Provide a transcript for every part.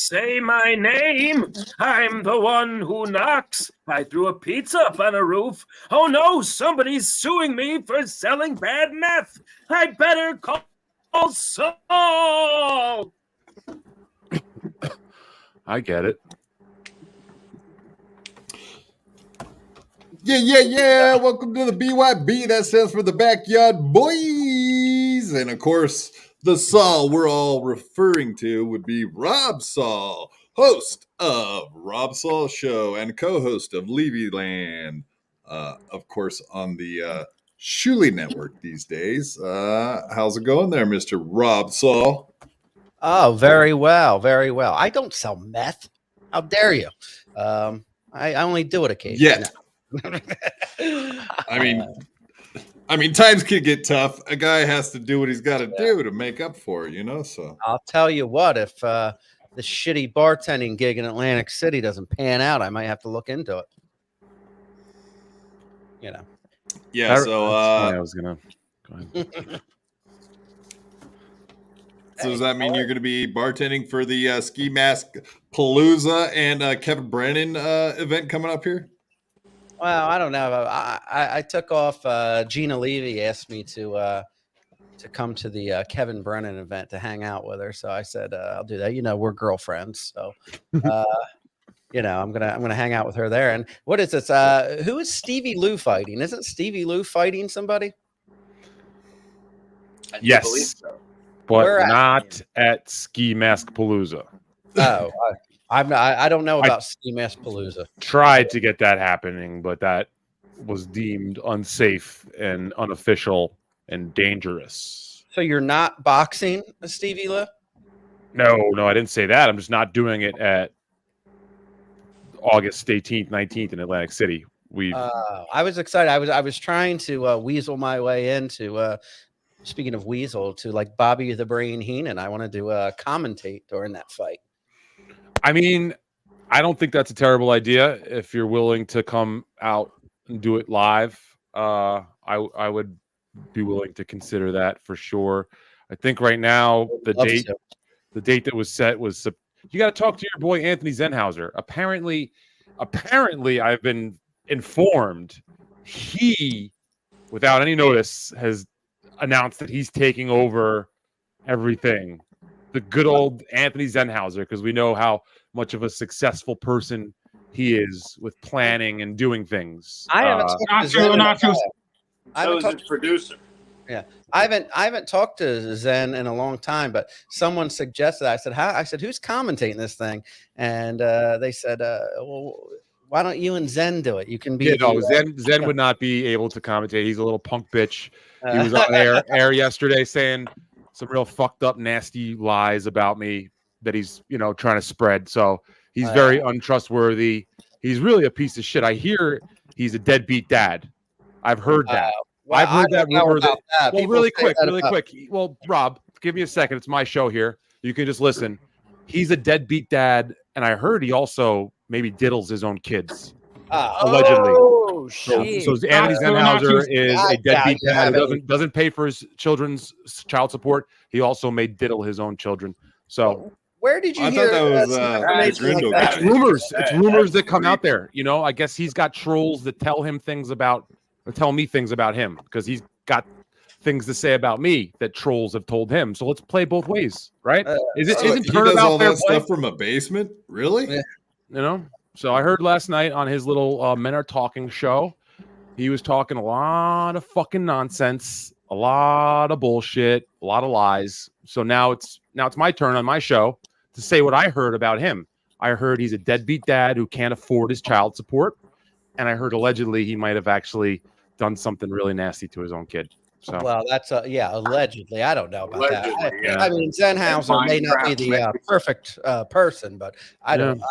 Say my name. I'm the one who knocks. I threw a pizza up on a roof. Oh no, somebody's suing me for selling bad meth. I better call Saul. I get it. Yeah. Welcome to the BYB. That stands for the Backyard Boys. And of course, the Saul we're all referring to would be Rob Saul, host of Rob Saul Show and co-host of Levy Land. Of course, on the Shuley Network these days. How's it going there, Mr. Rob Saul? Oh, very well. I don't sell meth. How dare you? I only do it occasionally. I mean, times can get tough. A guy has to do what he's got to do to make up for it, So I'll tell you what, if the shitty bartending gig in Atlantic City doesn't pan out, I might have to look into it. Yeah. So I was gonna go ahead. So does that mean you're going to be bartending for the Ski Mask Palooza and Kevin Brennan event coming up here? Well, I don't know. I took off. Gina Levy asked me to come to the Kevin Brennan event to hang out with her, so I said I'll do that. We're girlfriends, so I'm gonna hang out with her there. And what is this? Who is Stevie Lou fighting? Isn't Stevie Lou fighting somebody? Yes, believe so. But not at Ski Mask Palooza. Oh, I don't know about Ski Mask Palooza. Tried to get that happening, but that was deemed unsafe and unofficial and dangerous. So you're not boxing, Stevie Lou? No, I didn't say that. I'm just not doing it at August 18th, 19th in Atlantic City. I was excited. I was trying to weasel my way into. Speaking of weasel, to like Bobby the Brain Heenan, I wanted to commentate during that fight. I mean, I don't think that's a terrible idea. If you're willing to come out and do it live, I would be willing to consider that for sure. I think right now the date that was set was you got to talk to your boy Anthony Zenhauser. Apparently, I've been informed he, without any notice, has announced that he's taking over everything. The good old Anthony Zenhauser, because we know how much of a successful person he is with planning and doing things. I haven't talked to Zen. I was his producer. Yeah, I haven't talked to Zen in a long time, but someone suggested. I said, who's commentating this thing? And they said, well, why don't you and Zen do it? You can be. Zen would not be able to commentate. He's a little punk bitch. He was on air yesterday saying some real fucked up, nasty lies about me that he's, trying to spread. So he's very untrustworthy. He's really a piece of shit. I hear he's a deadbeat dad. I've heard that. Well, I've heard that rumor. Well, really quick. Well, Rob, give me a second. It's my show here. You can just listen. He's a deadbeat dad, and I heard he also maybe diddles his own kids. Allegedly. shit. So Anthony Zenhauser is a deadbeat you dad have who it. doesn't pay for his children's child support. He also may diddle his own children. So Where did you I hear thought that was some the information Grindle like guy. that? it's rumors. It's rumors that come out there. You know, I guess he's got trolls that tell him things about, or tell me things about him because he's got things to say about me that trolls have told him. So let's play both ways, right? So Isn't he does all turnabout fair that play? stuff from a basement? Really? Yeah. You know. So I heard last night on his little Men Are Talking show, he was talking a lot of fucking nonsense, a lot of bullshit, a lot of lies. So now it's my turn on my show to say what I heard about him. I heard he's a deadbeat dad who can't afford his child support, and I heard allegedly he might have actually done something really nasty to his own kid. So Well, that's allegedly. I don't know about that. yeah. I mean, Zenhauser may not be the Minecraft perfect person, but I don't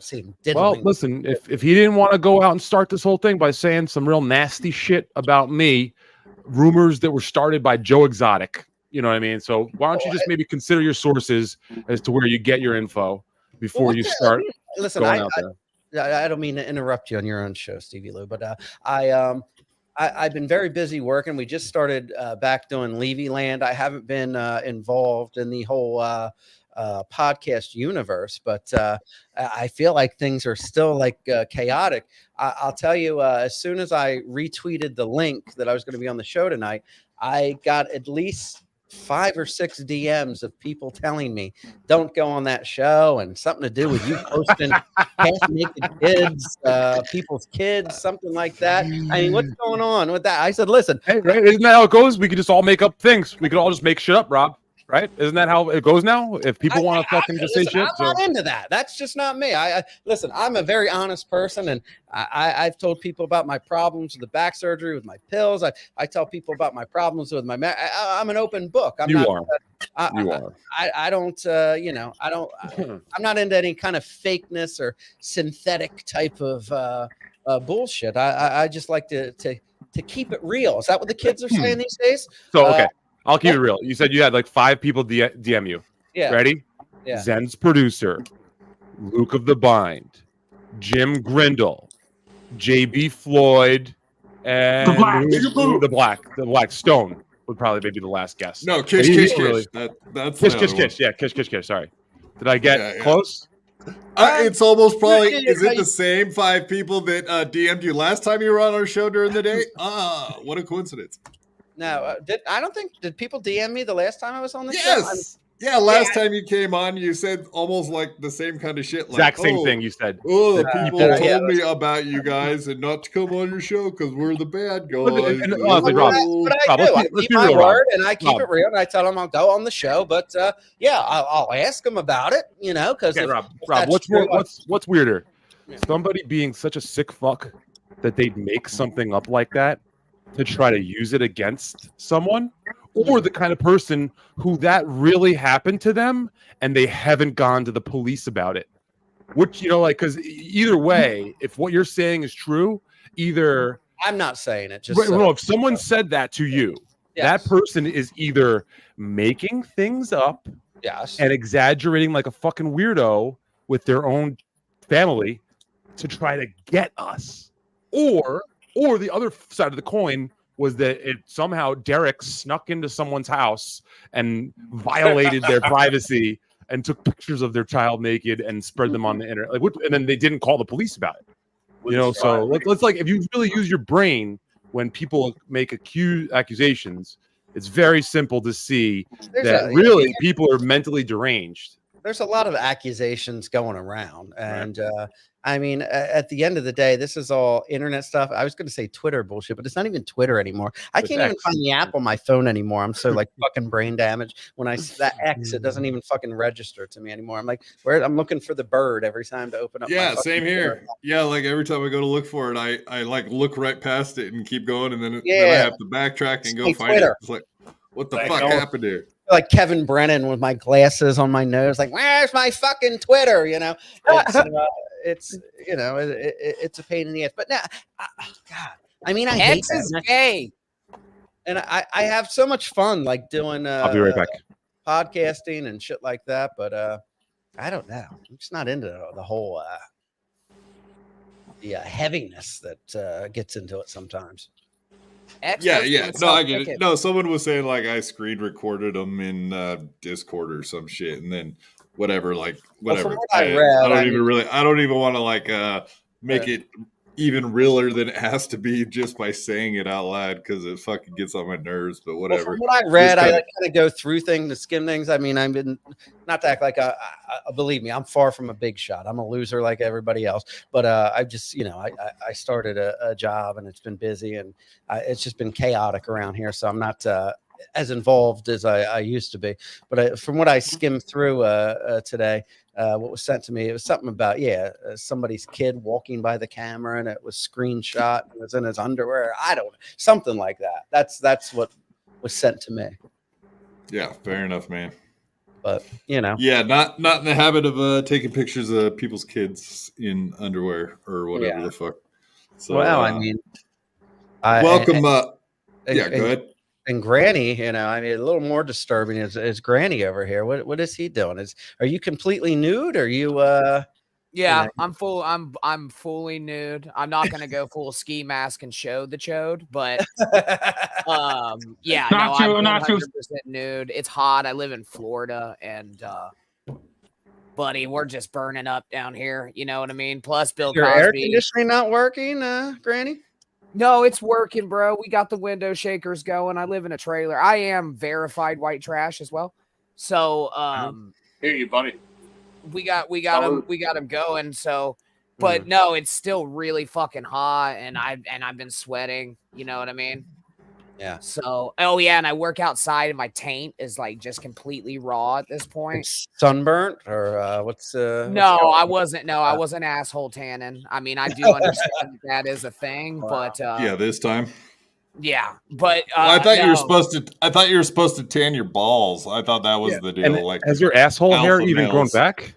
see him Well, diddling. listen, if he didn't want to go out and start this whole thing by saying some real nasty shit about me, rumors that were started by Joe Exotic, you know what I mean? So why don't you just maybe consider your sources as to where you get your info before you start Listen, going out there. I don't mean to interrupt you on your own show, Stevie Lou, but I've been very busy working. We just started back doing Levy Land. I haven't been involved in the whole podcast universe, but I feel like things are still like chaotic. I'll tell you, as soon as I retweeted the link that I was going to be on the show tonight, I got at least 5 or 6 DMs of people telling me don't go on that show and something to do with you posting half-naked kids, people's kids, something like that. I mean, what's going on with that? I said, listen, Hey, right? Isn't that how it goes? We could just all make up things. We could all just make shit up, Rob. Right? Isn't that how it goes now? If people want to fucking just say listen, shit, I'm not into that. That's just not me. I listen. I'm a very honest person, and I've told people about my problems with the back surgery, with my pills. I tell people about my problems with my. I'm an open book. you are. I don't. I'm not into any kind of fakeness or synthetic type of bullshit. I just like to keep it real. Is that what the kids are saying these days? So okay. I'll keep it real. You said you had like 5 people DM you. Yeah. Ready? Yeah. Zen's producer, Luke of the Bind, Jim Grindle, JB Floyd, and the Black Stone would probably maybe the last guess. No, Kish. Really, That's Kish. the other one. Yeah, Kish. Sorry. Did I get close? It's almost probably. Is it the same 5 people that DM'd you last time you were on our show during the day? What a coincidence! No, did people DM me the last time I was on the show? Yes. Yeah, last time you came on, you said almost like the same kind of shit. Like, Exact same thing you said. Oh, people told me about you guys and not to come on your show because we're the bad guys. Honestly, Rob, But I do. I keep my word and I keep it real, and I tell them I'll go on the show. But I'll ask them about it. You know, because Rob, what's weirder? Somebody being such a sick fuck that they'd make something up like that to try to use it against someone, or the kind of person who that really happened to them and they haven't gone to the police about it. Which, you know, like, because either way, if what you're saying is true, either I'm not saying it. Just if someone said that to you, that person is either making things up, and exaggerating like a fucking weirdo with their own family to try to get us, or the other side of the coin was that it somehow Derek snuck into someone's house and violated their privacy and took pictures of their child naked and spread them on the internet. And then they didn't call the police about it. You know, so let's like, if you really use your brain when people make accusations, it's very simple to see that really people are mentally deranged. There's a lot of accusations going around, and I mean, at the end of the day, this is all internet stuff. I was going to say Twitter bullshit, but it's not even Twitter anymore. I can't even find the app on my phone anymore. I'm so like fucking brain damaged. When I see that X, it doesn't even fucking register to me anymore. I'm like, I'm looking for the bird every time to open up. Yeah, same here. Yeah, like every time I go to look for it, I like look right past it and keep going, and then I have to backtrack and go find it. It's like, what the fuck happened here? Like Kevin Brennan with my glasses on my nose, like, where's my fucking Twitter? You know, it's it's a pain in the ass. But now, God, I mean, I hate X is gay, and I have so much fun like doing. I'll be right back. Podcasting and shit like that, but I don't know. I'm just not into the whole heaviness that gets into it sometimes. Yeah. No, I get it. No, someone was saying like I screen recorded them in Discord or some shit, and then whatever. Well, from what I read, I don't even want to like make it even realer than it has to be just by saying it out loud because it fucking gets on my nerves. But whatever. Well, from what I read, I kind of go through things to skim things. I mean, I've been not to act like I believe me, I'm far from a big shot. I'm a loser like everybody else. But I just, I started a job and it's been busy and it's just been chaotic around here. So I'm not as involved as I used to be. But from what I skimmed through today, what was sent to me, it was something about somebody's kid walking by the camera and it was screenshot and it was in his underwear. I don't know, something like that. That's what was sent to me. Yeah, fair enough, man. But yeah, not in the habit of taking pictures of people's kids in underwear or whatever the fuck. So, well, I mean, welcome. Go ahead. And Granny, I mean, a little more disturbing is Granny over here. What is he doing? Are you completely nude? Or are you? Yeah, I'm fully nude. I'm not gonna go full ski mask and show the chode, but yeah, I'm 100% nude. It's hot. I live in Florida, and buddy, we're just burning up down here. You know what I mean? Plus, Bill Cosby. Your air conditioning not working, Granny? No, it's working, bro. We got the window shakers going. I live in a trailer. I am verified white trash as well. So, Hear you, buddy. We got him going. So, but no, it's still really fucking hot, and I've been sweating. You know what I mean? Yeah. So, and I work outside, and my taint is like just completely raw at this point. It's sunburnt or what's? No, I wasn't. No, I wasn't asshole tanning. I mean, I do understand that is a thing, but this time. Yeah, but I thought you were supposed to. I thought you were supposed to tan your balls. I thought that was the deal. And like, has your asshole hair even grown back?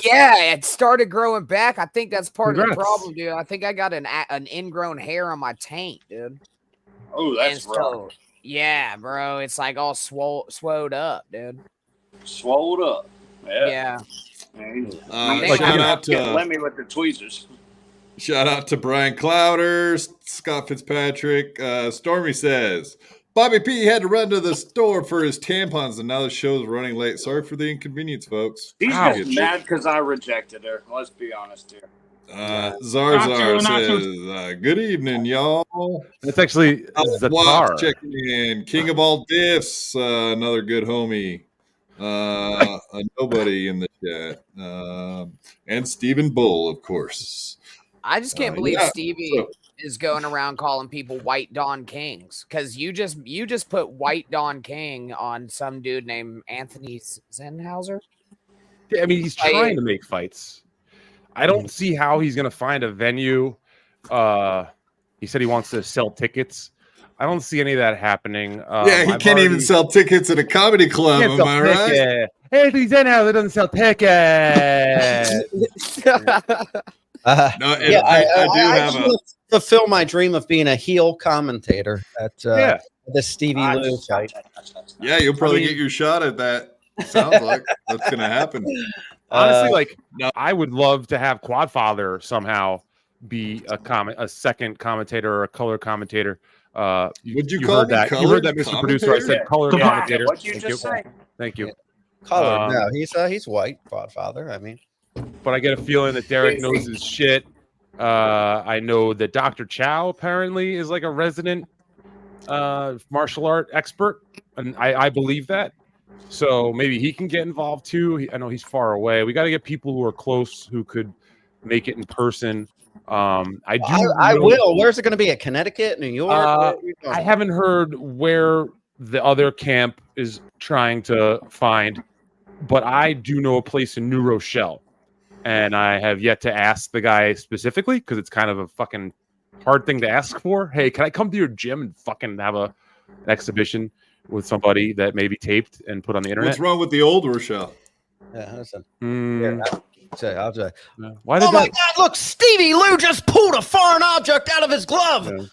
Yeah, it started growing back. I think that's part of the problem, dude. I think I got an ingrown hair on my taint, dude. Oh, that's rough. Yeah, bro. It's like all swelled up, dude. Swelled up. Yeah. Shout out to let me with the tweezers. Shout out to Brian Clowder, Scott Fitzpatrick. Stormy says Bobby P had to run to the store for his tampons, and now the show's running late. Sorry for the inconvenience, folks. He's just mad because I rejected her. Let's be honest here. Zarzar says, good evening, y'all. That's actually Zatar checking in. King of all diffs, another good homie. A nobody in the chat. And Stephen Bull, of course. I just can't believe Stevie is going around calling people White Dawn Kings, because you just put White Dawn King on some dude named Anthony Zenhauser. Yeah, I mean, he's trying to make fights. I don't see how he's going to find a venue. He said he wants to sell tickets. I don't see any of that happening. He can't even sell tickets at a comedy club. Am I right? Anthony Zenhauser doesn't sell tickets. I do have fulfill my dream of being a heel commentator at the Stevie Lou fight. Yeah, you'll probably get your shot at that. Sounds like that's going to happen. Honestly, I would love to have Quadfather somehow be a second commentator or a color commentator. Would you call that? You heard that, Mr. Producer? I said color commentator. What'd you just say? Thank you. Color. No, he's white. Quadfather. I mean, but I get a feeling that Derek knows his shit. I know that Dr. Chow apparently is like a resident martial art expert, and I believe that. So maybe he can get involved too. I know he's far away. We got to get people who are close who could make it in person. I will. Where's it going to be? At Connecticut, New York? I haven't heard where the other camp is trying to find, but I do know a place in New Rochelle, and I have yet to ask the guy specifically because it's kind of a fucking hard thing to ask for. Hey, can I come to your gym and fucking have an exhibition with somebody that may be taped and put on the internet? What's wrong with the old Rochelle? Yeah, listen. I'll say. Why did my God! Look, Stevie Lou just pulled a foreign object out of his glove. Yeah.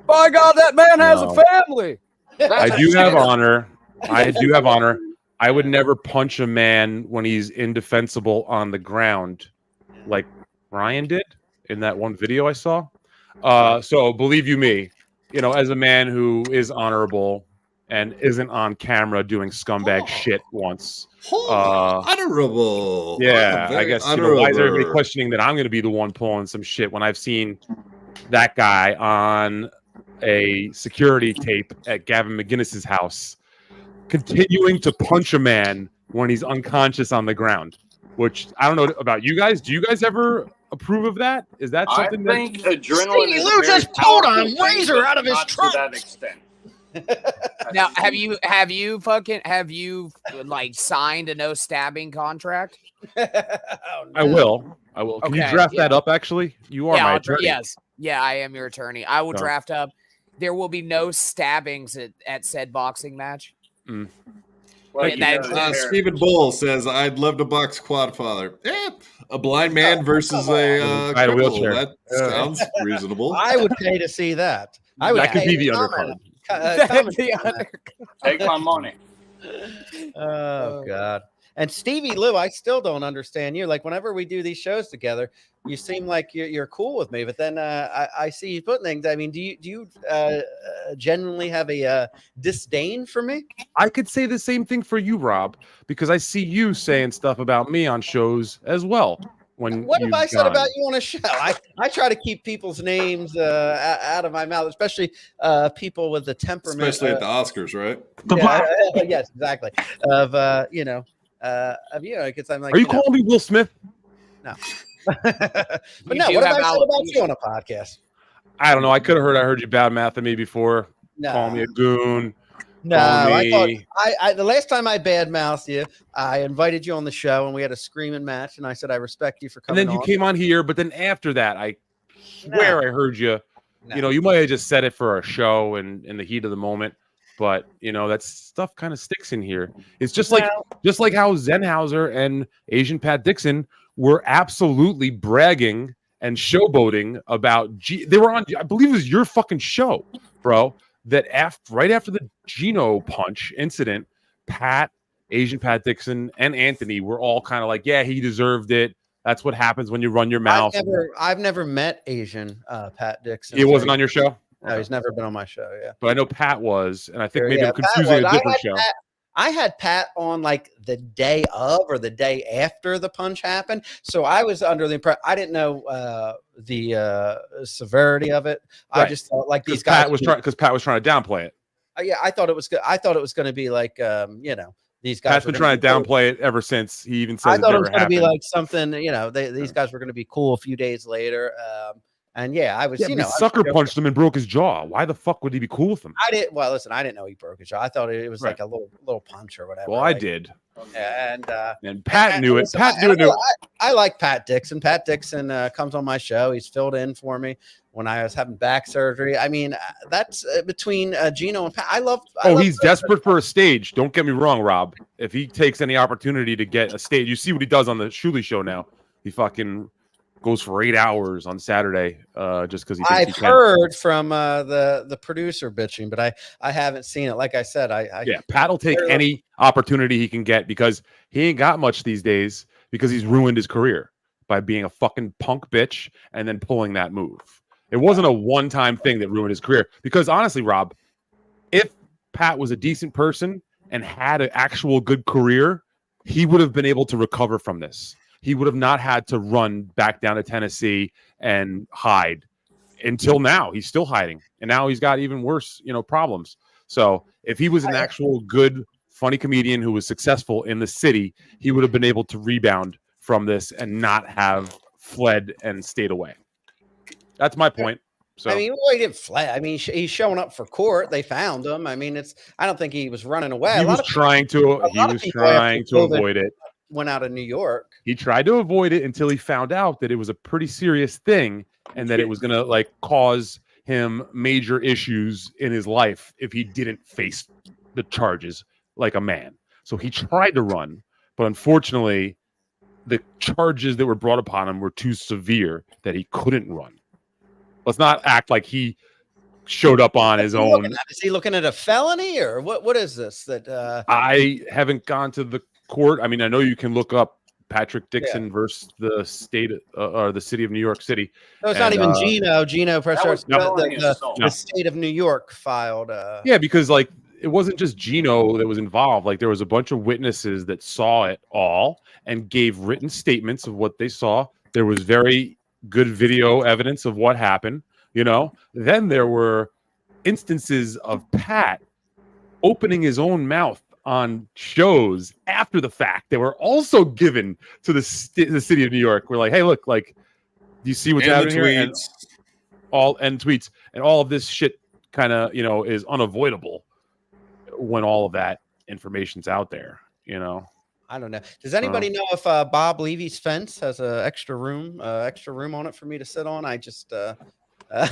By God, that man has a family. I do have honor. I would never punch a man when he's indefensible on the ground, like Ryan did in that one video I saw. So believe you me, as a man who is honorable and isn't on camera doing scumbag shit once. Honorable. Yeah, I guess why is everybody honorable. questioning that I'm going to be the one pulling some shit when I've seen that guy on a security tape at Gavin McGinnis's house continuing to punch a man when he's unconscious on the ground? Which I don't know about you guys. Do you guys ever approve of that? Is that something I think adrenaline is a Lou very just pulled a powerful thing, razor but out of his not trunk. to that extent. Now, have you like signed a no stabbing contract? I will. Can you Okay, draft that up? Actually, you are my attorney. Yes, yeah, I am your attorney. I will No. draft up. There will be no stabbings at said boxing match. Well, Stephen Bull says, "I'd love to box Quadfather." A blind man versus a I had a cripple. wheelchair. That sounds reasonable. I would pay to see that. I would That could pay be to the comment- undercard. comment The on that. other- take my money. Oh God. And Stevie Lou, I still don't understand you. Like whenever we do these shows together, you seem like you're cool with me, but then I see you putting things. I mean, do you genuinely have a disdain for me? I could say the same thing for you, Rob, because I see you saying stuff about me on shows as well. What have I said about you on a show? I try to keep people's names out of my mouth, especially people with the temperament. Especially at the Oscars, right? Yes, exactly. Of you, because I'm like, Are you calling me Will Smith? No. But You no, do what have have I said about alopecia. you on a podcast? I don't know. I heard you bad mouthing me before. No, Call me a goon. no. call I thought me- the last time I badmouthed you, I invited you on the show and we had a screaming match, and I said I respect you for And coming. then you on. came on here, but then after that, I swear I heard you. No. You might have just said it for a show and in the heat of the moment. But that stuff kind of sticks in here. It's just like how Zenhauser and Asian Pat Dixon were absolutely bragging and showboating about they were on, I believe it was your fucking show, bro. That right after the Gino punch incident, Asian Pat Dixon, and Anthony were all kind of like, yeah, he deserved it. That's what happens when you run your mouth. I've never met Asian Pat Dixon. He wasn't on your show? No, he's never been on my show. Yeah, but I know Pat was, and I think Sure, maybe yeah, I'm confusing a different show. I had Pat on like the day of or the day after the punch happened, so I was under the impression I didn't know the severity of it. Right. I just thought like these guys Because Pat was trying to downplay it. Yeah, I thought it was good. I thought it was going to be like these guys. Pat's been trying to downplay it ever since he even said I thought it was going to be like something. These guys were going to be cool a few days later. And yeah, I was. Yeah, he sucker punched him and broke his jaw. Why the fuck would he be cool with him? I didn't. Well, listen, I didn't know he broke his jaw. I thought it was like a little punch or whatever. Well, I did. And Pat knew it. Pat knew it. I like Pat Dixon. Pat Dixon comes on my show. He's filled in for me when I was having back surgery. I mean, that's between Gino and Pat. I love he's desperate for a stage. Don't get me wrong, Rob. If he takes any opportunity to get a stage, you see what he does on the Shuley show now. He fucking goes for 8 hours on Saturday just because he thinks he can. I've heard from the producer bitching, but I haven't seen it. Like I said, Pat will take any opportunity he can get because he ain't got much these days because he's ruined his career by being a fucking punk bitch and then pulling that move. It wasn't a one-time thing that ruined his career because honestly, Rob, if Pat was a decent person and had an actual good career, he would have been able to recover from this. He would have not had to run back down to Tennessee and hide until now. He's still hiding. And now he's got even worse, problems. So if he was an actual good, funny comedian who was successful in the city, he would have been able to rebound from this and not have fled and stayed away. That's my point. So I mean, he didn't fly. I mean, he's showing up for court. They found him. I mean, I don't think he was running away. He was trying to avoid it. Went out of New York. He tried to avoid it until he found out that it was a pretty serious thing and that it was going to cause him major issues in his life if he didn't face the charges like a man. So he tried to run, but unfortunately the charges that were brought upon him were too severe that he couldn't run. Let's not act like he showed up on his own. Is he looking at a felony or what is this that I haven't gone to the court. I mean, I know you can look up Patrick Dixon versus the state or the city of New York City. No, it's not even Gino. Gino press charges. The state of New York filed. Yeah, because like it wasn't just Gino that was involved. Like there was a bunch of witnesses that saw it all and gave written statements of what they saw. There was very good video evidence of what happened. You know, then there were instances of Pat opening his own mouth on shows after the fact. They were also given to the city of New York. We're like, hey, look, like, do you see what's happening here? And tweets and all of this shit kind of, you know, is unavoidable when all of that information's out there, you know. I don't know. Does anybody know if Bob Levy's fence has an extra room on it for me to sit on? I just it's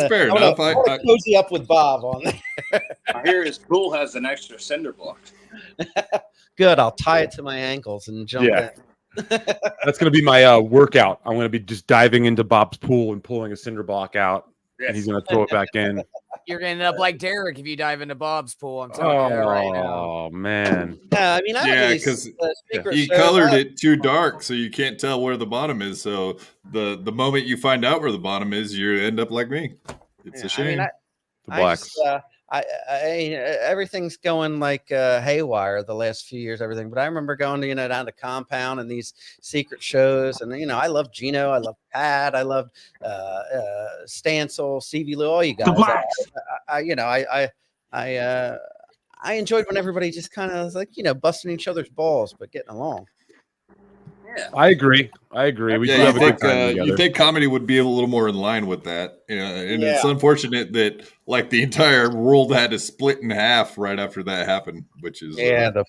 fair enough. I cozy up with Bob on there. I hear his pool has an extra cinder block. Good. I'll tie it to my ankles and jump in. That's going to be my workout. I'm going to be just diving into Bob's pool and pulling a cinder block out. Yes. And he's going to throw it back in. You're going to end up like Derek if you dive into Bob's pool. I'm telling you right now. Oh, man. Yeah, I mean, because he colored it too dark, so you can't tell where the bottom is. So the moment you find out where the bottom is, you end up like me. It's a shame. I mean, the blacks. Everything's going like haywire the last few years, everything. But I remember going to, down to Compound and these secret shows. And, I love Gino. I love Pat. I loved Stancil, CV Lou, all you guys. I enjoyed when everybody just kind of was like, busting each other's balls, but getting along. Yeah. I agree. We do have a good time together. You think comedy would be a little more in line with that. And it's unfortunate that like the entire world had to split in half right after that happened, which is because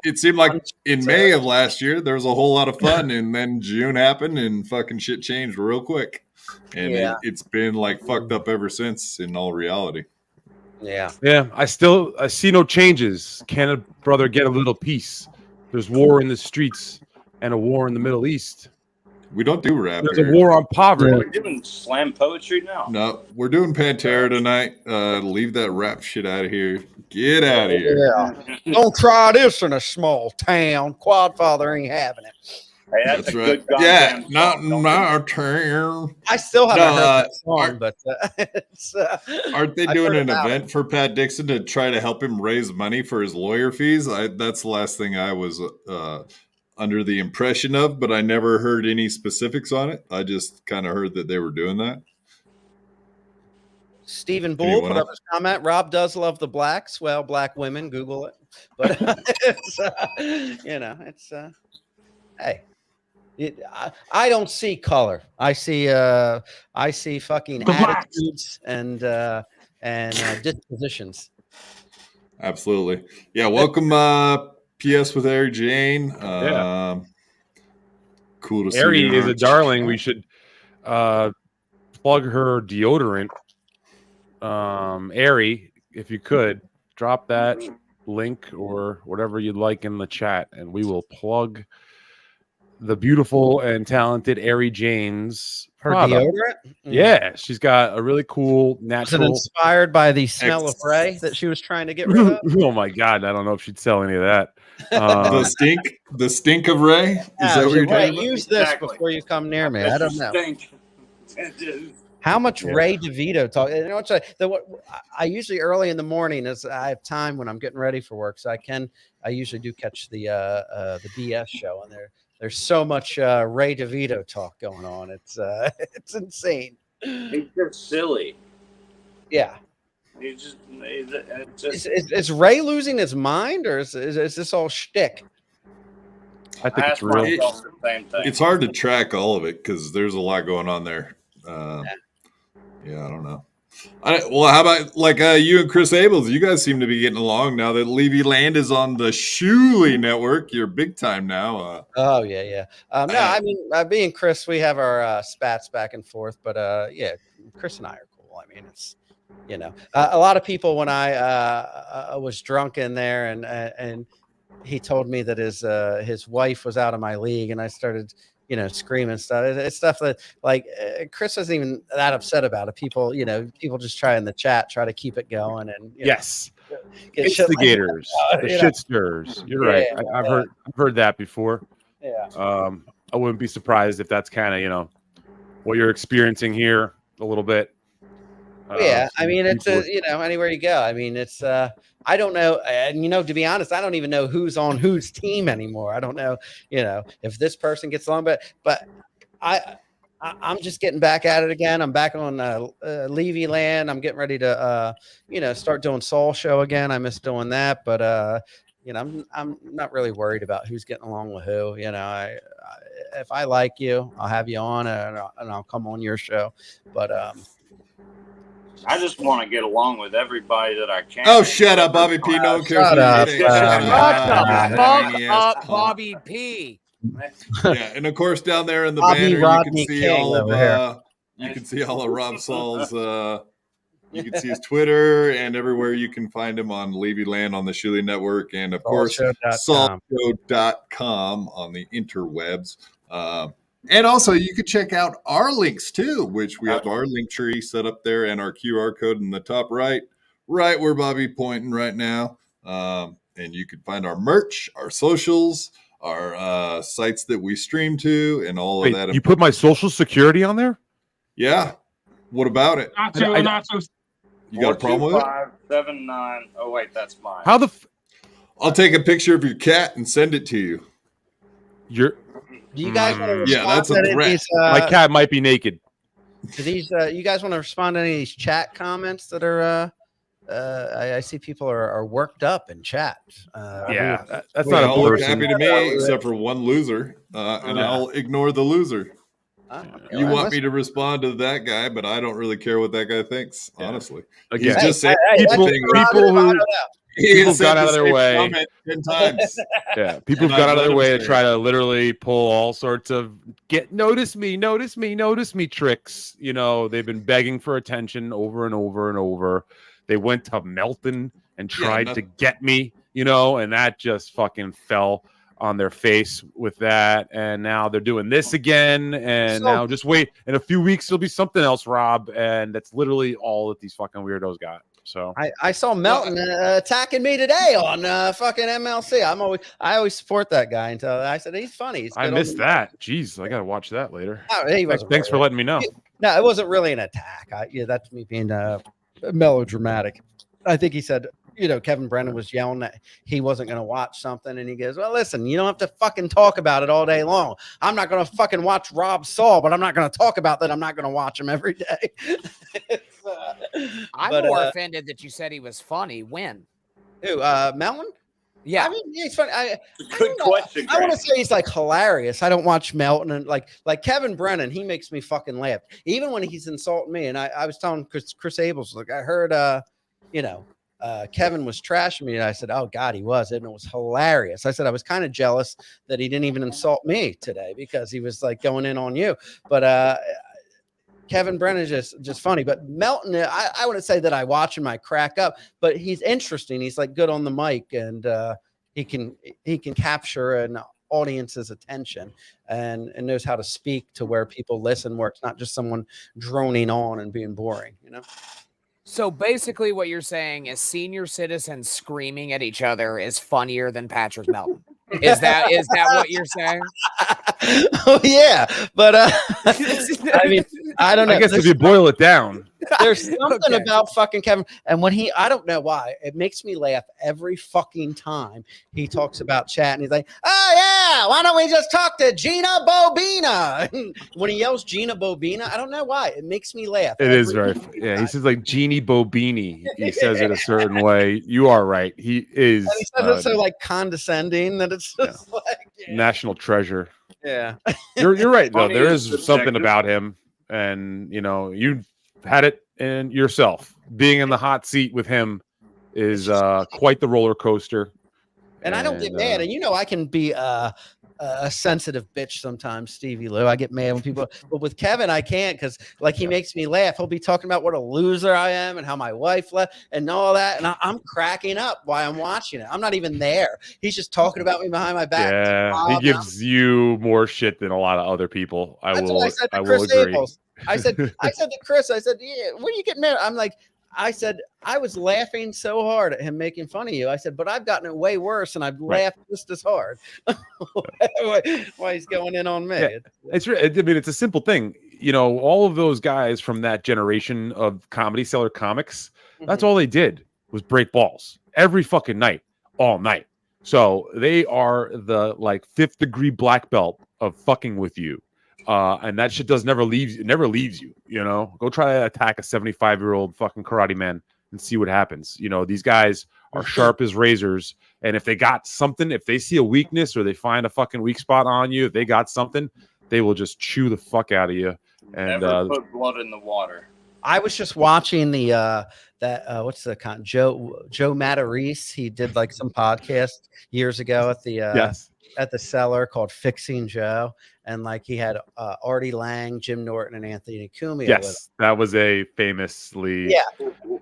it seemed like in May of last year there was a whole lot of fun, and then June happened and fucking shit changed real quick. And it's been like fucked up ever since in all reality. Yeah. I see no changes. Can a brother get a little peace? There's war in the streets and a war in the Middle East. We don't do rap. There's a war on poverty. We're doing slam poetry now. No, we're doing Pantera tonight. Leave that rap shit out of here. Get out of here. Yeah. Don't try this in a small town. Quadfather ain't having it. Hey, that's right. Not in our town. I still haven't heard that song, but aren't they doing an event for Pat Dixon to try to help him raise money for his lawyer fees? That's the last thing I was under the impression of, but I never heard any specifics on it. I just kind of heard that they were doing that. Stephen Bull put up his comment. Rob does love the blacks. Well, black women, Google it. But it's hey. I don't see color. I see fucking attitudes and dispositions. Absolutely. Yeah. Welcome, PS with Ari Jane. Cool to see. Ari is a darling. We should plug her deodorant. Ari, if you could drop that link or whatever you'd like in the chat, and we will plug the beautiful and talented Ari Jane's her deodorant. Yeah, she's got a really cool natural. Was it inspired by the smell of Ray that she was trying to get rid of? Oh my god, I don't know if she'd sell any of that. The stink of Ray. Is that what you're talking about? Use this before you come near me. I don't know. How much Ray DeVito talk? I usually early in the morning, as I have time when I'm getting ready for work, so I usually do catch the BS show, and there's so much Ray DeVito talk going on. It's insane. He's just silly. Yeah. Is Ray losing his mind, or is this all shtick? I think it's real. It's hard to track all of it because there's a lot going on there. Yeah, I don't know. How about like you and Chris Abels? You guys seem to be getting along now that Levy Land is on the Shuley network. You're big time now. Oh yeah. No, I mean, me and Chris, we have our spats back and forth, but Chris and I are cool. I mean, it's a lot of people when I was drunk in there and he told me that his wife was out of my league, and I started screaming stuff. It's stuff that like Chris wasn't even that upset about it. People, people just try in the chat, try to keep it going, and yes, get shit like that instigators, out, the you know? shit stirrers. You're right. I've heard that before. Yeah. I wouldn't be surprised if that's kind of what you're experiencing here a little bit. Yeah, I mean, it's anywhere you go. I mean, it's I don't know, and to be honest, I don't even know who's on whose team anymore. I don't know, if this person gets along, but I'm just getting back at it again. I'm back on Levy land. I'm getting ready to start doing Saul show again. I miss doing that, but I'm not really worried about who's getting along with who. If I like you, I'll have you on, and I'll come on your show. But I just want to get along with everybody that I can. Oh, shut up, Bobby P. No one cares. Shut up. Shut the fuck Tiny up, ass Bobby P. Yeah, and of course down there in the Bobby banner Rodney you can see King all over of you can see all of Rob Saul's you can see his Twitter and everywhere you can find him on Levy Land on the Shuli Network, and of course SaulShow.com on the interwebs. And also you could check out our links too, which we have our link tree set up there and our QR code in the top right where Bobby pointing right now. And you can find our merch, our socials, our sites that we stream to, and all of that. You put my social security on there? Yeah. What about it? Not so. You got a problem with it? 42579. Oh wait, that's mine. How the? I'll take a picture of your cat and send it to you. do you guys want to respond? Yeah, that's a to threat. these, My cat might be naked. do these you guys want to respond to any of these chat comments that are I see people are worked up in chat. Yeah, that's Well, not a all look person. happy to me, except for one loser, and I'll ignore the loser. You want me to respond to that guy, but I don't really care what that guy thinks, honestly. Again, He's just saying people who he people got out of their way. 10 times. Yeah, people have And got I've out of their let way him to say try it. to literally pull all sorts of notice me tricks. They've been begging for attention over and over and over. They went to Melton and tried to get me, and that just fucking fell on their face with that. And now they're doing this again. And now just wait. In a few weeks, it'll be something else, Rob. And that's literally all that these fucking weirdos got. So I saw Melton attacking me today on fucking MLC. I always support that guy until I said he's funny. He's I missed that. Jeez, I gotta watch that later. Thanks for letting me know. No, it wasn't really an attack. That's me being melodramatic. I think he said, Kevin Brennan was yelling that he wasn't going to watch something, and he goes, "Well, listen, you don't have to fucking talk about it all day long. I'm not going to fucking watch Rob Saul, but I'm not going to talk about that. I'm not going to watch him every day." I'm more offended that you said he was funny. When? Who? Melton? Yeah, I mean, he's funny. Good question. I want to say he's like hilarious. I don't watch Melton, and like Kevin Brennan, he makes me fucking laugh, even when he's insulting me. And I was telling Chris Abels, like, I heard, Kevin was trashing me, and I said, "Oh God, he was," and it was hilarious. I said I was kind of jealous that he didn't even insult me today because he was like going in on you. But Kevin Brennan is just funny. But Melton, I wouldn't say that I watch him, I crack up, but he's interesting. He's like good on the mic, and he can capture an audience's attention and knows how to speak to where people listen, where it's not just someone droning on and being boring, So basically what you're saying is senior citizens screaming at each other is funnier than Patrick Melton. Is that what you're saying? Oh yeah, but I mean, I don't know. I guess if you boil it down, there's something about fucking Kevin, and when I don't know why, it makes me laugh every fucking time he talks about chat, and he's like, "Oh yeah, why don't we just talk to Gina Bobina?" And when he yells Gina Bobina, I don't know why, it makes me laugh. it is very. Yeah, he says like Jeannie Bobini. He says it a certain way. You are right. He is. And he says it so like condescending that it's just national treasure. Yeah, you're right though. Funny There is is something subjective. about him, and you had it in yourself. Being in the hot seat with him is quite the roller coaster. And I don't get mad, and I can be a sensitive bitch sometimes, Stevie Lou. I get mad when people, but with Kevin, I can't because like he makes me laugh. He'll be talking about what a loser I am and how my wife left and all that, and I'm cracking up while I'm watching it. I'm not even there. He's just talking about me behind my back. Yeah, he gives you more shit than a lot of other people. I will agree. I said to Chris, I said, yeah, what are you getting at? I'm like, I said, I was laughing so hard at him making fun of you. I said, but I've gotten it way worse and I've laughed just as hard. Why he's going in on me. Yeah, it's a simple thing. You know, all of those guys from that generation of Comedy Cellar comics, that's all they did was break balls every fucking night, all night. So they are the like 5th degree black belt of fucking with you. And that shit never leaves you, you know. Go try to attack a 75-year-old fucking karate man and see what happens. You know, these guys are sharp as razors, and if they got something, if they see a weakness or they find a fucking weak spot on you, if they got something, they will just chew the fuck out of you. And never put blood in the water. I was just watching the what's the Joe Matarese. He did like some podcast years ago at the at the Cellar called Fixing Joe, and like he had Artie Lang, Jim Norton, and Anthony Cumia. Yes, that was a famously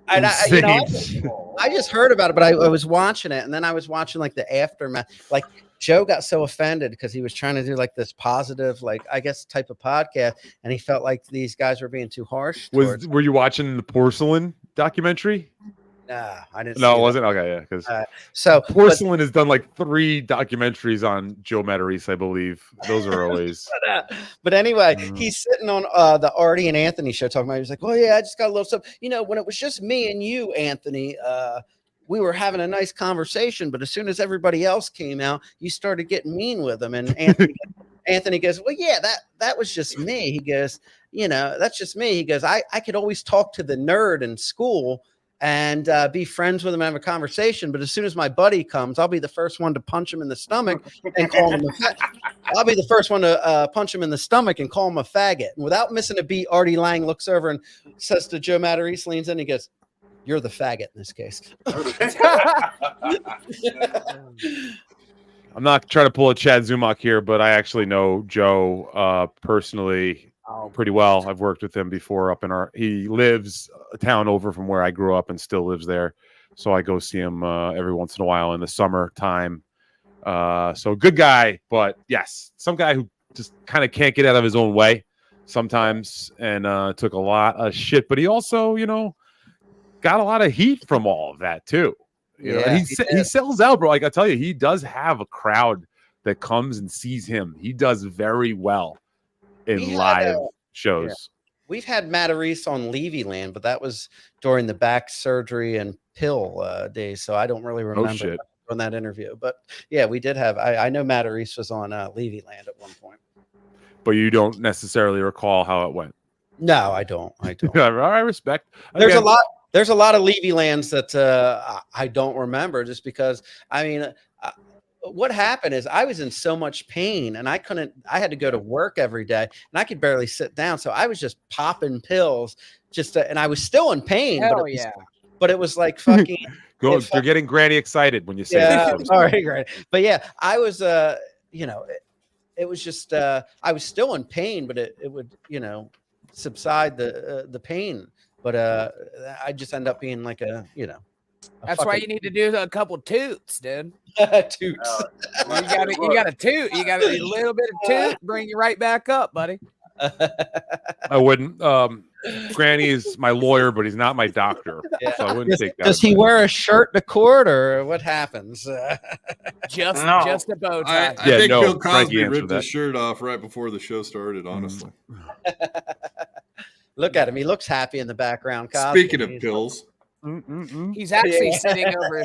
And I just heard about it, but I was watching it, and then I was watching like the aftermath. Like Joe got so offended because he was trying to do like this positive, like I guess type of podcast, and he felt like these guys were being too harsh. Were you watching the Porcelain documentary? Nah, I didn't. No, it wasn't. Okay, yeah, because so Porcelain has done like 3 documentaries on Joe Matarese, I believe. Those are always. But anyway, he's sitting on the Artie and Anthony show talking about. He was like, "Oh yeah, I just got a little stuff. You know, when it was just me and you, Anthony, we were having a nice conversation, but as soon as everybody else came out, you started getting mean with them." And Anthony goes, "Well, yeah, that was just me." He goes, "You know, that's just me." He goes, I could always talk to the nerd in school and be friends with him and have a conversation. But as soon as my buddy comes, I'll be the first one to punch him in the stomach and call him I'll be the first one to punch him in the stomach and call him a faggot." And without missing a beat, Artie Lang looks over and says to Joe Matarese, leans in, he goes, "You're the faggot in this case." I'm not trying to pull a Chad Zumach here, but I actually know Joe personally pretty well. I've worked with him before he lives a town over from where I grew up and still lives there. So I go see him every once in a while in the summertime. So good guy, but yes, some guy who just kind of can't get out of his own way sometimes and took a lot of shit, but he also, you know, got a lot of heat from all of that too. You know, and he sells out, bro. Like I tell you, he does have a crowd that comes and sees him. He does very well in live shows. Yeah. We've had Matarese on Levy Land, but that was during the back surgery and pill days, so I don't really remember on that interview. But yeah, we did have. I know Matarese was on Levy Land at one point, but you don't necessarily recall how it went. No, I don't. I respect. There's a lot of Levy Lands that I don't remember, just because. I mean, what happened is I was in so much pain and I had to go to work every day and I could barely sit down. So I was just popping pills and I was still in pain. But it was like fucking. You're getting Granny excited when you say that. Sorry, Granny. But yeah, I was, you know, it was just, I was still in pain, but it would, you know, subside the pain. But I just end up being like that's why you need to do a couple toots, dude. Toots. You got a toot. You got a little bit of toot, bring you right back up, buddy. I wouldn't. Granny is my lawyer, but he's not my doctor. Yeah. So I wouldn't take that. Does he wear a shirt to court, or what happens? Just a bow tie. I think Bill Cosby ripped his shirt off right before the show started, honestly. Look at him. He looks happy in the background. Cosby. Speaking of pills. He's actually sitting over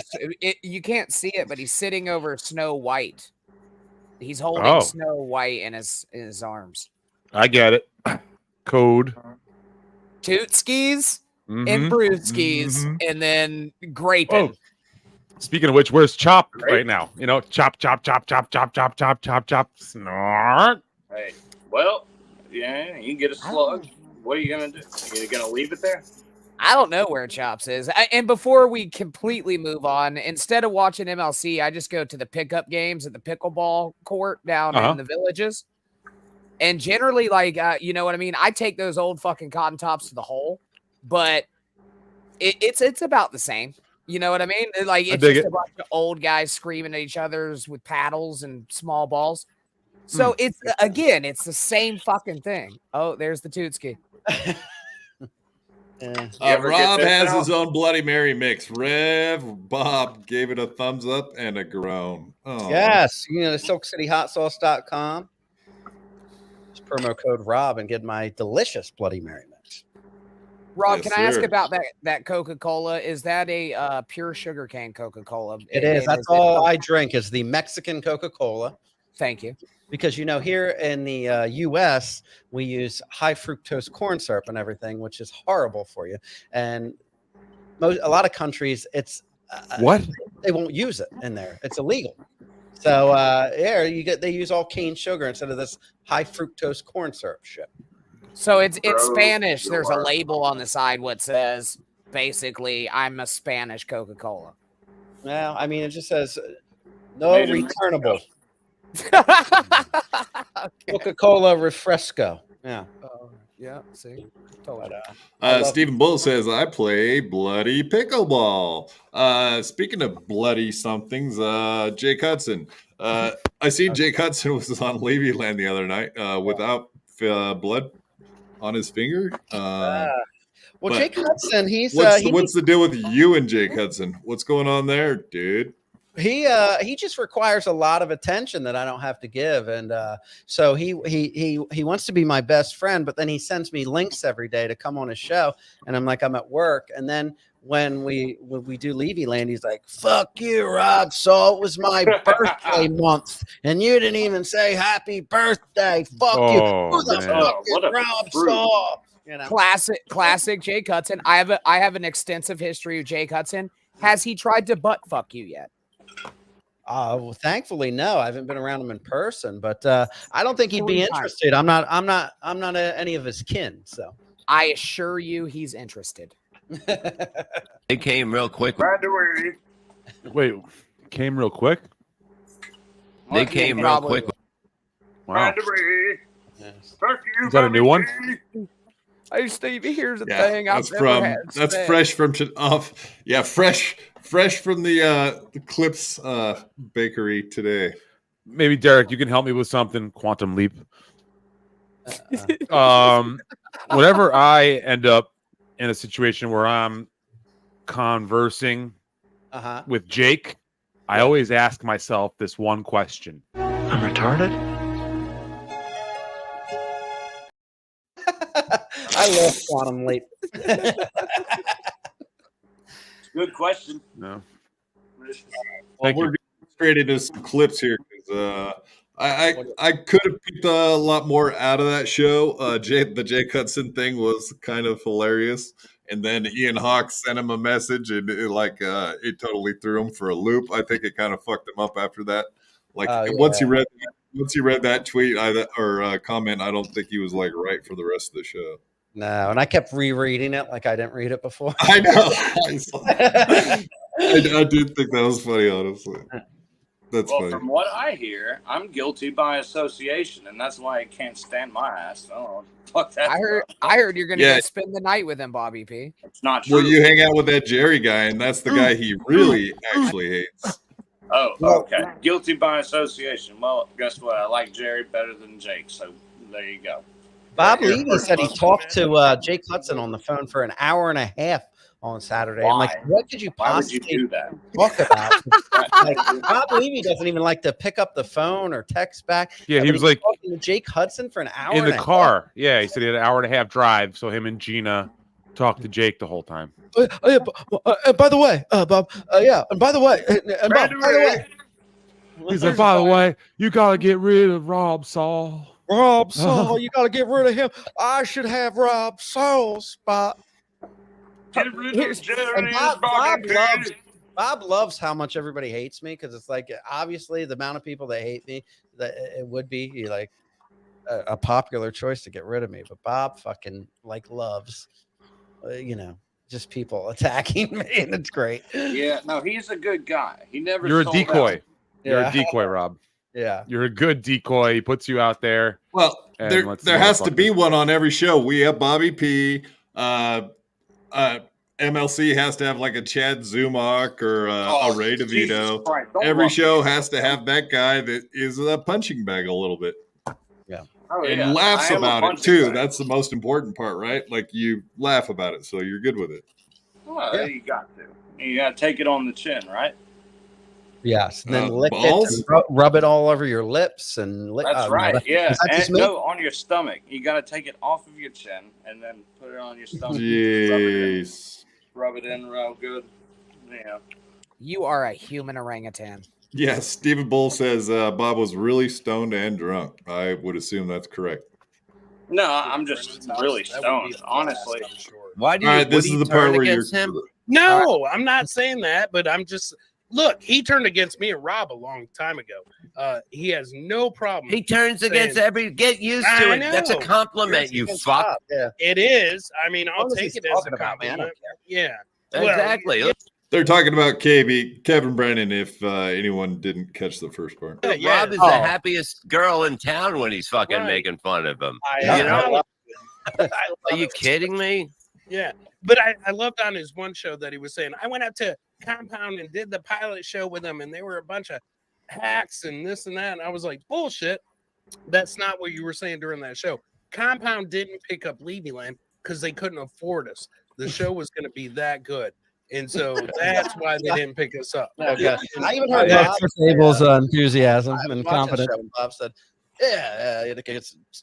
you can't see it, but he's sitting over Snow White. He's holding Snow White in his arms. I get it. Code. Toot skis and brood skis and then graping. Oh. Speaking of which, where's Chop right now? You know, chop, snort. Hey, well, yeah, you can get a slug. What are you gonna do? Are you gonna leave it there? I don't know where Chops is. And before we completely move on, instead of watching MLC, I just go to the pickup games at the pickleball court down in the villages. And generally, like, you know what I mean? I take those old fucking cotton tops to the hole, but it's about the same. You know what I mean? Like, it's just a bunch of old guys screaming at each other's with paddles and small balls. So it's, again, it's the same fucking thing. Oh, there's the Tootski. Rob has his own Bloody Mary mix. Rev Bob gave it a thumbs up and a groan. Oh. Yes, you know, the SilkCityHotSauce.com. Just promo code Rob and get my delicious Bloody Mary mix. Rob, can I ask about that Coca-Cola? Is that a pure sugarcane Coca-Cola? It is. That's all I drink is the Mexican Coca-Cola. Thank you. Because, you know, here in the U.S., we use high fructose corn syrup and everything, which is horrible for you. And a lot of countries, it's they won't use it in there. It's illegal. So they use all cane sugar instead of this high fructose corn syrup shit. So it's Spanish. There's a label on the side what says basically I'm a Spanish Coca-Cola. Well, I mean, it just says no returnable. Coca-Cola Refresco. Yeah. Yeah. See. Stephen Bull says, I play bloody pickleball. Speaking of bloody somethings, Jake Hudson. I seen Jake Hudson was on Levyland the other night without blood on his finger. Well, Jake Hudson, what's the deal with you and Jake Hudson? What's going on there, dude? He just requires a lot of attention that I don't have to give, and so he wants to be my best friend, but then he sends me links every day to come on his show, and I'm like, I'm at work, and then when we do Levyland, he's like, "Fuck you, Rob Saul. It was my birthday month, and you didn't even say happy birthday. Fuck you. Who the fuck is Rob Saul?" You know? Classic Jake Hudson. I have an extensive history of Jake Hudson. Has he tried to butt fuck you yet? Well, thankfully, no. I haven't been around him in person, but I don't think he'd be interested. I'm not any of his kin. So I assure you, he's interested. It came real quick. Wait, came real quick? They came real quick. Wow. Is that a new one? Hey, Stevie, here's the thing. That's fresh from fresh from the Clips bakery today. Maybe Derek, you can help me with something. Quantum leap. Whenever I end up in a situation where I'm conversing with Jake, I always ask myself this one question. I'm retarded? I love quantum leap. Good question. No. Well, we're getting straight into some clips here because I could have picked a lot more out of that show. The Jake Hudson thing was kind of hilarious, and then Ian Hawke sent him a message, and it totally threw him for a loop. I think it kind of fucked him up after that. Once he read that tweet or comment, I don't think he was right for the rest of the show. No, and I kept rereading it like I didn't read it before. I know. I did think that was funny, honestly. That's funny. From what I hear, I'm guilty by association, and that's why I can't stand my ass. Oh, fuck that. I heard you're gonna spend the night with him, Bobby P. It's not true. Well, you hang out with that Jerry guy, and that's the guy he really actually hates. Oh, okay. Guilty by association. Well, guess what? I like Jerry better than Jake, so there you go. Bob Levy said he talked to Jake Hudson on the phone for an hour and a half on Saturday. Why? I'm like, what could you possibly do that? Talk about? Bob Levy doesn't even like to pick up the phone or text back. Yeah, he was like talking to Jake Hudson for an hour in the car. Half. Yeah, he said he had an hour and a half drive, so him and Gina talked to Jake the whole time. By the way, Bob. And by the way, Bob, by the way. He's like, by the way, you gotta get rid of Rob Saul. Rob Saul, you got to get rid of him. I should have Rob Saul's spot. Get rid of Jerry. Bob loves how much everybody hates me because it's like obviously the amount of people that hate me that it would be like a popular choice to get rid of me. But Bob fucking loves, just people attacking me, and it's great. Yeah, no, he's a good guy. He never. You're a sold decoy. out. You're Yeah. a decoy, Rob. Yeah. You're a good decoy. He puts you out there. Well, And there let's has to be motherfuckers- one on every show. We have Bobby P. MLC has to have like a Chad Zumach or a Ray Jesus DeVito. Christ, don't Every lump show me. has to have that guy that is a punching bag a little bit Oh, and yeah. laughs I am a about it punching too. bag. That's the most important part, right? Like you laugh about it, so you're good with it. Well, Yeah. you got to. You got to take it on the chin, right? Yes. And then lick balls? it, and rub it all over your lips, and lick. That's no, right. Yeah. is that just And me? no, on your stomach. You got to take it off of your chin and then put it on your stomach. Jeez. Rub it in real good. Yeah. You are a human orangutan. Yes, Stephen Bull says Bob was really stoned and drunk. I would assume that's correct. No, I'm just really That would be stoned, a blast, honestly. I'm sure. Why do All you? right, this what do is you the part turn where you're. against him? No, I'm not saying that, but I'm just look. He turned against me and Rob a long time ago. He has no problem. He turns against Saying- every. Get used I to it. That's a know. compliment, you Against fuck. Bob, yeah. It is. I mean, I'll long as take he's it as a talking about me, I don't compliment. Yeah. Well, Exactly. They're talking about Kevin Brennan. If anyone didn't catch the first part, Yeah, yeah. Rob is Oh. the happiest girl in town when he's fucking Right. making fun of him. I You know? know. Are you kidding me? Yeah. But I loved on his one show that he was saying, I went out to Compound and did the pilot show with them, and they were a bunch of hacks and this and that. And I was like, bullshit. That's not what you were saying during that show. Compound didn't pick up Levyland because they couldn't afford us. The show was going to be that good. And so that's why they didn't pick us up. Okay. I even heard Yeah. Bob Sable's enthusiasm I was and watching confidence. the And Bob said, "Yeah,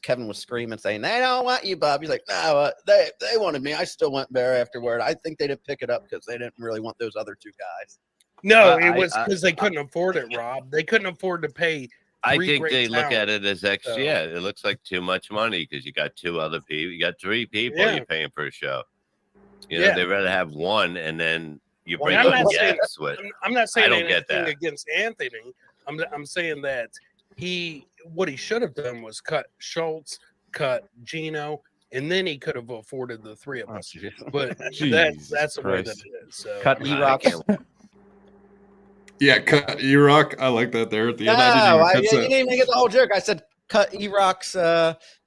Kevin was screaming, saying they don't want you, Bob." He's like, "No, they wanted me. I still went there afterward. I think they didn't pick it up because they didn't really want those other two guys." No, I- it was I- because they couldn't afford it, Rob. They couldn't afford to pay. I Three think great they look at talent. it as extra. So- Yeah, it looks like too much money because you got two other people. You got three people Yeah. you're paying for a show. You know, Yeah. they'd rather have one and then you Well, bring I'm up not saying- guests with. I'm not saying don't get anything that. against Anthony. I'm saying that what he should have done was cut Schultz, cut Gino, and then he could have afforded the three of Oh, us. jeez. But Jesus that's the way that Christ. it is. So Cut I E-Rock. can't- yeah, cut E-Rock. I like that there at the No, end. I you didn't even didn't catch that. even get the whole joke. I said, "Cut E-Rock's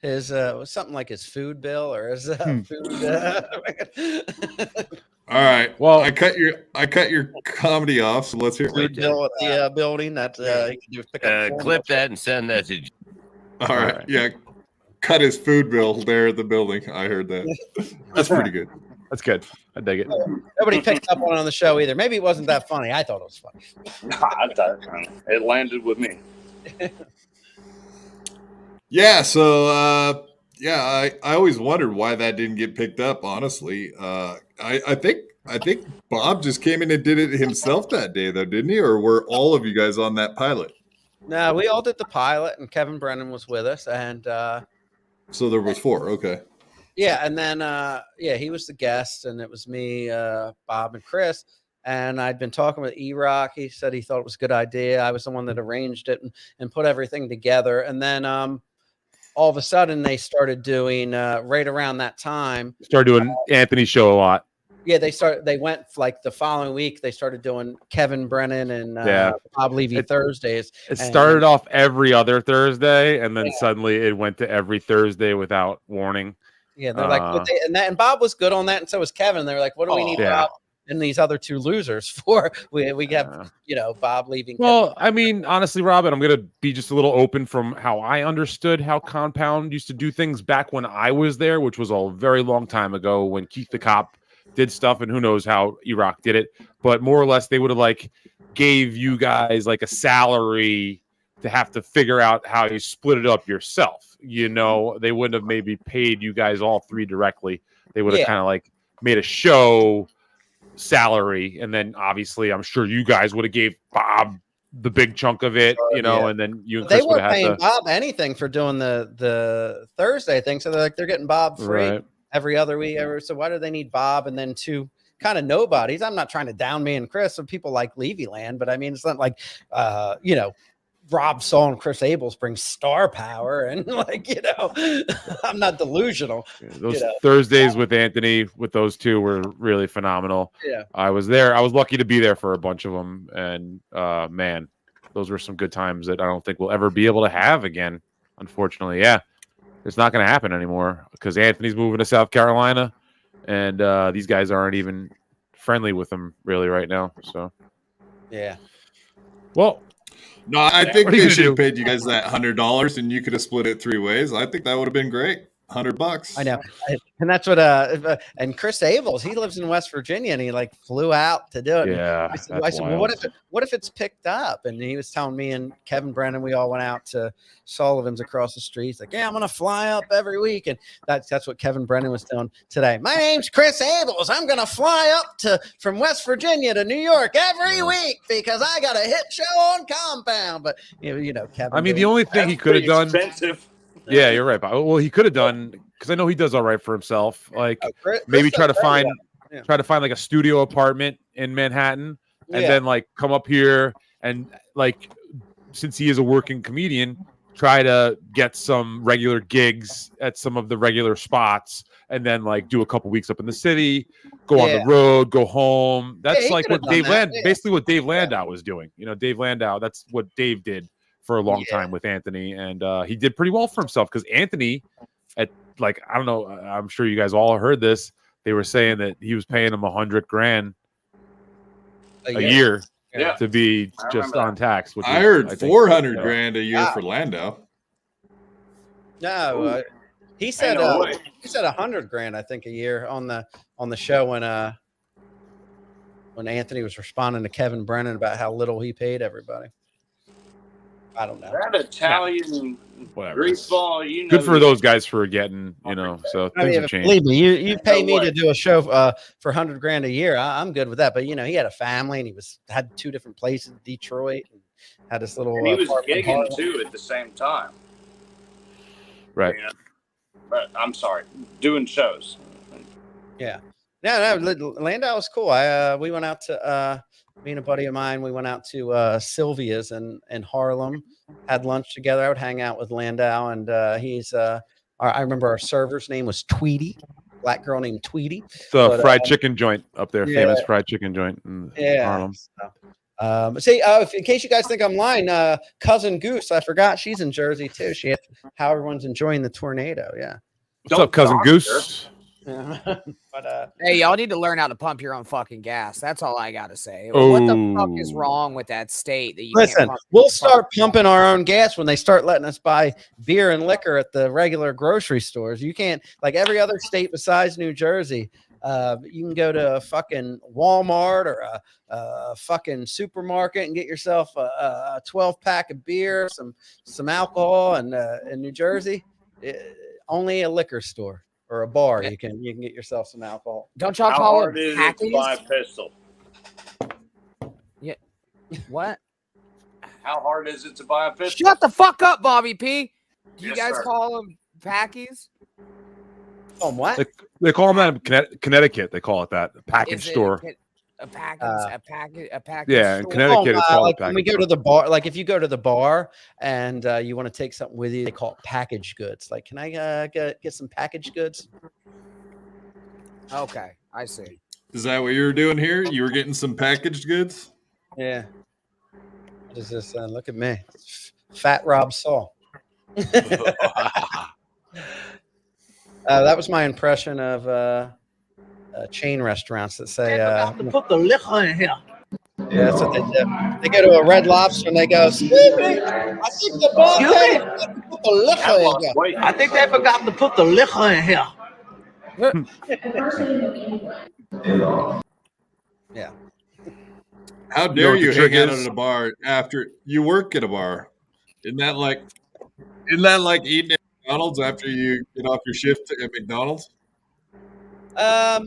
his was something like his food bill or his food." All right. Well- I cut your comedy off, so let's hear it. Food bill at the building that he could do pick up. form. clip that and send that to. All right. right. Yeah. Cut his food bill there at the building. I heard that. That's pretty good. That's good. I dig it. Nobody picked up on the show either. Maybe it wasn't that funny. I thought it was funny. I thought it landed with me. Yeah. So, I always wondered why that didn't get picked up. Honestly, I think Bob just came in and did it himself that day, though, didn't he? Or were all of you guys on that pilot? No, we all did the pilot, and Kevin Brennan was with us, and So there was 4. Okay. yeah, and then he was the guest, and it was me, Bob, and Chris. And I'd been talking with E-Rock. He said he thought it was a good idea. I was the one that arranged it and put everything together. And then all of a sudden, they started doing right around that time. Started doing Anthony's show a lot. Yeah, they went like the following week. They started doing Kevin Brennan and Yeah. Bob Levy Thursdays. It And- started off every other Thursday, and then suddenly it went to every Thursday without warning. Yeah, they're like, and Bob was good on that, and so was Kevin. They were like, "What do we need Yeah. Bob and these other two losers for?" We have Bob leaving. Well, I mean, honestly, Robin, I'm gonna be just a little open from how I understood how Compound used to do things back when I was there, which was a very long time ago when Keith the Cop did stuff, and who knows how E-Rock did it. But more or less, they would have like gave you guys like a salary to have to figure out how you split it up yourself. You know, they wouldn't have maybe paid you guys all three directly. They would have kind of like made a show salary, and then obviously I'm sure you guys would have gave Bob the big chunk of it, you know, and then you and They Chris would weren't have paying to. Bob anything for doing the Thursday thing, so they're getting Bob free Right. every other week. So why do they need Bob and then two kind of nobodies? I'm not trying to down me and Chris or people like Levyland, but I mean it's not like Rob Saul and Chris Abels bring star power, and I'm not delusional. Those Thursdays with Anthony, with those two, were really phenomenal. Yeah, I was there. I was lucky to be there for a bunch of them, and man, those were some good times that I don't think we'll ever be able to have again. Unfortunately, yeah, it's not going to happen anymore because Anthony's moving to South Carolina, and these guys aren't even friendly with him really right now. So, yeah. Well. No, I think What are you they gonna should have do? paid you guys that $100, and you could have split it 3 ways. I think that would have been great. $100. I know, and that's what. And Chris Abels, he lives in West Virginia, and he like flew out to do it. Yeah, I said, well, what if it's picked up? And he was telling me and Kevin Brennan, we all went out to Sullivan's across the street. He's like, yeah, I'm gonna fly up every week, and that's what Kevin Brennan was doing today. My name's Chris Abels. I'm gonna fly up from West Virginia to New York every week because I got a hit show on Compound. But Kevin. I mean, the only thing he could have done. Expensive. Yeah, you're right. Well, he could have done because I know he does all right for himself. Like maybe try to find like a studio apartment in Manhattan, and then like come up here and like since he is a working comedian, try to get some regular gigs at some of the regular spots, and then like do a couple weeks up in the city, go on the road, go home. That's like what basically what Dave Landau was doing. Dave Landau. That's what Dave did for a long time with Anthony, and he did pretty well for himself because Anthony, at like I don't know, I'm sure you guys all heard this. They were saying that he was paying him $100,000 a year to be just on tax. Which I heard $400,000 a year for Landau. No, he said $100,000 I think a year on the show when Anthony was responding to Kevin Brennan about how little he paid everybody. I don't know. That Italian greaseball, good for those guys for getting, so things have changed. Believe me, you pay me to do a show for $100,000 a year. I'm good with that. But he had a family and he had 2 different places in Detroit and had this little. And he was gigging too at the same time. Right. But I'm sorry, doing shows. Yeah. No, Landau was cool. We went out to me and a buddy of mine. We went out to Sylvia's in Harlem, had lunch together. I would hang out with Landau, and he's. I remember our server's name was Tweety, black girl named Tweety. The fried chicken joint up there, famous fried chicken joint in Harlem. In case you guys think I'm lying, cousin Goose, I forgot she's in Jersey too. She asked how everyone's enjoying the tornado. Yeah. What's up, cousin Goose? But hey, y'all need to learn how to pump your own fucking gas. That's all I gotta say. What the fuck is wrong with that state that you listen? We'll start pumping our own gas when they start letting us buy beer and liquor at the regular grocery stores. You can't, like every other state besides New Jersey. You can go to a fucking Walmart or a fucking supermarket and get yourself a 12-pack of beer, some alcohol, and in New Jersey, only a liquor store. Or a bar, you can get yourself some alcohol. Don't y'all call it to buy a pistol? Yeah. What? How hard is it to buy a pistol? Shut the fuck up, Bobby P. Do you Yes, guys sir. call them packies? Oh, what? They call them that in Connecticut. They call it that, a package store. A package. Yeah, in store? Connecticut, it's called like a package when we go store. to the bar, like if you go to the bar and you want to take something with you, they call it package goods. Like, can I get some package goods? Okay, I see. Is that what you were doing here? You were getting some packaged goods? Yeah. What is this? Look at me, Fat Rob Saul. That was my impression of chain restaurants that say put the liquor in here. yeah, that's what they do. They go to a Red Lobster and they go, excuse me, I think the bartender put the liquor in here. I think they forgot to put the liquor in here. Yeah. How dare you the trick hang out is? at a bar after you work at a bar? Isn't that like eating at McDonald's after you get off your shift at McDonald's? Yeah,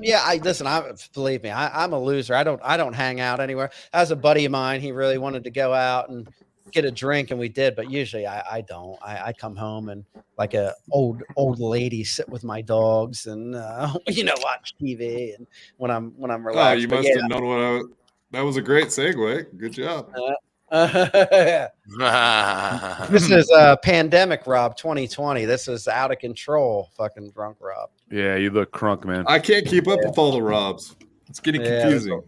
believe me, I'm a loser. I don't hang out anywhere. As a buddy of mine, he really wanted to go out and get a drink, and we did, but usually I don't. I come home and like a old lady sit with my dogs and watch TV and when I'm relaxed. Oh, you must have known that was a great segue. Good job. This is pandemic Rob 2020. This is out of control. Fucking drunk Rob. Yeah, you look crunk, man. I can't keep up with all the Robs. It's getting confusing.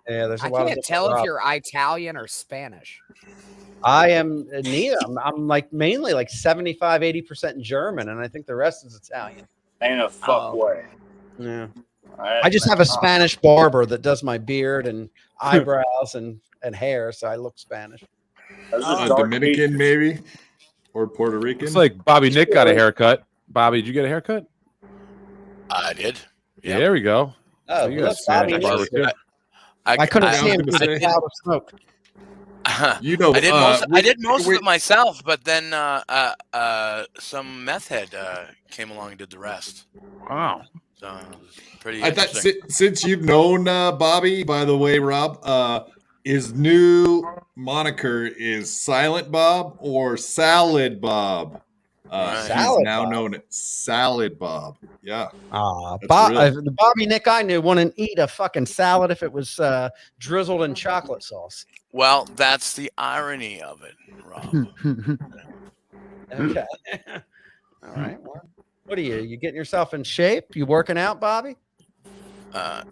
There's a I lot of can't different tell if Robs. you're Italian or Spanish. I am neither. I'm like mainly like 75, 80% German, and I think the rest is Italian. Ain't a fuck way. Yeah. I just have a Spanish barber that does my beard and eyebrows and hair, so I look Spanish. Dominican, maybe, or Puerto Rican. It's like Bobby Nick got a haircut. Bobby, did you get a haircut? I did. Yeah, there we go. Oh, So you got a look, Spanish Bobby barber Nick. too. I couldn't see him because gonna of say- the cloud of smoke. You know, I did most of we- it myself, but then some meth head came along and did the rest. Wow. So it was pretty I thought interesting. since you've known Bobby, by the way, Rob, his new moniker is Silent Bob or Salad Bob. He's Salad now Bob. known as Salad Bob. Yeah. Bob, real. the Bobby Nick I knew wouldn't eat a fucking salad if it was drizzled in chocolate sauce. Well, that's the irony of it, Rob. Okay. All right. Well, what are you? You getting yourself in shape? You working out, Bobby? No.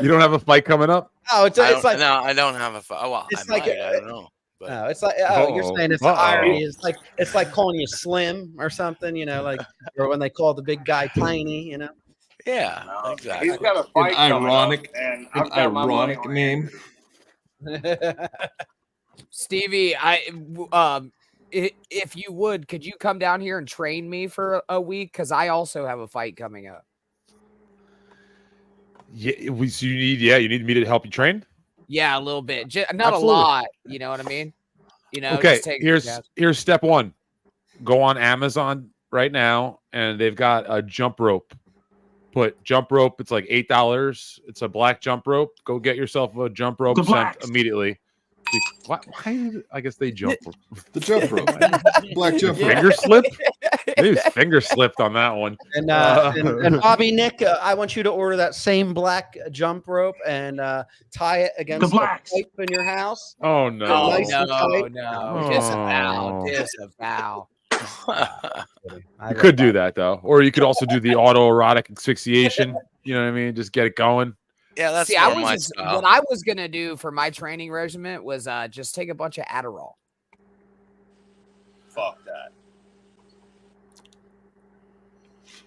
You don't have a fight coming up? Oh, it's like no, I don't have a. Well, it's I like might, I don't know. But no, it's like you're Uh-oh. saying it's the irony. It's like calling you slim or something, you know, like or when they call the big guy tiny, you know. yeah, exactly. He's got a fight coming up, and An I've got my money ironic on name. Stevie, if you would, could you come down here and train me for a week? Because I also have a fight coming up. Yeah, so you need me to help you train? Yeah, a little bit. Not Absolutely. a lot. You know what I mean? You know. Okay, just take- here's step one. Go on Amazon right now, and they've got a jump rope. Put jump rope. It's like $8. It's a black jump rope. Go get yourself a jump rope sent immediately. Why I guess they jump. The jump rope. Black jump rope. Finger slip? Maybe his finger slipped on that one. And Bobby Nick, I want you to order that same black jump rope and tie it against the pipe in your house. Oh no! Oh, Nice and tight. no. Disavow. You could do that though, or you could also do the autoerotic asphyxiation. You know what I mean? Just get it going. Yeah, that's See, more my what style. I was gonna do for my training regimen was just take a bunch of Adderall. Fuck that.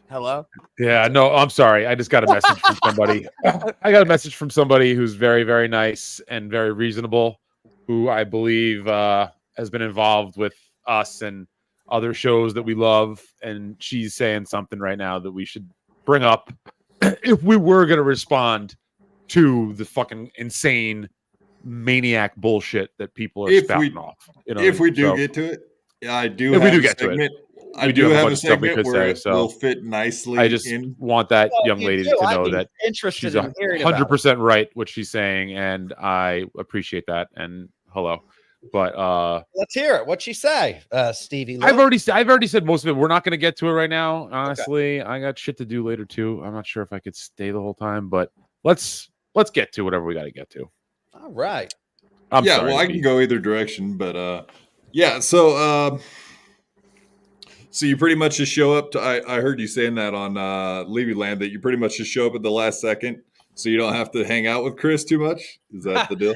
Hello? Yeah, no, I'm sorry. I just got a message from somebody. I got a message from somebody who's very, very nice and very reasonable, who I believe has been involved with us and other shows that we love. And she's saying something right now that we should bring up if we were going to respond to the fucking insane maniac bullshit that people are spouting off. You know, If we do so- get to it, yeah, I do. If we have do a get to it. segment. I We do have a have bunch a of stuff we segment could where say, it so will fit nicely. I just in. want that Well, young you lady do. to I'd know be that interested she's in hearing about it. 100% right what she's saying, and I appreciate that. And hello, but Let's hear it. What'd she say, Stevie? I've already said most of it. We're not going to get to it right now. Honestly, I got shit to do later too. I'm not sure if I could stay the whole time, but let's get to whatever we got to get to. All right. I'm yeah, sorry well, to I be- can go either direction, but yeah. So you pretty much just show up to. I heard you saying that on Levy Land that you pretty much just show up at the last second, so you don't have to hang out with Chris too much. Is that the deal?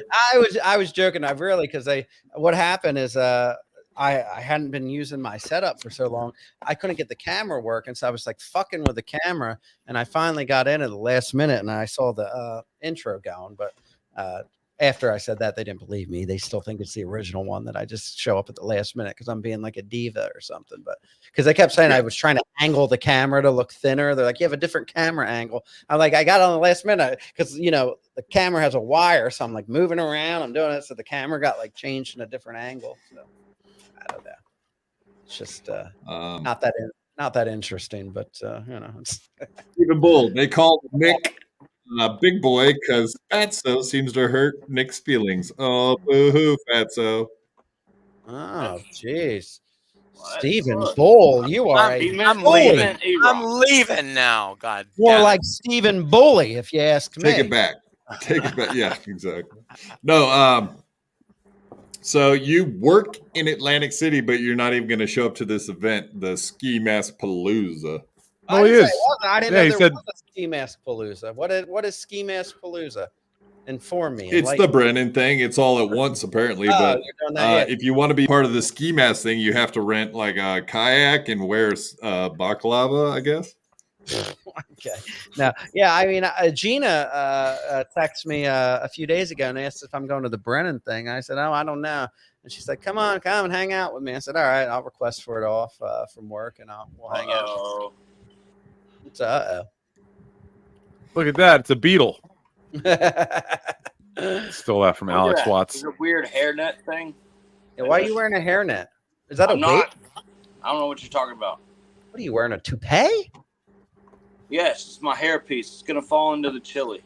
I was joking. I really because what happened is I hadn't been using my setup for so long. I couldn't get the camera working, so I was like fucking with the camera, and I finally got in at the last minute, and I saw the intro going. But after I said that, they didn't believe me. They still think it's the original one that I just show up at the last minute because I'm being like a diva or something. But because they kept saying I was trying to angle the camera to look thinner. They're like, you have a different camera angle. I'm like, I got it on the last minute because you know the camera has a wire, so I'm like moving around. I'm doing it, so the camera got like changed in a different angle. So I don't know. It's just not that interesting, but you know, it's Even bold. They call Nick Big Boy because Fatso seems to hurt Nick's feelings. Oh, boo-hoo, Fatso. oh jeez. Stephen Bull, you are I'm bully. leaving. I'm leaving now. God More damn it. like Stephen Bully, if you ask me. Take it back. Take it back. Yeah, exactly. No, so you work in Atlantic City, but you're not even going to show up to this event, the Ski Mask Palooza. I Oh, he didn't say is. it wasn't. I didn't Yeah, know he there said- was a Ski Mask Palooza. What is Ski Mask Palooza? Inform me. It's the Brennan thing. It's all at once, apparently. Oh, But you're doing that, yeah. if you want to be part of the Ski Mask thing, you have to rent like a kayak and wear baklava, I guess. Okay. No, yeah, I mean, Gina texted me a few days ago and asked if I'm going to the Brennan thing. I said, oh, I don't know. And she said, come on, come and hang out with me. I said, all right, I'll request for it off from work and we'll hang out. It's Look at that. It's a beetle. yeah, Stole that from Alex Watts. It's a weird hairnet thing. why are you wearing a hairnet? Is that a I'm wig? not. I don't know what you're talking about. What are you wearing, a toupee? Yes, it's my hairpiece. It's gonna fall into the chili.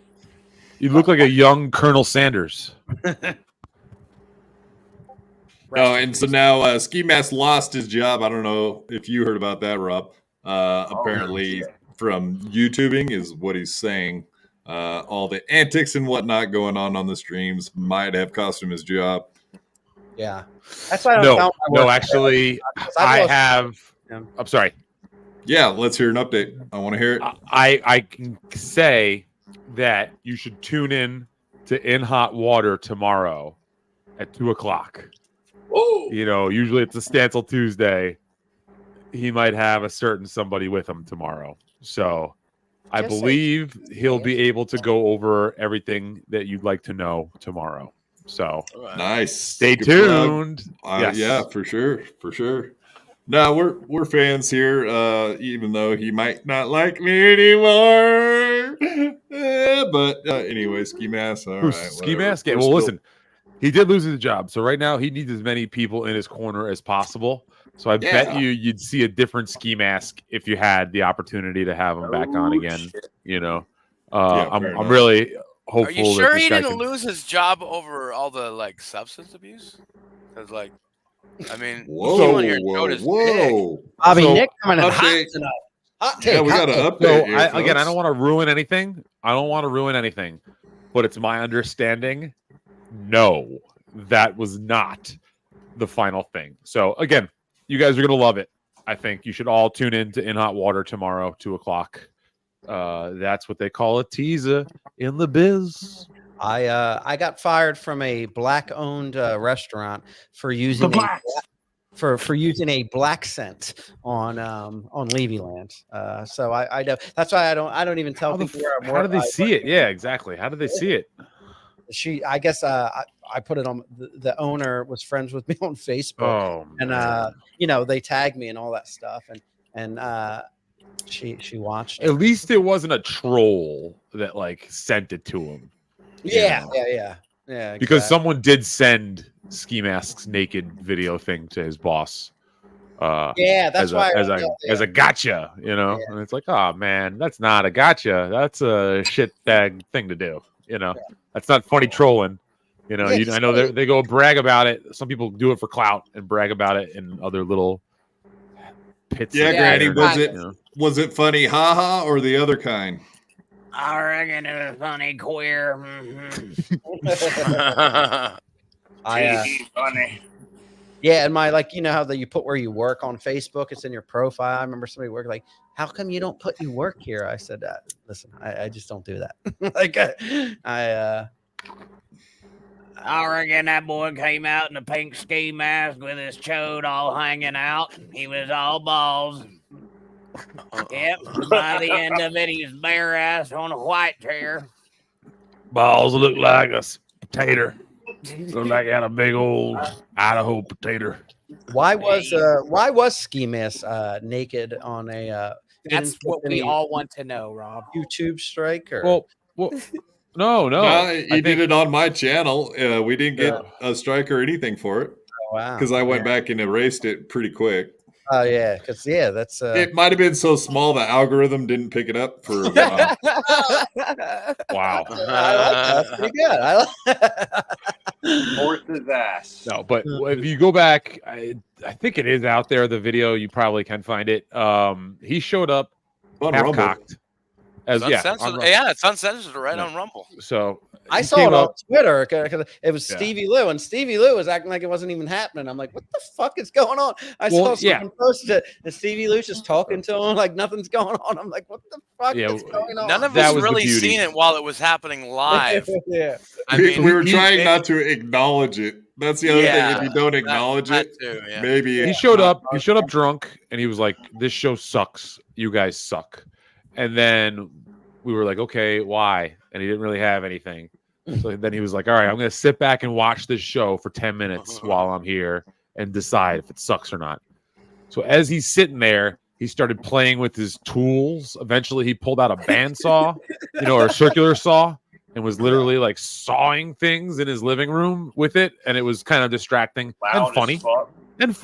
You look like a young Colonel Sanders. Oh, and so now Ski Mask lost his job. I don't know if you heard about that, Rob. Apparently, from YouTubing is what he's saying. All the antics and whatnot going on the streams might have cost him his job. Yeah. That's why I don't No, count my no, work. actually, I've I lost- have. Yeah. I'm sorry. Yeah, let's hear an update. I want to hear it. I can say that you should tune in to In Hot Water tomorrow at 2:00. Oh, You know, usually it's a Stancil Tuesday. He might have a certain somebody with him tomorrow. So I Just say- believe he'll be able to go over everything that you'd like to know tomorrow. So Nice. stay Good plug. tuned. Yes. Yeah, for sure, for sure. No, we're fans here. Even though he might not like me anymore, but anyway, Ski Mask. All Who's right, Ski whatever. Mask? Yeah, We're well, still- listen, he did lose his job, so right now he needs as many people in his corner as possible. So I bet you'd see a different Ski Mask if you had the opportunity to have him back on again. shit. You know, Yeah, I'm fair enough. really hopeful. Are you sure that this he guy didn't can- lose his job over all the like substance abuse? Because I mean, Whoa, someone here whoa, showed his dick. whoa! Bobby So, Nick coming in hot update. tonight. Hot take. Yeah, we hot got an take. update. So here, again, I folks. don't want to ruin anything. But it's my understanding. No, that was not the final thing. So again, you guys are gonna love it. I think you should all tune in to In Hot Water tomorrow, 2:00. That's what they call a teaser in the biz. I got fired from a black-owned restaurant for using for using a black scent on Levyland. So I know that's why I don't even tell people where I'm How do they working. see it? Yeah, exactly. How do they see it? I guess I put it on. The owner was friends with me on Facebook, Oh, and man. you know, they tagged me and all that stuff, and she watched. At least it wasn't a troll that like sent it to him. Yeah, you know? yeah. Because exactly. someone did send Ski Mask's naked video thing to his boss. Yeah, that's as why as a gotcha, you know. Yeah. And it's like, oh man, that's not a gotcha. That's a shit bag thing to do. You know, that's not funny trolling. You know, Yeah, I know they go brag about it. Some people do it for clout and brag about it in other little pits. Yeah, of the Granny, internet, was it you know? was it funny, haha, or the other kind? I reckon it was funny queer. Funny. Yeah, and my you know how you put where you work on Facebook, it's in your profile. I remember somebody worked like, how come you don't put you work here? I said, listen, I just don't do that. I reckon that boy came out in a pink ski mask with his chode all hanging out. He was all balls. Yep. By the end of it, he was bare ass on a white chair. Balls look like a potato. Look like he had a big old Idaho potato. why was Ski Mask naked on a That's what we all want to know, Rob. YouTube strike? Or Well, no. He did it on my channel. We didn't get a strike or anything for it wow, because I went back and erased it pretty quick. oh yeah, because that's It might have been so small the algorithm didn't pick it up for a while. Wow. I like that. That's pretty good. I like Horse's ass. No, but if you go back, I think it is out there. The video, you probably can find it. He showed up On half Rumble. cocked As It's uncensored. Yeah, it's uncensored right on Rumble. So I he saw came it on up- Twitter because it was Yeah. Stevie Lou, and Stevie Lou was acting like it wasn't even happening. I'm like, what the fuck is going on? I Well, saw someone post it, and Stevie Lou's just talking to him like nothing's going on. I'm like, what the fuck is going on? None of That us was the really beauty. seen it while it was happening live. Yeah. I we mean, were trying not to acknowledge it. That's the other thing. If you don't acknowledge that it, too, yeah. maybe he showed up. He showed up drunk, and he was like, "This show sucks. You guys suck." And then we were like, "Okay, why?" And he didn't really have anything. So then he was like, "All right, I'm going to sit back and watch this show for 10 minutes while I'm here and decide if it sucks or not." So as he's sitting there, he started playing with his tools. Eventually, he pulled out a bandsaw, or a circular saw, and was literally like sawing things in his living room with it, and it was kind of distracting and funny. It was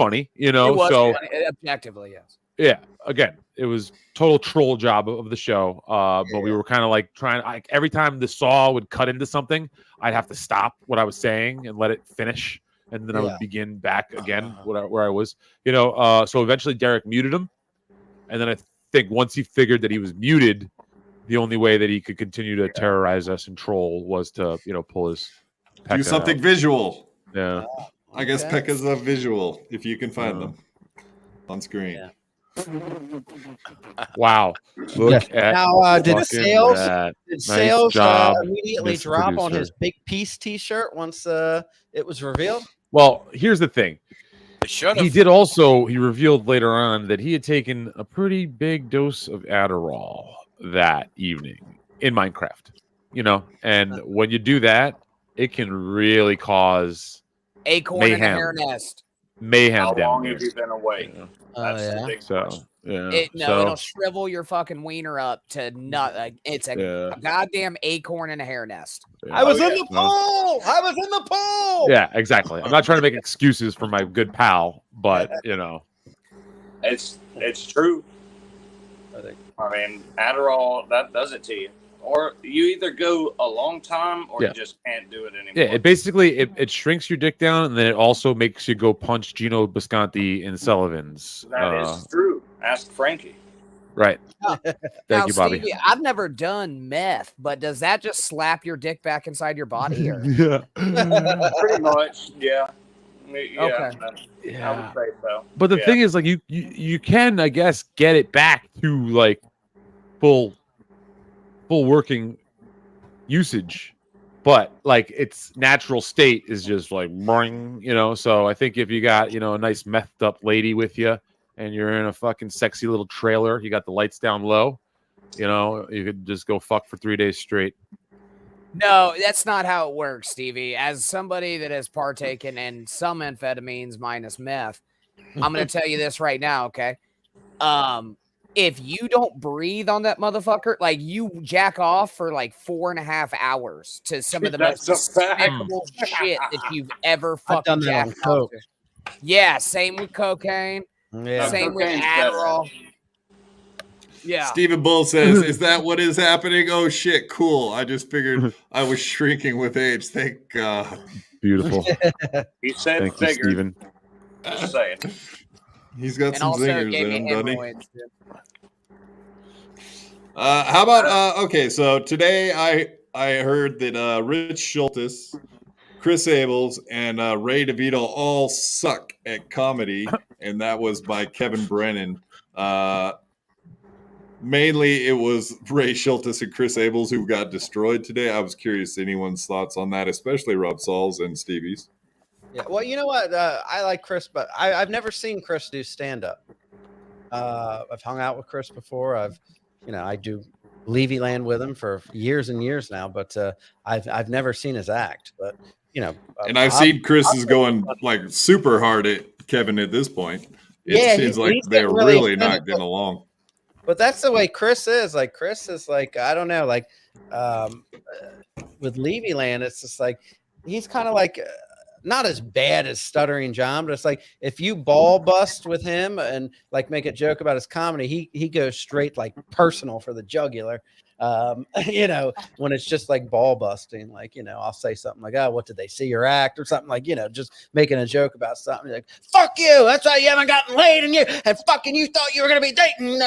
So funny, objectively, yes. yeah, again, it was total troll job of the show. But we were kind of like trying. Every time the saw would cut into something, I'd have to stop what I was saying and let it finish, and then I would begin back again where I was. So eventually Derek muted him, and then I think once he figured that he was muted, the only way that he could continue to terrorize us and troll was to pull his do something visual. Yeah, I guess Pekka's a visual if you can find them on screen. Yeah. Wow! Look at did fucking Sales that. did Nice Sales job, immediately Mr. drop on Producer. his big piece T-shirt once it was revealed? Well, here's the thing. He did also. He revealed later on that he had taken a pretty big dose of Adderall that evening in Minecraft. And when you do that, it can really cause Acorn mayhem. in a hair nest. Mayhem How down long there. have you been awake? That's the big question. It'll shrivel your fucking wiener up to nut. It's a goddamn acorn in a hair nest. Yeah. I was in the pool. I was in the pool. Yeah, exactly. I'm not trying to make excuses for my good pal, but It's true. I mean, Adderall, that does it to you. Or you either go a long time or you just can't do it anymore. Yeah, it basically it shrinks your dick down, and then it also makes you go punch Gino Bisconti in Sullivan's. That is true. Ask Frankie. Right. Thank you, Bobby. Stevie, I've never done meth, but does that just slap your dick back inside your body? Or? Yeah. Pretty much, yeah. Okay. I would say so. But the thing is, like, you can, I guess, get it back to like full working usage, but like its natural state is just like boing, So I think if you got a nice methed up lady with you, and you're in a fucking sexy little trailer, you got the lights down low, you could just go fuck for 3 days straight. No, that's not how it works, Stevie. As somebody that has partaken in some amphetamines minus meth, I'm going to tell you this right now, okay? If you don't breathe on that motherfucker, like you jack off for like 4.5 hours to some of the most despicable shit that you've ever fucking jacked off to. Yeah, same with cocaine. Yeah. Same with Adderall. Yeah. Stephen Bull says, "Is that what is happening? Oh shit, cool. I just figured I was shrinking with age. Thank God." Beautiful. He said, "Thank you, Stephen." Just saying. He's got And some also zingers gave in me him, doesn't he? hemorrhoids, too. How about okay? So today I heard that Rich Schultes, Chris Abels, and Ray DeVito all suck at comedy, and that was by Kevin Brennan. Mainly, it was Ray Schultes and Chris Abels who got destroyed today. I was curious anyone's thoughts on that, especially Rob Saul's and Stevie's. Yeah. Well, you know what? I like Chris, but I've never seen Chris do stand up. I've hung out with Chris before. I do Levy Land with him for years and years now, but I've never seen his act. But and I've seen Chris is going like super hard at Kevin at this point. It seems like they're really not getting along. But that's the way Chris is. Like Chris is like, I don't know, like with Levy Land, it's just like he's kind of like not as bad as Stuttering John, but it's like if you ball bust with him and like make a joke about his comedy, he goes straight like personal for the jugular. You know, when it's just like ball busting, like, you know, I'll say something like, oh, what did they see your act or something, like, you know, just making a joke about something like, fuck you, that's why you haven't gotten laid, and fucking you thought you were gonna be dating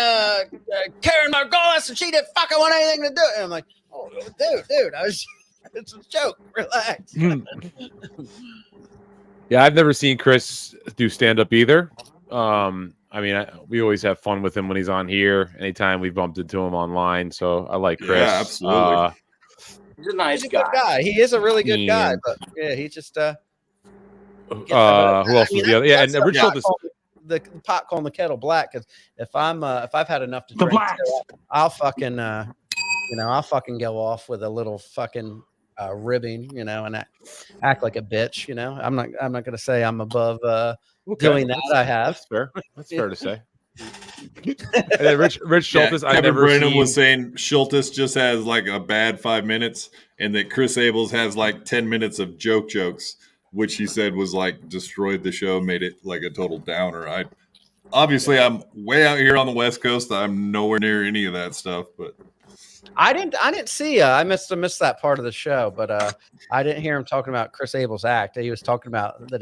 Karen Margolis and she didn't fucking want anything to do. And I'm like, oh, dude, it's a joke, relax. Yeah, I've never seen Chris do stand up either. I mean, we always have fun with him when he's on here. Anytime we bumped into him online, so I like Chris. Yeah, absolutely. He's a nice He's a good guy. He is a really good guy, but yeah, he just who else was the other? Yeah, and Rich Schultz. The pot calling the kettle black, because if I've had enough to drink, I'll fucking I'll fucking go off with a little fucking ribbing, you know, and act like a bitch, you know. I'm not gonna say I'm above doing that. I have. That's fair. That's fair to say. And then Rich Schultz. Yeah, Kevin Brennan was saying Schultz just has like a bad 5 minutes, and that Chris Abels has like 10 minutes of jokes, which he said was like destroyed the show, made it like a total downer. I'm way out here on the West Coast. I'm nowhere near any of that stuff, but I didn't see. I missed that part of the show, but I didn't hear him talking about Chris Abel's act. He was talking about that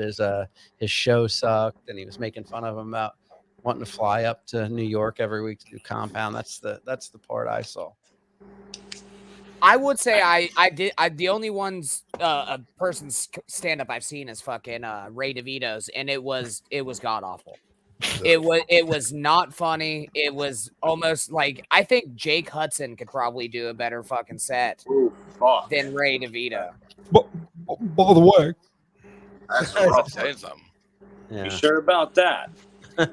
his show sucked, and he was making fun of him about wanting to fly up to New York every week to do Compound. That's the part I saw. I would say the only a person's stand up I've seen is fucking Ray DeVito's, and it was god awful. It was not funny. It was almost like, I think Jake Hudson could probably do a better fucking set than Ray DeVito. But by the way, that's rough. Saying something. Yeah. You sure about that?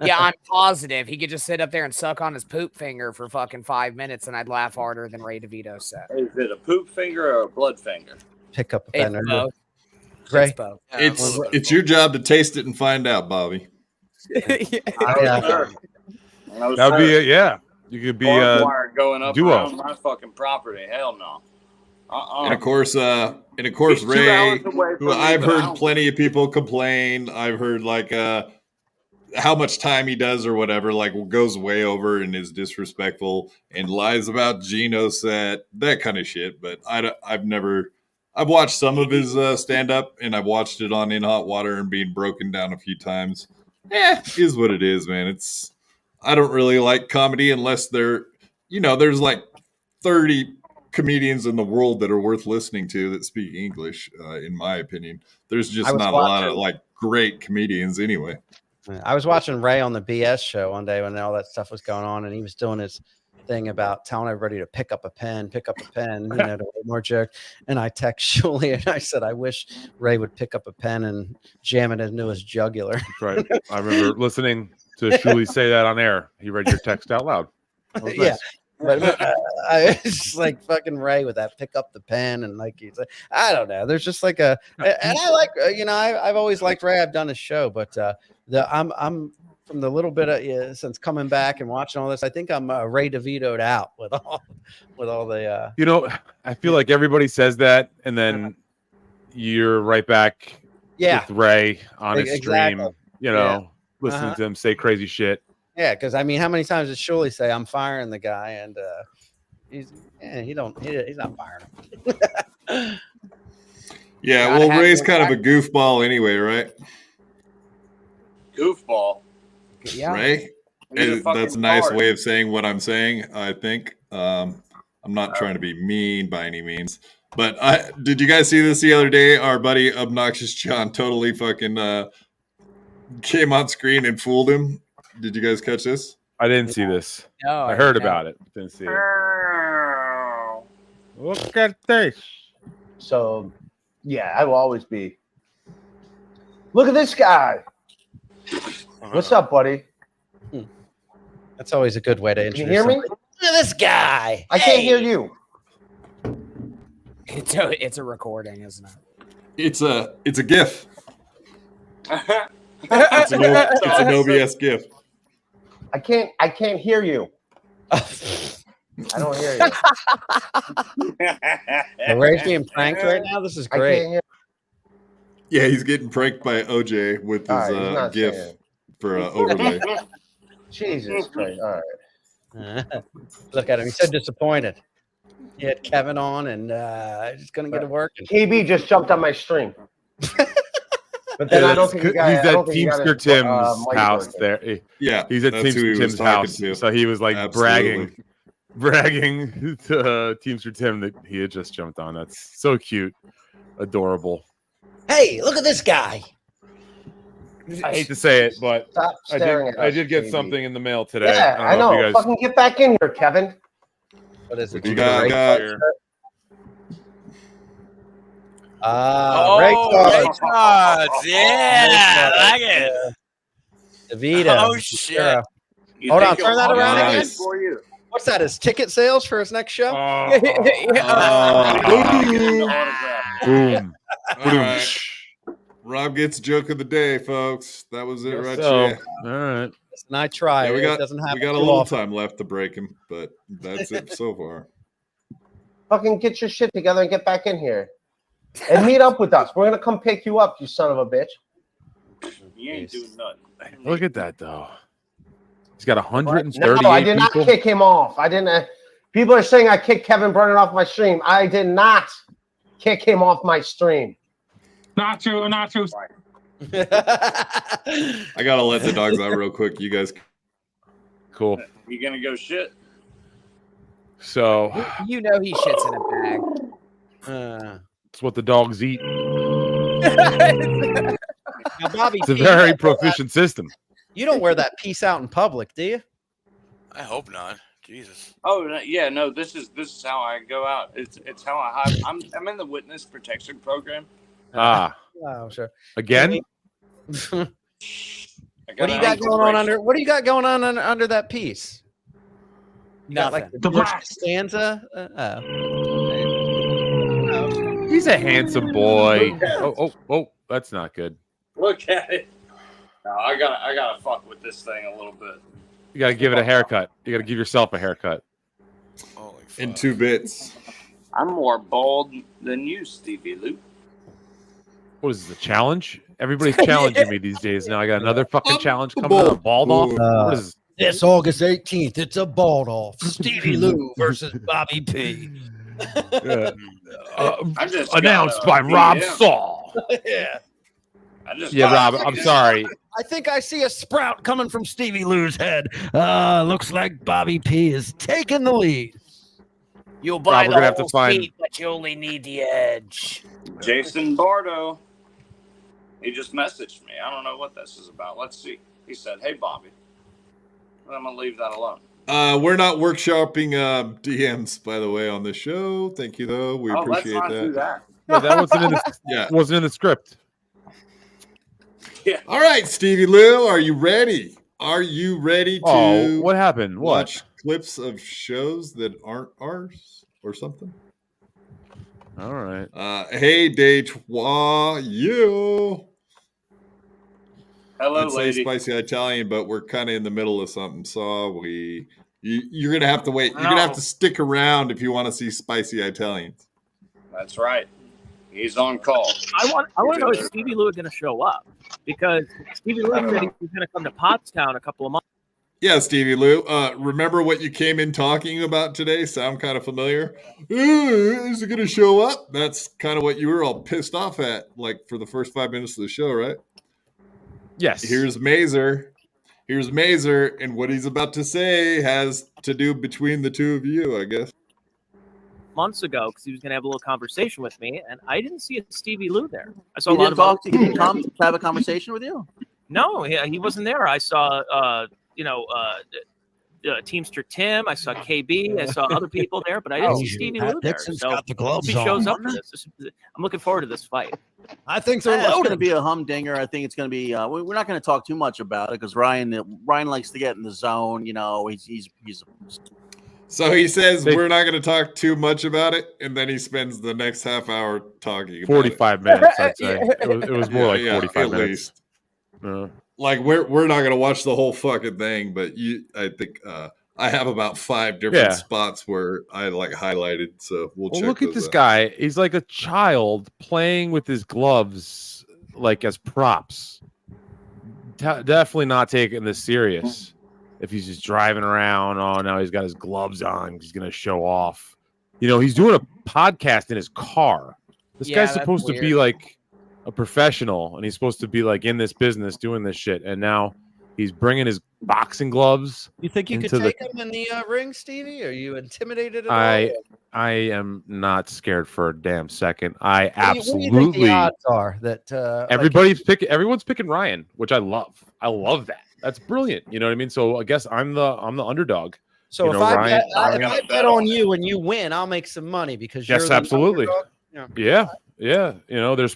Yeah, I'm positive he could just sit up there and suck on his poop finger for fucking 5 minutes, and I'd laugh harder than Ray DeVito's set. Is it a poop finger or a blood finger? Pick up a pen. Ray, it's your job to taste it and find out, Bobby. That would be it. Yeah, you could be going up duo. Around my fucking property. Hell no. And of course, Ray, who I've heard plenty of people complain. I've heard like how much time he does or whatever, like goes way over and is disrespectful and lies about Gino's set, that kind of shit. But I've watched some of his stand up, and I've watched it on In Hot Water and being broken down a few times. Is what it is, man. I don't really like comedy unless there's like 30 comedians in the world that are worth listening to that speak English. In my opinion, there's just not a lot of like great comedians anyway. I was watching Ray on the BS show one day when all that stuff was going on, and he was doing his thing about telling everybody to pick up a pen, you know, to more joke. And I text Shuli and I said, I wish Ray would pick up a pen and jam it into his jugular. That's right. I remember listening to Shuli say that on air. He read your text out loud. Yeah. Nice. But I just like fucking Ray with that pick up the pen, and like he's like, I don't know. There's just like and I like, you know, I've always liked Ray. I've done his show, but I'm from the little bit of since coming back and watching all this, I think I'm Ray DeVito'd out with all the. You know, I feel like everybody says that, and then you're right back. Yeah. With Ray on his stream. You know, listening to him say crazy shit. Yeah, because I mean, how many times does Shuli say I'm firing the guy, and he's not firing him. Yeah, well, Ray's kind of a goofball anyway, right? Goofball. Yeah. Ray? That's a nice way of saying what I'm saying, I think. I'm not trying to be mean by any means. But did you guys see this the other day? Our buddy Obnoxious John totally fucking came on screen and fooled him. Did you guys catch this? I didn't see this. No, I heard about it. Didn't see it. Look at this. So, yeah, I will always be. Look at this guy. What's up, buddy? That's always a good way to introduce. Can you hear me? Somebody. Look at this guy. I can't hear you. It's a recording, isn't it? It's a GIF. It's an OBS GIF. I can't hear you. I don't hear you. Ray's being pranked right now. This is great. I can't hear. Yeah, he's getting pranked by OJ with his GIF for overlay. Jesus Christ! All right. Look at him. He's so disappointed. He had Kevin on, and just couldn't get it working. KB just jumped on my stream. But then I don't think he's at Teamster Tim's house there. Yeah, he's at Teamster Tim's house. So he was like bragging to Teamster Tim that he had just jumped on. That's so cute, adorable. Hey, look at this guy. I hate to say it, but I did get something in the mail today. Yeah, I know. You guys... Fucking get back in here, Kevin. What is it? You got here. Ray cards. Yeah, I like it. DeVito. Oh, shit. Hold on, turn that around again. For you. What's that? His ticket sales for his next show? Boom. All right. Rob gets joke of the day, folks. That was it right here. All right. And I tried. Yeah, we got a little often. time left to break him, but that's it so far. Fucking get your shit together and get back in here. And meet up with us. We're going to come pick you up, you son of a bitch. You ain't doing nothing. Look at that, though. He's got 130. No, I did not kick him off. I didn't. People are saying I kicked Kevin Brennan off my stream. I did not kick him off my stream. Not true. Not true. I got to let the dogs out real quick. You guys. Cool. You going to go shit? So. You know he shits in a bag. It's what the dogs eat. Now, Bobby, it's a very proficient system. You don't wear that piece out in public, do you? I hope not. Jesus. Oh yeah, no. This is how I go out. It's how I hide. I'm in the witness protection program. Ah. Oh, sure. Again. What do you got going on under? What do you got going on under that piece? You got like the first stanza. He's a handsome boy. Oh, that's not good. Look at it. No, I gotta fuck with this thing a little bit. You gotta give it a haircut. You gotta give yourself a haircut. In 2 bits. I'm more bald than you, Stevie Lou. What is this, a challenge? Everybody's challenging me these days. Now I got another fucking challenge coming up. Bald off? What is this? This August 18th, it's a bald off. Stevie Lou versus Bobby P. Announced by Rob Saul. Yeah. Rob, I'm sorry. I think I see a sprout coming from Stevie Lou's head. Looks like Bobby P is taking the lead. You'll buy Rob, the whole seat, but you only need the edge. Jason Bardo. He just messaged me. I don't know what this is about. Let's see. He said, "Hey, Bobby." I'm gonna leave that alone. We're not workshopping DMs, by the way, on the show. Thank you, though. We appreciate let's not that. do that. Yeah, that wasn't in the script. Yeah. All right, Stevie Lou, are you ready? Are you ready to? Oh, what happened? Watch clips of shows that aren't ours or something. All right. Hey, Dejois, you. Hello, I'd lady. say spicy Italian, but we're kind of in the middle of something. So you're gonna have to wait. You're gonna have to stick around if you want to see spicy Italians. That's right. He's on call. I want to know if Stevie Lou is going to show up, because Stevie Lou said he was going to come to Pottstown a couple of months. Yeah, Stevie Lou. Remember what you came in talking about today? Sound kind of familiar? Is it going to show up? That's kind of what you were all pissed off at, like for the first 5 minutes of the show, right? Yes. Here's Mazer. And what he's about to say has to do between the two of you, I guess. Months ago, because he was going to have a little conversation with me, and I didn't see a Stevie Lou there. I saw a lot of. He didn't come to have a conversation with you. No, he wasn't there. I saw, Teamster Tim. I saw KB. I saw other people there, but I didn't see Stevie Lou there. So got the gloves he shows up for this. I'm looking forward to this fight. I think they're It's going to loaded. be a humdinger. I think it's going to be. We're not going to talk too much about it because Ryan likes to get in the zone. You know, he's. So he says we're not going to talk too much about it, and then he spends the next half hour talking about 45 minutes, I'd say. It was more like 45 at minutes. Least. Like we're not going to watch the whole fucking thing, but I think I have about 5 different spots where I like highlighted, so we'll check. Look at this guy. He's like a child playing with his gloves like as props. Definitely not taking this serious. If he's just driving around, oh, now he's got his gloves on. He's going to show off. he's doing a podcast in his car. This Yeah, guy's that's supposed to be weird. like a professional, and he's supposed to be like in this business doing this shit. And now he's bringing his boxing gloves. You think you could into take him in the ring, Stevie? Are you intimidated at all? I am not scared for a damn second. I What do absolutely. you think the odds are that everyone's picking Ryan, which I love. I love that. That's brilliant. You know what I mean? So I guess I'm the underdog. So if I bet on you and you win, I'll make some money because you're the absolutely. underdog? Yeah.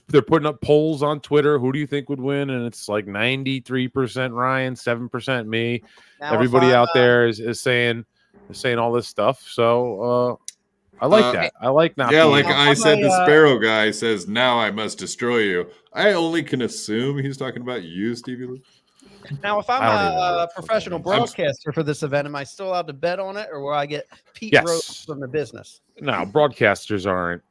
They're putting up polls on Twitter. Who do you think would win? And it's like 93% Ryan, 7% me. Now, Everybody out there is saying all this stuff. So I like that. I like not. Yeah, being, like I said, the Sparrow guy says, "Now I must destroy you." I only can assume he's talking about you, Stevie Lou. Now, if I'm a professional broadcaster for this event, am I still allowed to bet on it, or will I get Pete Rose from the business? No, broadcasters aren't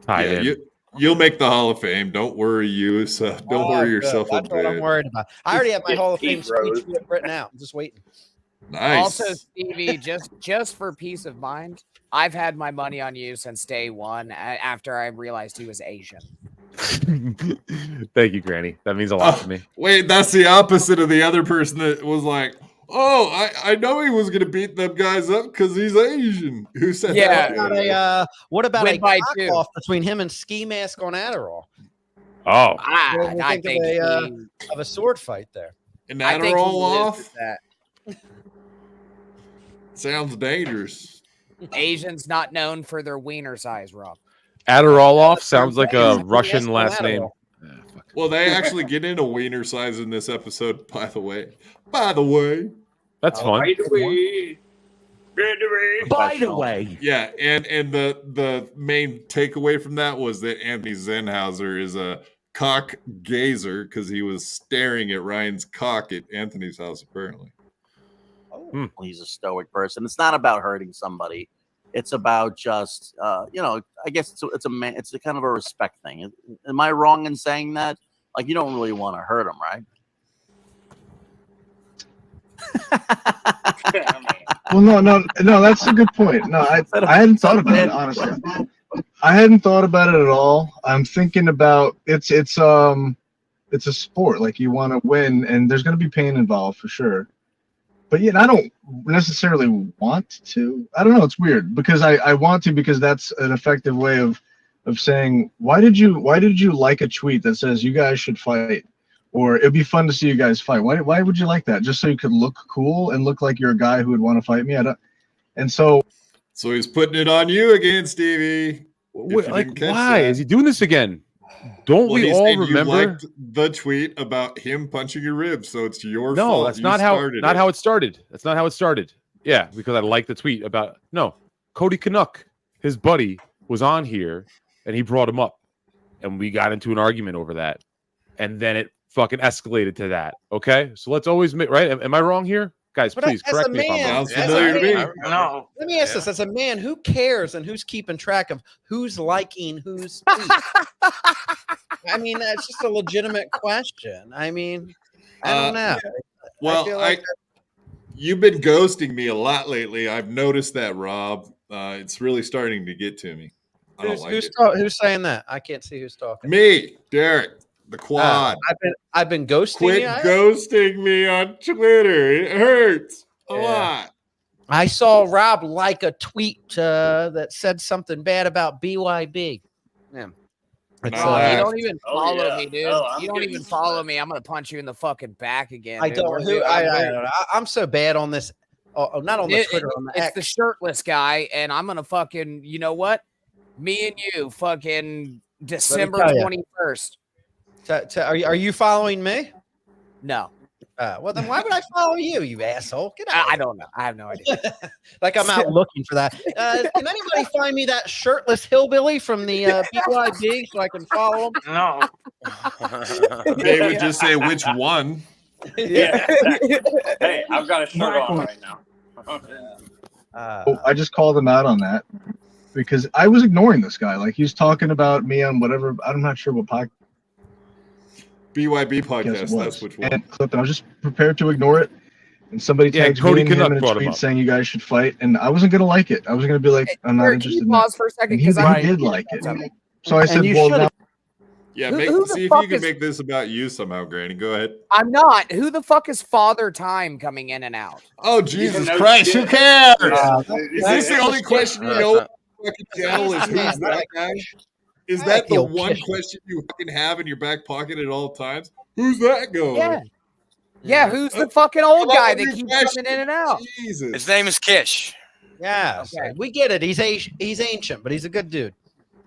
tied in. You'll make the Hall of Fame. Don't worry don't worry yourself That's what I'm worried about. I already have my Hall of Fame speech written out. I'm just waiting. Nice. Also, Stevie, just for peace of mind, I've had my money on you since day one. After I realized he was Asian. Thank you, Granny. That means a lot to me. Wait, that's the opposite of the other person that was like, "Oh, I know he was going to beat them guys up because he's Asian." Who said that? What about a by off between him and Ski Mask on Adderall? Oh, I think of a sword fight there. An Adderall off? That. Sounds dangerous. Asians not known for their wiener size, Rob. Adderall off sounds like a Russian last name. Well, they actually get into wiener size in this episode, by the way. By the way. That's fun. By the way. Yeah, and the main takeaway from that was that Anthony Zenhauser is a cock gazer because he was staring at Ryan's cock at Anthony's house, apparently. Oh, he's a stoic person. It's not about hurting somebody. It's about just, I guess it's a kind of a respect thing. Am I wrong in saying that? Like, you don't really want to hurt him, right? Well, no, that's a good point. No, I hadn't thought about it, honestly. I hadn't thought about it at all. I'm thinking about it's a sport. Like, you want to win, and there's going to be pain involved for sure. But yeah, I don't necessarily want to. I don't know. It's weird because I want to, because that's an effective way of saying, why did you like a tweet that says you guys should fight, or it'd be fun to see you guys fight? Why would you like that? Just so you could look cool and look like you're a guy who would want to fight me? So he's putting it on you again, Stevie. Why is he doing this again? Don't we all remember you liked the tweet about him punching your ribs? So it's your fault. No, that's not how it started. That's not how it started. Yeah, because I liked the tweet about Cody Canuck, his buddy, was on here and he brought him up, and we got into an argument over that, and then it fucking escalated to that. Okay, so let's always make right. Am I wrong here? Guys, please correct me if I'm wrong. Sounds familiar to me. No. Let me ask this: as a man, who cares and who's keeping track of who's liking who's tweet? I mean, that's just a legitimate question. I mean, I don't know. Well, you've been ghosting me a lot lately. I've noticed that, Rob. It's really starting to get to me. I don't like it. Who's saying that? I can't see who's talking. Me, Derek, the quad. I've been ghosting. Quit ghosting me on Twitter. It hurts a lot. I saw Rob like a tweet that said something bad about BYB. Yeah. You don't even follow me, dude. You don't even follow me. I'm gonna punch you in the fucking back again. I don't. I'm so bad on this. Not on the Twitter. On the it's X. the shirtless guy, and I'm gonna fucking. You know what? Me and you, fucking December 21st. Are you following me? No. Well, then why would I follow you, you asshole? Get out. I don't know. I have no idea. Like I'm out looking for that. Can anybody find me that shirtless hillbilly from the BYB so I can follow him? No. They would just say which one. Yeah. Hey, I've got a shirt on right now. I just called him out on that because I was ignoring this guy. Like, he's talking about me on whatever. I'm not sure what podcast. BYB podcast. That's which one. And I was just prepared to ignore it. and somebody tags Cody me and him Canuck in a brought him tweet up. saying you guys should fight, and I wasn't gonna like it. I was gonna be like, I'm not Eric, can interested. you pause for a second? Because Because he did like it. So I said, well, now. Yeah, Who the see if fuck you can is- make this about you somehow, Granny. Go ahead. I'm not. Who the fuck is Father Time coming in and out? Oh, Jesus Christ, who cares? Is this the only Just question you know? Fucking channel is who's that guy? Is that the one question you fucking have in your back pocket at all times? Who's that guy? Yeah. Yeah, who's the fucking old guy that keeps coming in and out? Jesus. His name is Kish. Yeah, we get it. He's ancient, but he's a good dude.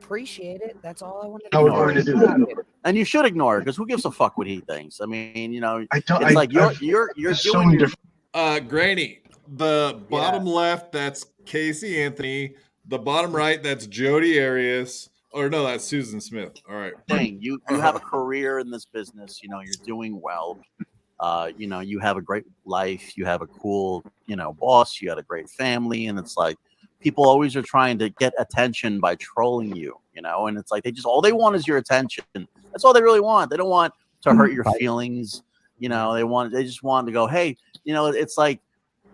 Appreciate it. That's all I wanted I would want to do that. And you should ignore it because who gives a fuck what he thinks? I mean, you know, I don't. it's like you're doing your, Granny, the bottom left, that's Casey Anthony. The bottom right, that's Jody Arias. Or no, that's Susan Smith. All right. thing. You have a career in this business. You know, you're doing well. You know, you have a great life. You have a cool, you know, boss. You had a great family, and it's like people always are trying to get attention by trolling you. You know, and it's like all they want is your attention. That's all they really want. They don't want to hurt your feelings. You know, they just want to go, hey, you know, it's like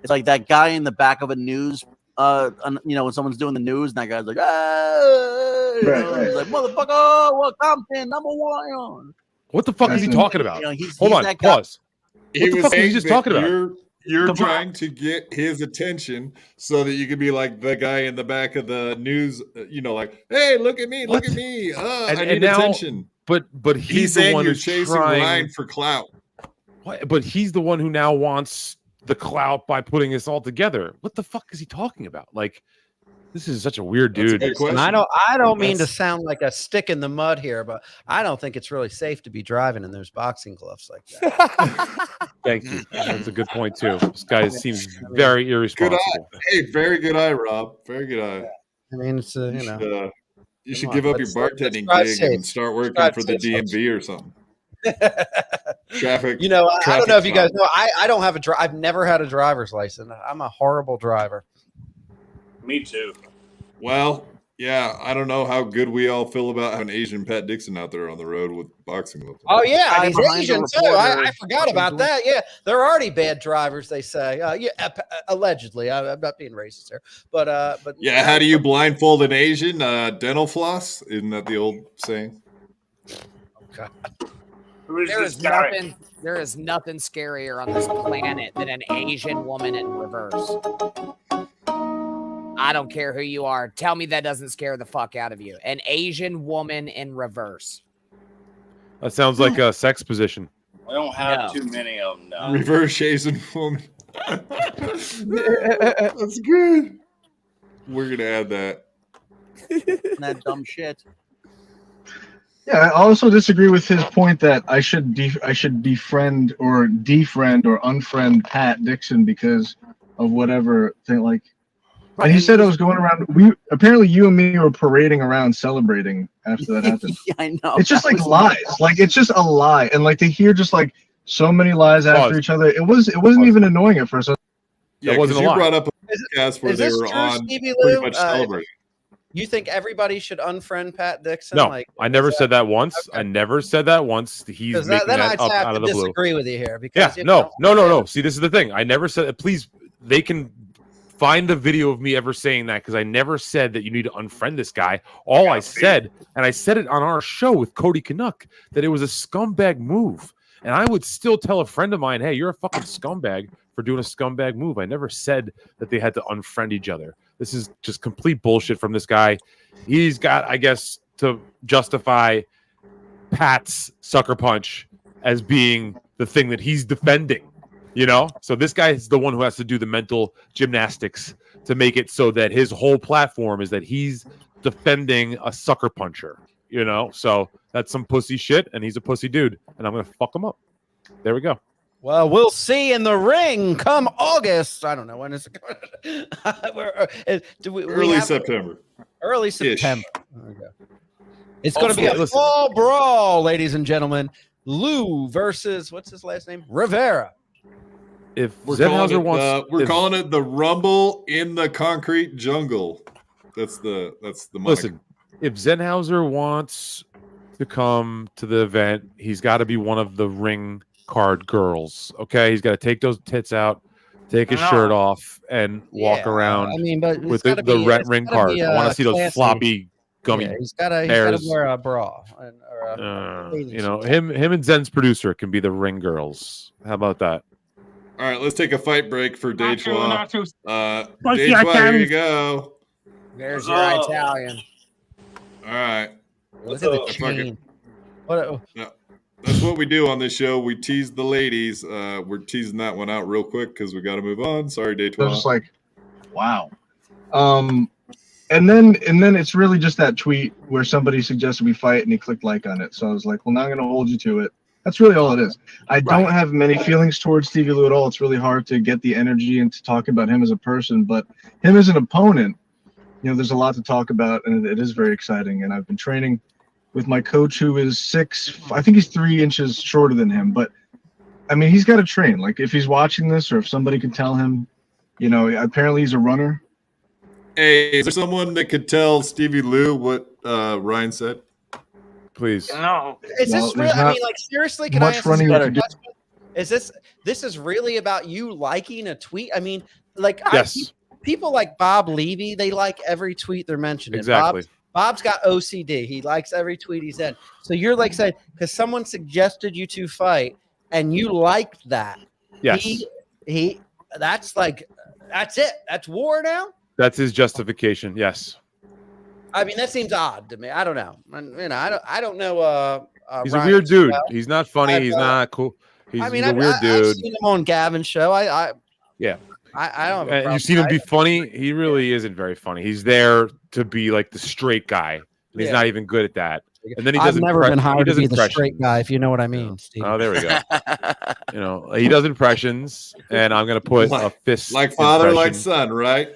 that guy in the back of a news. You know, when someone's doing the news, and that guy's like, hey, he's like, motherfucker, what Compton #1? What the fuck is he talking about? You know, he's Hold on, that guy. pause. He What the was fuck is he saying just that talking about? You're trying to get his attention so that you can be like the guy in the back of the news, you know, like, hey, look at me, look at me. I need now, attention. But he's the saying one you're who's chasing trying, Ryan for clout. What? But he's the one who now wants the clout by putting this all together. What the fuck is he talking about? Like, this is such a weird dude. And I don't mean to sound like a stick in the mud here, but I don't think it's really safe to be driving in those boxing gloves like that. Thank you. That's a good point too. This guy seems very Good irresponsible. eye. Hey, very good eye, Rob. Very good eye. I mean, it's you know, you should on, give up your let's bartending drive gig safe. and start working Drive for the safe, DMV or something. Traffic. You know, I don't know if you guys stop. know. I don't have I've never had a driver's license. I'm a horrible driver. Me too. Well, yeah, I don't know how good we all feel about having Asian Pat Dixon out there on the road with boxing gloves. Oh yeah, and he's behind the Asian too. reporter. I forgot about that. Yeah, they're already bad drivers. They say. Allegedly. I'm not being racist here, but Yeah, how do you blindfold an Asian? Dental floss? Isn't that the old saying? There is nothing scarier on this planet than an Asian woman in reverse. I don't care who you are. Tell me that doesn't scare the fuck out of you. An Asian woman in reverse. That sounds like a sex position. We don't have too many of them now. Reverse Asian woman. That's good. We're gonna add that. That dumb shit. Yeah, I also disagree with his point that I should befriend or defriend or unfriend Pat Dixon because of whatever thing. Like, and he said I was going around. Apparently you and me were parading around celebrating after that happened. Yeah, I know. It's just like lies. Like it's just a lie, and like they hear just like so many lies after each other. It wasn't even annoying at first. Yeah, because you brought up a podcast where they were on Stevie pretty Lou? much celebrating. You think everybody should unfriend Pat Dixon? No, like, I never said that once. I never said that once. He's making then that I'd up have out to of the blue. disagree with you here because Yeah, you no. know, See, this is the thing. I never said. Please, they can find the video of me ever saying that because I never said that you need to unfriend this guy. All I said, and I said it on our show with Cody Canuck, that it was a scumbag move. And I would still tell a friend of mine, hey, you're a fucking scumbag for doing a scumbag move. I never said that they had to unfriend each other. This is just complete bullshit from this guy. He's got, I guess, to justify Pat's sucker punch as being the thing that he's defending, you know? So this guy is the one who has to do the mental gymnastics to make it so that his whole platform is that he's defending a sucker puncher, you know? So that's some pussy shit, and he's a pussy dude, and I'm going to fuck him up. There we go. Well, we'll see in the ring come August. I don't know when is it going. Early September. Early September. Okay. It's going to be Also, a listen. fall brawl, ladies and gentlemen. Lou versus what's his last name? Rivera. If We're Zenhauser calling it the Rumble in the Concrete Jungle. That's the moniker. Listen, if Zenhauser wants to come to the event, he's got to be one of the ring card girls. Okay, he's got to take those tits out, take his shirt off and walk around. I mean, but with the red ring card. I want to see those classy. floppy gummy. Yeah, he's gotta wear a bra. Him and Zen's producer can be the ring girls. How about that? All right, let's take a fight break for Dejois. Dejois, here you go. There's your Italian. All right. Look at the chain. That's what we do on this show. We tease the ladies. We're teasing that one out real quick because we got to move on. Sorry, Dejois. I was just like, wow. And then it's really just that tweet where somebody suggested we fight and he clicked like on it. So I was like, well, now I'm going to hold you to it. That's really all it is. I don't have many feelings towards Stevie Lou at all. It's really hard to get the energy and to talk about him as a person, but him as an opponent, there's a lot to talk about, and it is very exciting. And I've been training with my coach, who is I think he's 3 inches shorter than him. But I mean, he's got to train. Like if he's watching this, or if somebody could tell him, apparently he's a runner. Hey, is there someone that could tell Stevie Lou what Ryan said? Please. No. Is this real? I mean, like seriously, can I ask running this question? Is this is really about you liking a tweet? I mean, like yes. People like Bob Levy, they like every tweet they're mentioning. Exactly. Bob's got OCD. He likes every tweet he's in. So you're like saying, because someone suggested you to fight and you liked that. Yes. That's it. That's war now. That's his justification. Yes. I mean, that seems odd to me. I don't know. I don't know. He's Ryan a weird dude. well. He's not funny. He's not cool. He's a weird I've dude. seen him on Gavin's show. Yeah. I don't have a problem. You've seen him be funny. He really isn't very funny. He's there to be like the straight guy. And he's not even good at that. And then he does. I've never been hired to be the straight guy, if you know what I mean, Steve. Oh, there we go. He does impressions, and I'm gonna put a fist like father, impression like son, right?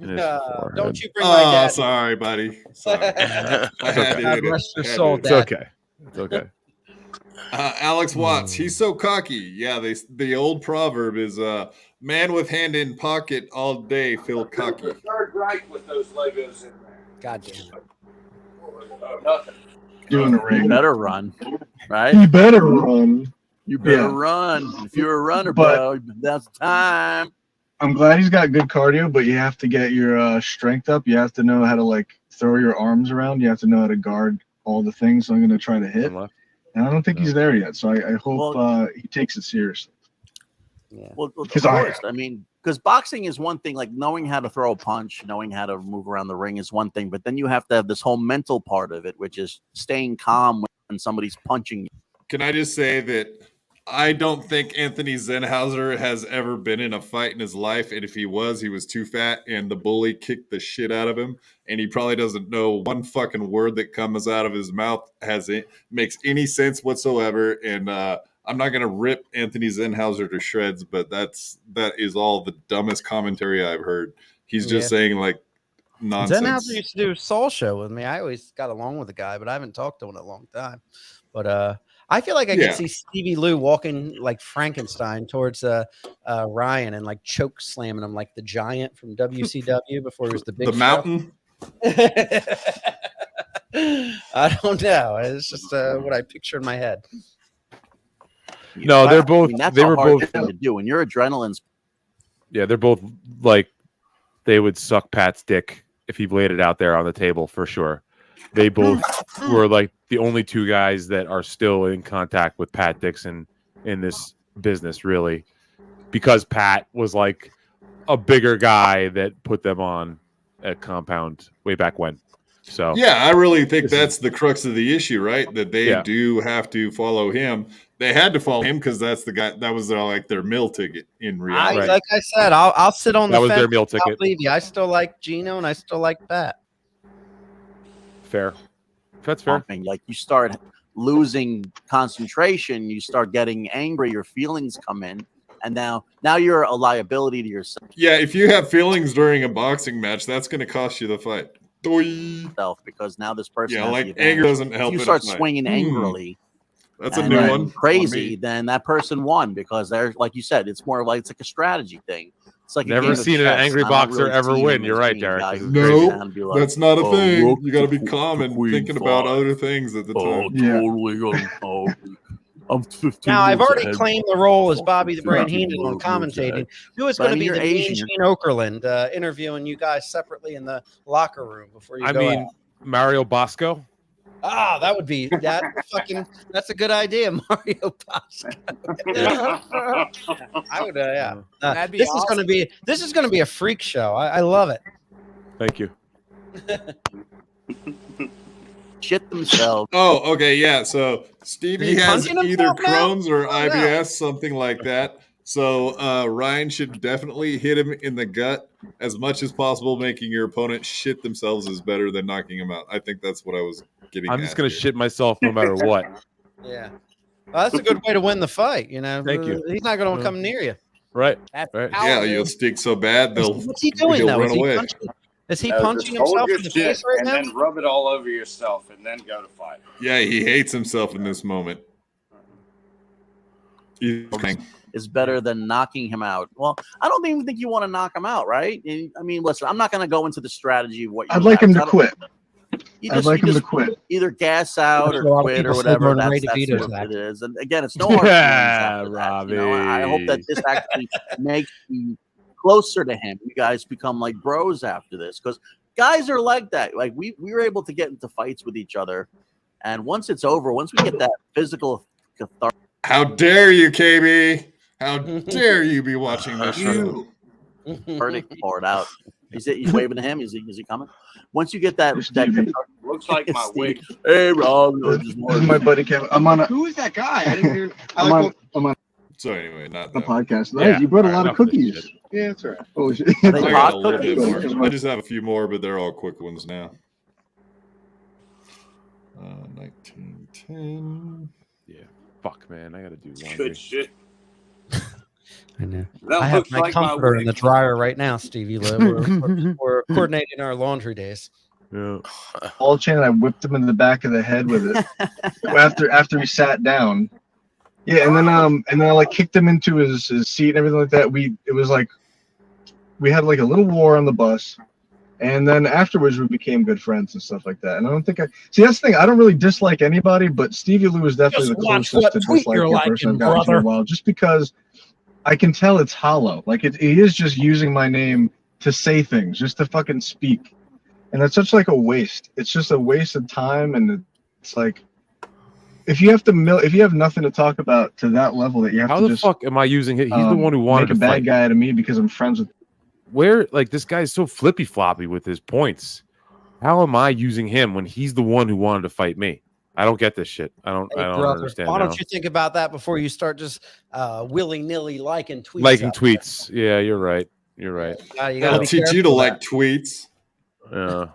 Don't you bring my dad? Sorry, buddy. Sorry. God rest your soul, It's Dad. okay. It's okay. Alex Watts, he's so cocky. Yeah, the old proverb is man with hand in pocket all day feel cocky. Third right with those Legos in there. God damn it. Nothing. Doing a ring. You better run, right? You better run. You better run. If you're a runner, bro, that's time. I'm glad he's got good cardio, but you have to get your strength up. You have to know how to throw your arms around. You have to know how to guard all the things. So I'm going to try to hit. And I don't think he's there yet. So I hope he takes it seriously. Yeah. Well, of course. I mean, because boxing is one thing, like knowing how to throw a punch, knowing how to move around the ring is one thing, but then you have to have this whole mental part of it, which is staying calm when somebody's punching you. Can I just say that I don't think Anthony Zenhauser has ever been in a fight in his life, and if he was too fat, and the bully kicked the shit out of him, and he probably doesn't know one fucking word that comes out of his mouth makes any sense whatsoever, and I'm not going to rip Anthony Zenhauser to shreds, but that is all the dumbest commentary I've heard. He's just saying nonsense. Zenhauser used to do a Saul show with me. I always got along with the guy, but I haven't talked to him in a long time. But I feel like I could see Stevie Lou walking like Frankenstein towards Ryan and choke slamming him like the giant from WCW before he was the big mountain. I don't know. It's just what I picture in my head. No, they're both. They were both thing to do when your adrenaline's. Yeah, they're both they would suck Pat's dick if he laid it out there on the table for sure. They both were the only two guys that are still in contact with Pat Dixon in this business, really, because Pat was a bigger guy that put them on at Compound way back when. So yeah, I really think that's the crux of the issue, right? That they do have to follow him. They had to follow him because that's the guy that was their meal ticket in reality. Like I said, I'll sit on the fence. That was their meal ticket. I still like Gino and I still like Pat. Fair. That's fair. Like you start losing concentration, you start getting angry, your feelings come in, and now you're a liability to yourself. Yeah, if you have feelings during a boxing match, that's going to cost you the fight. Because now this person, anger doesn't help. If you start swinging angrily, that's a new one. Crazy, then that person won because they're like you said, it's more it's like a strategy thing. It's like never seen an angry boxer ever win. You're right, Derek. No, that's not a thing. You got to be calm and thinking about other things at the time. Totally. I'm 15. Now, I've years already ahead. claimed the role as Bobby the Brain 15 Heenan on years commentating. ahead. Who is going to Buddy, be you're the mean Asian. Gene Okerlund interviewing you guys separately in the locker room before you I go mean, out? Mario Bosco. Ah, that would be that fucking. That's a good idea, Mario Bosco. I would, yeah. That'd be This is going to be a freak show. I love it. Thank you. Shit themselves. Oh, okay, yeah. So Stevie Is he has punching either himself now? Crohn's or Oh, no. IBS, something like that. So Ryan should definitely hit him in the gut as much as possible. Making your opponent shit themselves is better than knocking him out. I think that's what I was getting. I'm just gonna shit myself no matter what. Yeah. Well, that's a good way to win the fight. You know, Thank you. He's not going to come near you. Right. That's right. Yeah, you'll stick so bad they'll. What's he doing he'll though? run away. Is he No, punching just hold himself your in the shit face right and now? then rub it all over yourself, and then go to fight. Yeah, he hates himself in this moment. Is better than knocking him out. Well, I don't even think you want to knock him out, right? I mean, listen, I'm not going to go into the strategy of what you I'd like him to quit. I'd like him to quit. Either gas out That's or a lot of quit or people say whatever. Gordon Ray That's DeVito's what act. it is. And again, it's no hard feelings after that. Robbie. You know, I hope that this actually makes you closer to him. You guys become like bros after this, because guys are like that. Like we were able to get into fights with each other, and once it's over, once we get that physical catharsis. How dare you, KB? How dare you be watching this show? Verdict poured out. He's waving to him. Is he coming? Once you get that Looks like my wig. Hey, Rob. This is my buddy Kevin. I'm on a. Who is that guy? I didn't hear. I'm on So anyway, not a that. podcast. Yeah, Nice. You brought a all lot right, of cookies. Yeah, that's all right. Oh shit! I got a little bit more. I just have a few more, but they're all quick ones now. 1910. Yeah. Fuck, man. I gotta do laundry. Good shit. I know. That I have looks my like my comforter in wig. the dryer right now, Stevie Lou. We're coordinating our laundry days. Yeah. Ball chain, and I whipped him in the back of the head with it after he sat down. Yeah, and then I like kicked him into his seat and everything like that. It was like we had like a little war on the bus, and then afterwards we became good friends and stuff like that. And I don't think that's the thing. I don't really dislike anybody, but Stevie Lou is definitely Just the watch closest what to tweet dislike you're a person I've liking, gotten to in brother. a while, just because I can tell it's hollow. Like he is just using my name to say things, just to fucking speak. And that's such like a waste. It's just a waste of time, and it's like if you have nothing to talk about to that level that you have How to the just fuck am I using it? He's the one who wanted make a to bad fight. guy out of me because I'm friends with. Where like this guy's so flippy floppy with his points. How am I using him when he's the one who wanted to fight me? I don't get this shit. I don't Brother, understand. why now. don't you think about that before you start just willy-nilly liking tweets? Liking out there? tweets? Yeah, you're right. You're right. You gotta I'll be teach you to careful of like that. tweets. Yeah.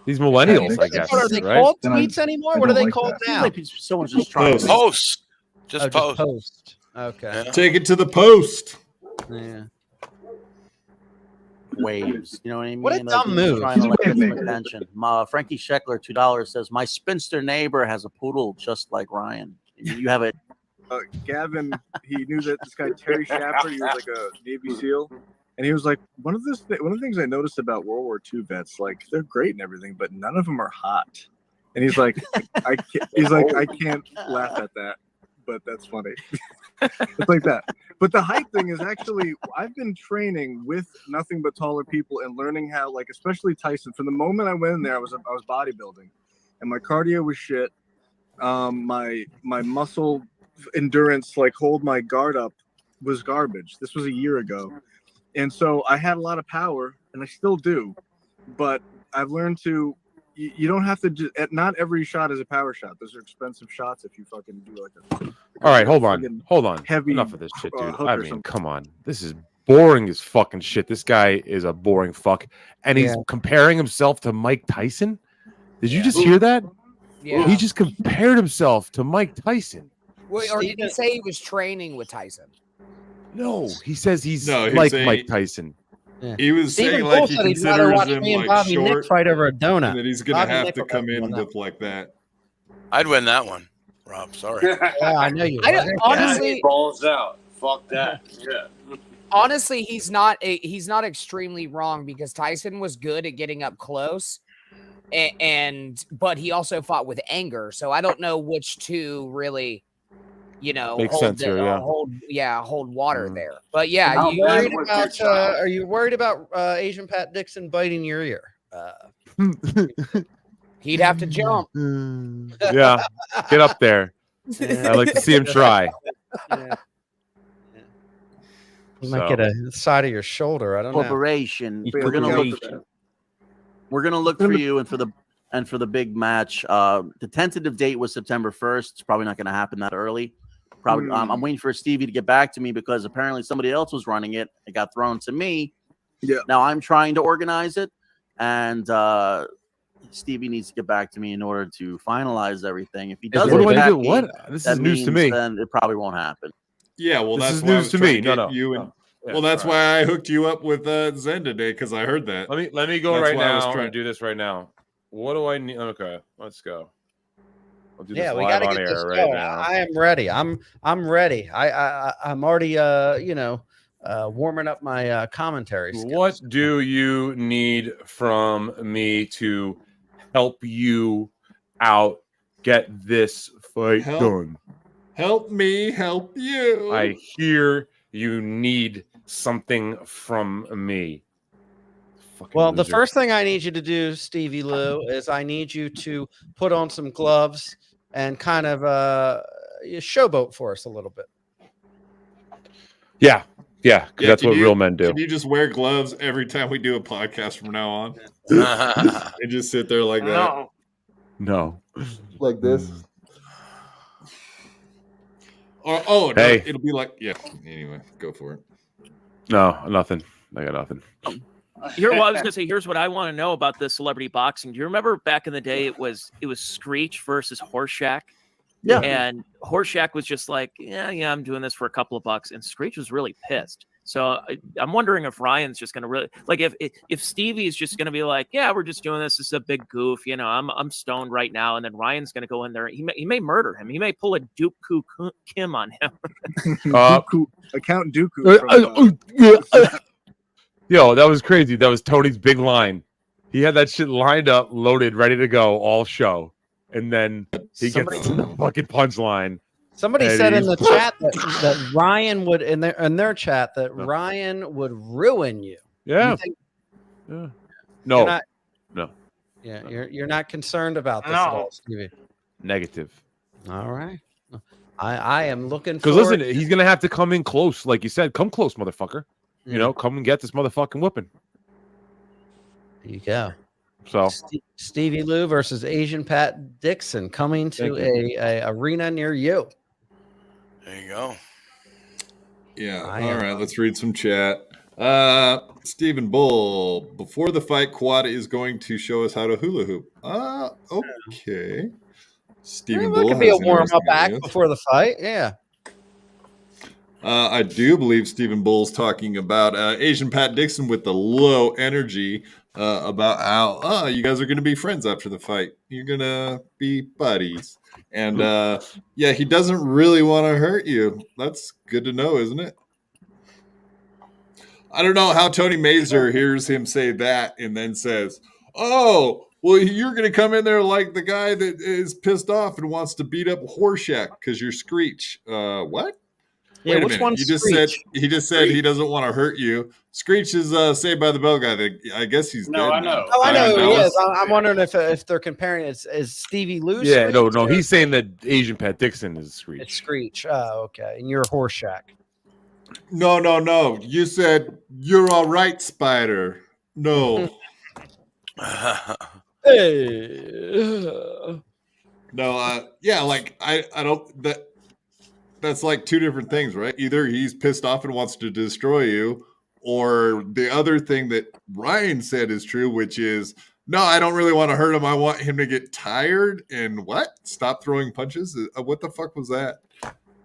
These millennials, I guess. What are they right? called? Tweets anymore? What are they called now? Someone's just trying to Post. Just Oh, post. post. Okay. Take it to the post. Yeah. waves. You know what I mean? What a Like, dumb he's move. Trying He's to a like, wave get some maker. attention. Frankie Scheckler, $2 says, my spinster neighbor has a poodle just like Ryan. You have it. Gavin, he knew that this guy Terry Schaffer, he was like a Navy SEAL, and he was like, one of the things I noticed about World War II vets, like they're great and everything, but none of them are hot. And he's like, I can't laugh at that, but that's funny. It's like that. But the height thing is actually, I've been training with nothing but taller people and learning how, like, especially Tyson. From the moment I went in there, I was bodybuilding, and my cardio was shit. My muscle endurance, like hold my guard up, was garbage. This was a year ago, and so I had a lot of power, and I still do, but I've learned to. You don't have to just. Not every shot is a power shot. Those are expensive shots. If you fucking do like a. All right, hold on. Heavy. Enough of this shit, dude. hook I or mean, something. come on. This is boring as fucking shit. This guy is a boring fuck, and he's comparing himself to Mike Tyson. Did you just hear that? Yeah. He just compared himself to Mike Tyson. Wait, or did he say he was training with Tyson? No, he says he's No, he's like saying- Mike Tyson. He was Stephen saying like Bull he said he'd rather considers watch him me and like Bobby Nick short, fight over a donut. and that he's gonna Bobby have Nick to will come have in one with like that. I'd win that one, Rob. Sorry. Yeah, I know you. I would. don't- honestly, balls out. Fuck that. Yeah. honestly, he's not extremely wrong because Tyson was good at getting up close, but he also fought with anger. So I don't know which two really Makes sense here, yeah. hold water there. But yeah, Are you worried about Asian Pat Dixon biting your ear? He'd have to jump. Yeah, get up there. I'd like to see him try. You might get a side of your shoulder. I don't know. Corporation. We're gonna look for you and for the big match. The tentative date was September 1st. It's probably not going to happen that early. Probably. I'm waiting for Stevie to get back to me because apparently somebody else was running it. It got thrown to me. Yeah. Now I'm trying to organize it, and Stevie needs to get back to me in order to finalize everything. If he doesn't, what do I do? What? This is news to me. Then it probably won't happen. Yeah, well, This that's is why I news was to trying me. get No. you and Yeah, well, that's why I hooked you up with Zen today because I heard that. Let me go That's right why I was now trying- and do this right now. What do I need? Okay, let's go. I'll do this Yeah, we live got to on get air this right going. now. I am ready. I'm ready. I'm already warming up my commentary skills. What do you need from me to help you out? Get this fight done. Help me help you. I hear you need something from me. Well, the loser. first thing I need you to do, Stevie Lou, is I need you to put on some gloves and kind of showboat for us a little bit. Yeah, 'cause that's can what real men do. Can you just wear gloves every time we do a podcast from now on? And just sit there like that? No. Like this? Or, Hey. no, it'll be like, yeah. Anyway, go for it. No, nothing. I got nothing. Well, I was gonna say, here's what I want to know about the celebrity boxing. Do you remember back in the day it was Screech versus Horseshack? Yeah. And Horseshack was just like, yeah, I'm doing this for a couple of bucks, and Screech was really pissed. So I'm wondering if Ryan's just gonna really like if Stevie's just gonna be like, yeah, we're just doing this. This is a big goof, I'm stoned right now, and then Ryan's gonna go in there. He may murder him. He may pull a Dooku Kim on him. Account Dooku. Yo, that was crazy. That was Tony's big line. He had that shit lined up, loaded, ready to go all show. And then he gets to the fucking punchline. Somebody said in the chat that Ryan would in their chat that Ryan would ruin you. Yeah. You think- No. No. Yeah, you're not concerned about this at all, Stevie. Negative. All right. I am looking Because forward. listen, he's gonna have to come in close, like you said. Come close, motherfucker. Come and get this motherfucking whipping. There you go. So Stevie Lou versus Asian Pat Dixon coming to a arena near you. There you go. Yeah. All right. Let's read some chat. Stephen Bull, before the fight, Quad is going to show us how to hula hoop. Okay. Stephen Bull could be a has warm up interesting act ideas. before the fight. Yeah. I do believe Stephen Bull's talking about Asian Pat Dixon with the low energy about how you guys are going to be friends after the fight. You're going to be buddies. And yeah, he doesn't really want to hurt you. That's good to know, isn't it? I don't know how Tony Mazur hears him say that and then says, oh, well, you're going to come in there like the guy that is pissed off and wants to beat up Horseshack because you're Screech. What? Yeah, Wait a which minute. one's He just Screech? said he doesn't want to hurt you. Screech is Saved by the Bell guy. I guess he's dead. I know. Oh, I know who he Dallas. is. I'm wondering if they're comparing it as Stevie Lou. yeah, Screech no. or- He's saying that Asian Pat Dixon is Screech. It's Screech. Oh, okay. And you're Horseshack. No. You said you're all right, Spider. No. Hey. No, yeah, like I don't that's like two different things, right? Either he's pissed off and wants to destroy you, or the other thing that Ryan said is true, which is no, I don't really want to hurt him. I want him to get tired and stop throwing punches. What the fuck was that?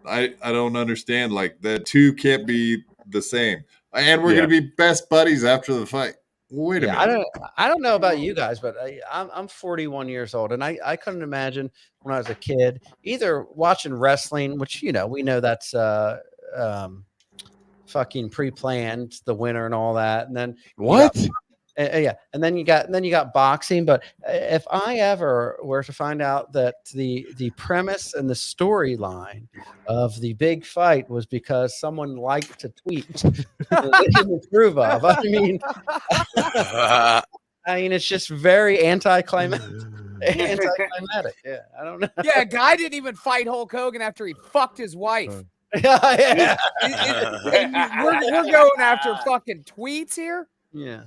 I don't understand. Like the two can't be the same. And we're gonna be best buddies after the fight. Wait a minute. I don't know about you guys, but I'm 41 years old, and I couldn't imagine when I was a kid either watching wrestling, which we know that's fucking pre-planned, the winner and all that, and then What? Yeah, and then you got boxing. But if I ever were to find out that the premise and the storyline of the big fight was because someone liked to tweet that they didn't approve of, I mean, it's just very anticlimactic. Yeah, I don't know. Yeah, a guy didn't even fight Hulk Hogan after he fucked his wife. Yeah. We're going after fucking tweets here. Yeah.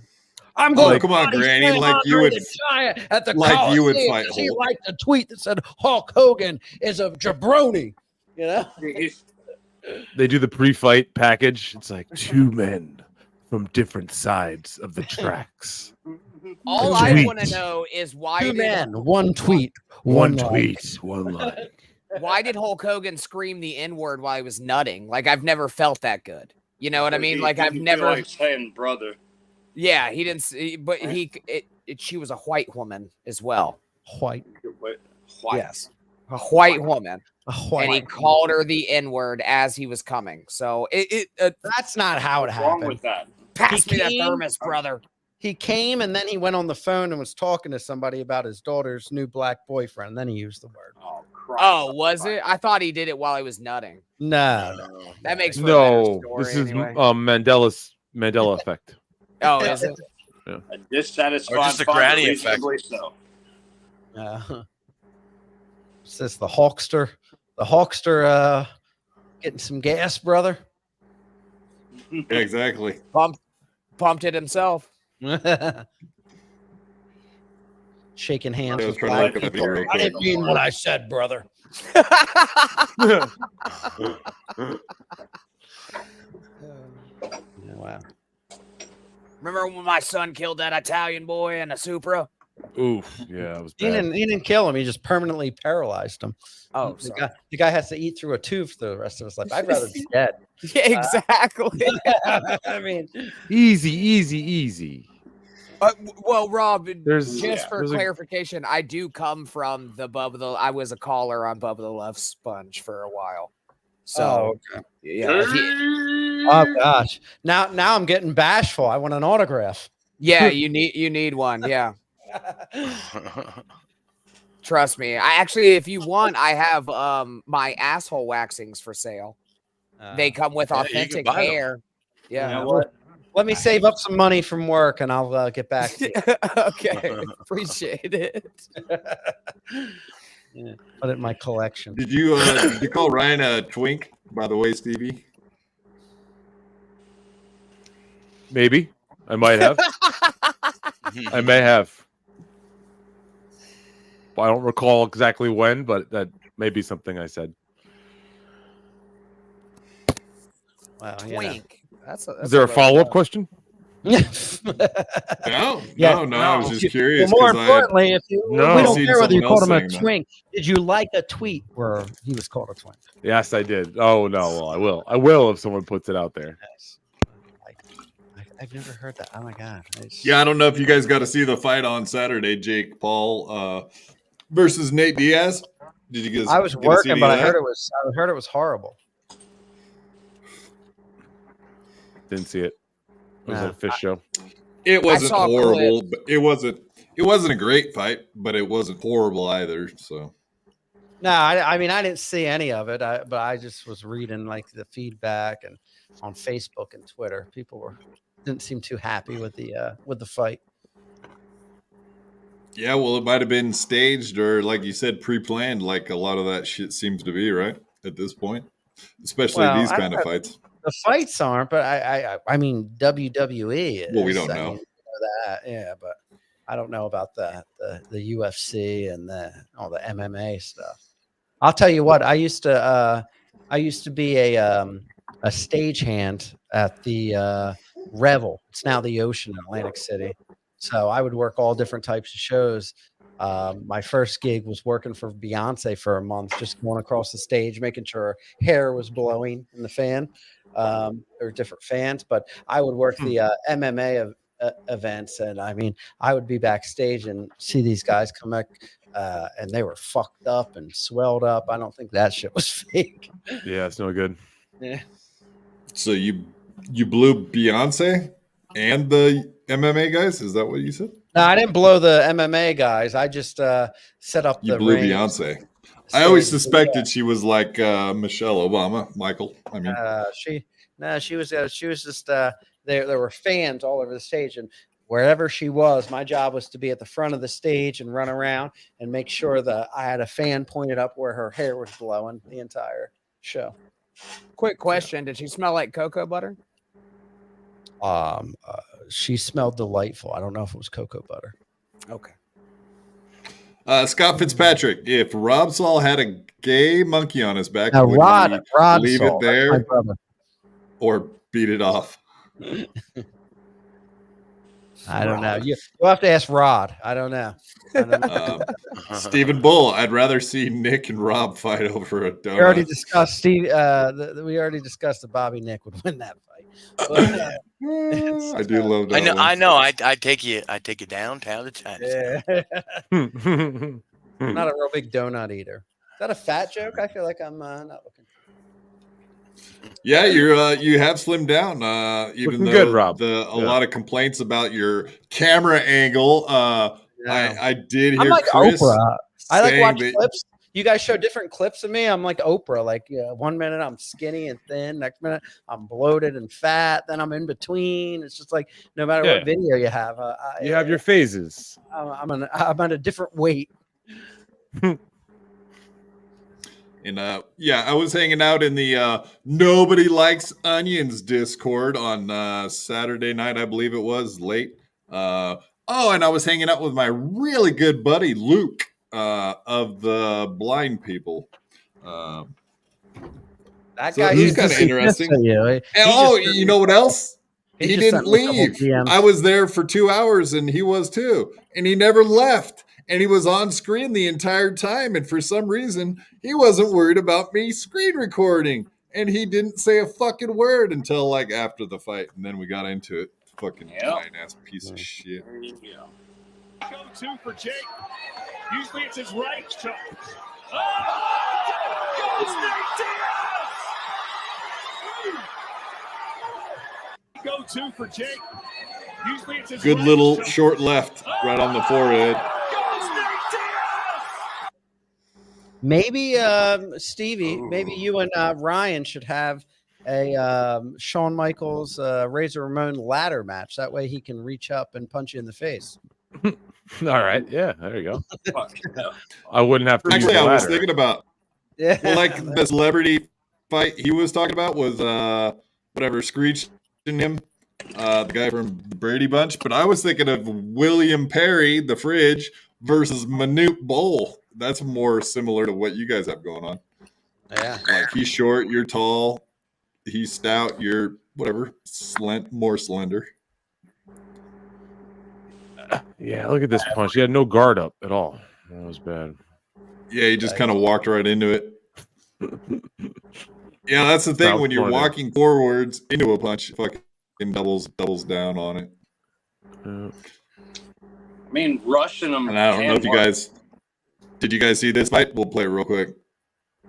I'm going. Come on, Granny. Like you would. At the like you would fight he Hulk. liked a tweet that said Hulk Hogan is a jabroni. You know. They do the pre-fight package. It's like 2 men from different sides of the tracks. All I want to know is why 2 men, 1 tweet, 1 tweet, 1 like. Why did Hulk Hogan scream the N-word while he was nutting? Like, I've never felt that good. You know what I mean? Like, I've never like saying brother. Yeah, he didn't. But she was a white woman as well. White. Yes, a white woman. And he called her the N-word as he was coming. So that's not how it What's happened. wrong with that? Pass me that thermos, brother. He came and then he went on the phone and was talking to somebody about his daughter's new black boyfriend. And then he used the word. Oh, was it? I thought he did it while he was nutting. No. That makes for a better story this is anyway. Mandela effect. Oh, is it? Yeah. A dissatisfied Or just a father, granny effect. reasonably so. What's this? The Hulkster? The Hulkster getting some gas, brother? Yeah, exactly. Pumped it himself. Shaking hands I was with trying to black look at the people. video I didn't quick. mean what I said, brother. Wow. Remember when my son killed that Italian boy in a Supra? Oof. Yeah, it was He bad. didn't kill him. He just permanently paralyzed him. Oh, the guy has to eat through a tube for the rest of his life. I'd rather be dead. Yeah, exactly. I mean, Easy. Well, Rob, There's clarification, I do come from the Bubba the. I was a caller on Bubba the Love Sponge for a while. So, yeah. Oh gosh. Now I'm getting bashful. I want an autograph. Yeah, you need one. Yeah. Trust me. I actually, if you want, I have my asshole waxings for sale. They come with authentic hair. Yeah. You know what? Let me save up some money from work and I'll get back to you. Okay. Appreciate it. Yeah, put it in my collection. Did you call Ryan a twink, by the way, Stevie? Maybe. I might have. I may have. I don't recall exactly when, but that may be something I said. Wow. Twink. Is there a follow-up question? No. I was just curious. Well, more 'cause importantly, if you we don't seen care whether you someone called him else a saying twink. Did you like a tweet where he was called a twink? Yes, I did. Oh no, well, I will. I will if someone puts it out there. I've never heard that. Oh my god. Yeah, I don't know if you guys got to see the fight on Saturday, Jake Paul versus Nate Diaz. Did you guys? I was get to see working, any but of I heard that? it was horrible. Didn't see it. It was No. at a fish show. It wasn't saw a horrible, but it wasn't a great fight, but it wasn't horrible either. So No, I mean I didn't see any of it, but I just was reading like the feedback and on Facebook and Twitter. People didn't seem too happy with the fight. yeah, well, it might have been staged or, like you said, pre-planned, like a lot of that shit seems to be, right? At this point, especially Well, these I kind of don't- fights. The fights aren't, but I mean WWE. Well, we is, don't I know. mean, that, yeah, but I don't know about the UFC and all the MMA stuff. I'll tell you what. I used to be a stagehand at the Revel. It's now the Ocean in Atlantic City. So I would work all different types of shows. My first gig was working for Beyonce for a month, just going across the stage, making sure her hair was blowing in the fan. There were different fans, but I would work the MMA events, and I mean, I would be backstage and see these guys come back, and they were fucked up and swelled up. I don't think that shit was fake. Yeah, it's no good. Yeah. So you blew Beyonce and the MMA guys? Is that what you said? No, I didn't blow the MMA guys. I just set up You the blew ring. Beyonce. I always suspected she was like Michelle Obama, Michael. I mean, she was just there were fans all over the stage, and wherever she was, my job was to be at the front of the stage and run around and make sure that I had a fan pointed up where her hair was blowing the entire show. Quick question: did she smell like cocoa butter? She smelled delightful. I don't know if it was cocoa butter. Okay. Scott Fitzpatrick, if Rob Saul had a gay monkey on his back, Now, would Rod he leave Saul, it that's my there brother. or beat it off? I don't know. You'll have to ask Rod. I don't know. Stephen Bull, I'd rather see Nick and Rob fight over a donut. We already discussed Steve. We already discussed that Bobby Nick would win that fight. But, I do love that. I know. I take you downtown to China. Yeah. Not a real big donut eater. Is that a fat joke? I feel like I'm not looking. Yeah, you have slimmed down. Even Looking though good, Rob. a lot of complaints about your camera angle. I did hear I'm like Chris Oprah. I like saying watch that- clips. You guys show different clips of me. I'm like Oprah. Like 1 minute I'm skinny and thin. Next minute I'm bloated and fat. Then I'm in between. It's just like no matter what video you have, you have your phases. I'm at a different weight. And I was hanging out in the Nobody Likes Onions Discord on Saturday night, I believe it was, late. And I was hanging out with my really good buddy Luke of the Blind People. That So guy, he's kind of interesting. And you know what else? He didn't leave. I was there for 2 hours and he was too. And he never left. And he was on screen the entire time. And for some reason, he wasn't worried about me screen recording. And he didn't say a fucking word until like after the fight. And then we got into it. Fucking lying ass piece of shit. Go two for Jake. Usually it's his right shot. Go two for Jake. Usually it's his Good right little shot. short left right on the forehead. Maybe Stevie, maybe you and Ryan should have a Shawn Michaels Razor Ramon ladder match. That way he can reach up and punch you in the face. All right. Yeah, there you go. I wouldn't have to Actually, use the I was ladder. thinking about like the celebrity fight he was talking about was whatever Screech in him, the guy from the Brady Bunch. But I was thinking of William Perry, the Fridge, versus Manute Bowl. That's more similar to what you guys have going on. Yeah, like he's short, you're tall. He's stout, you're whatever, more slender. Yeah, look at this punch. He had no guard up at all. That was bad. Yeah, he just kind of walked right into it. Yeah, that's the thing. Sounds When you're funny. walking forwards into a punch, fucking doubles down on it. I mean, rushing them. And I don't know if you can work. guys did you guys see this fight? We'll play it real quick.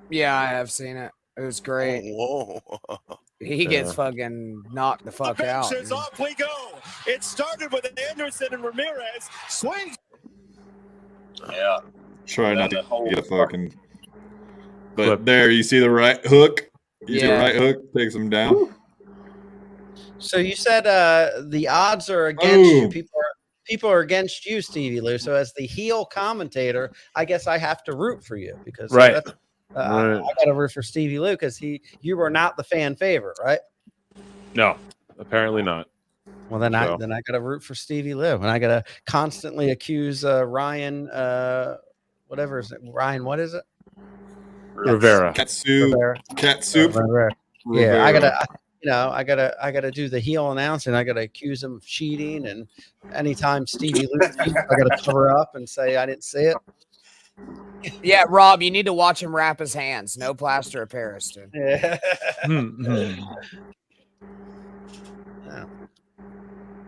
Yeah, I have seen it. It was great. Whoa. He gets fucking knocked the fuck out. Says off we go. It started with Anderson and Ramirez. Swings. Yeah. Try not to the whole get a fucking. But there, you see the right hook. You see the Yeah. right hook takes him down. So you said the odds are against you. Boom. People are against you, Stevie Lou. So as the heel commentator, I guess I have to root for you because Right. that's, Right. I got to root for Stevie Lou because you were not the fan favorite, right? No, apparently not. Well, then So. I got to root for Stevie Lou, and I got to constantly accuse Ryan, whatever is it? Ryan, what is it? Rivera. Cat soup. Rivera. Yeah, I Rivera. gotta, I gotta do the heel announcing. I gotta accuse him of cheating, and anytime Stevie Lou cheats, I gotta cover up and say I didn't see it. Yeah, Rob, you need to watch him wrap his hands. No plaster of Paris, dude. Yeah. Well,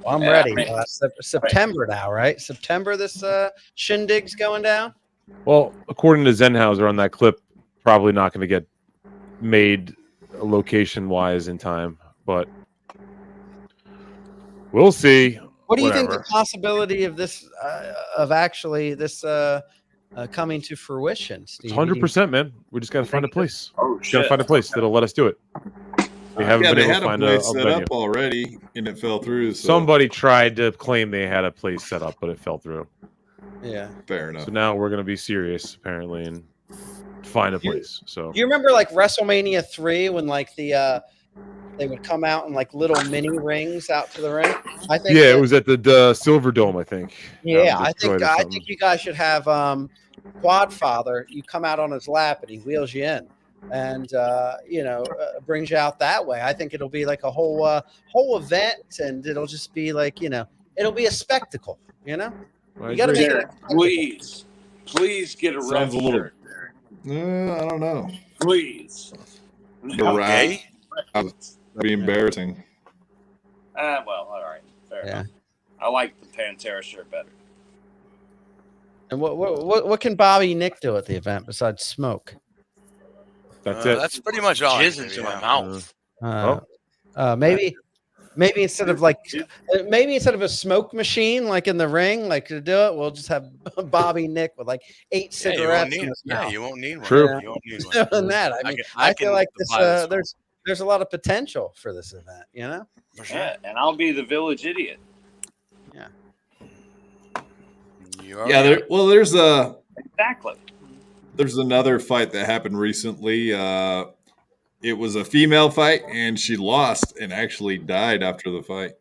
I'm Yeah, ready. man. September now, right? September, this shindig's going down. Well, according to Zenhauser on that clip, probably not going to get made location wise in time, but we'll see. What do you think the whatever. possibility of this, of actually this coming to fruition, Steve? 100%, man. We just got to find a place. Oh, Got to find a place that'll let us do it. We haven't been they able had to a find place a set venue. up already, and it fell through. So. Somebody tried to claim they had a place set up, but it fell through. Yeah, fair enough. So now we're gonna be serious, apparently, and find a place. So do you remember like WrestleMania 3 when like the they would come out in like little mini rings out to the ring? I think. yeah, it was at the Silver Dome, I think. Yeah, I think you guys should have Quadfather. You come out on his lap and he wheels you in, and brings you out that way. I think it'll be like a whole event, and it'll just be like it'll be a spectacle. You got to make it. Please get a red shirt. I don't know. Please. Okay. That'd be embarrassing. Well, all right. Fair enough. I like the Pantera shirt better. And what can Bobby Nick do at the event besides smoke? That's it. That's pretty much all. Jizz into my mouth. Maybe instead of a smoke machine like in the ring, like to do it, we'll just have Bobby Nick with like 8 cigarettes in his mouth. You won't need one. True. You won't need one. Than that, I mean, I feel like there's a lot of potential for this event. For sure. Yeah, and I'll be the village idiot. Yeah. There's exactly. There's another fight that happened recently. It was a female fight, and she lost and actually died after the fight.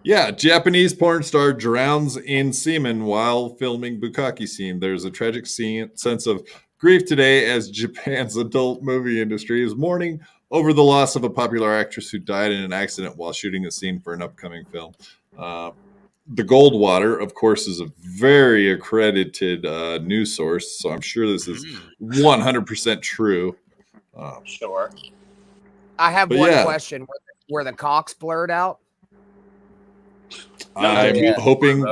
Yeah, Japanese porn star drowns in semen while filming bukkake scene. There's a tragic sense of grief today as Japan's adult movie industry is mourning over the loss of a popular actress who died in an accident while shooting a scene for an upcoming film. The Goldwater, of course, is a very accredited news source, so I'm sure this is 100% true. Sure. I have one question. Were the cocks blurred out? I'm hoping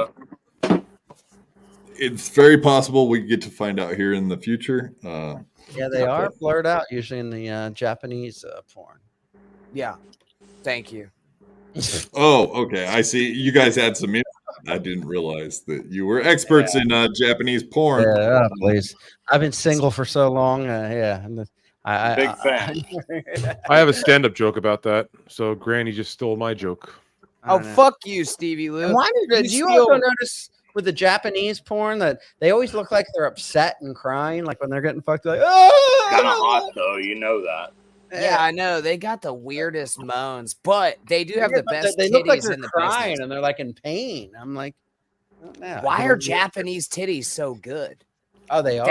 it's very possible we get to find out here in the future. Yeah, they are blurred out usually in the Japanese porn. Yeah. Thank you. Oh, okay. I see. You guys had some. I didn't realize that you were experts in Japanese porn. Yeah, please. I've been single for so long. Big fan. I have a stand-up joke about that. So Granny just stole my joke. Oh, fuck you, Stevie Lou. Why did you also notice with the Japanese porn that they always look like they're upset and crying, like when they're getting fucked? Like, oh, kind of hot though, you know that. Yeah, I know they got the weirdest moans, but they do have the best. They look like they're in the crying business. and they're like in pain. I'm like, why are Japanese titties so good? Oh, they are.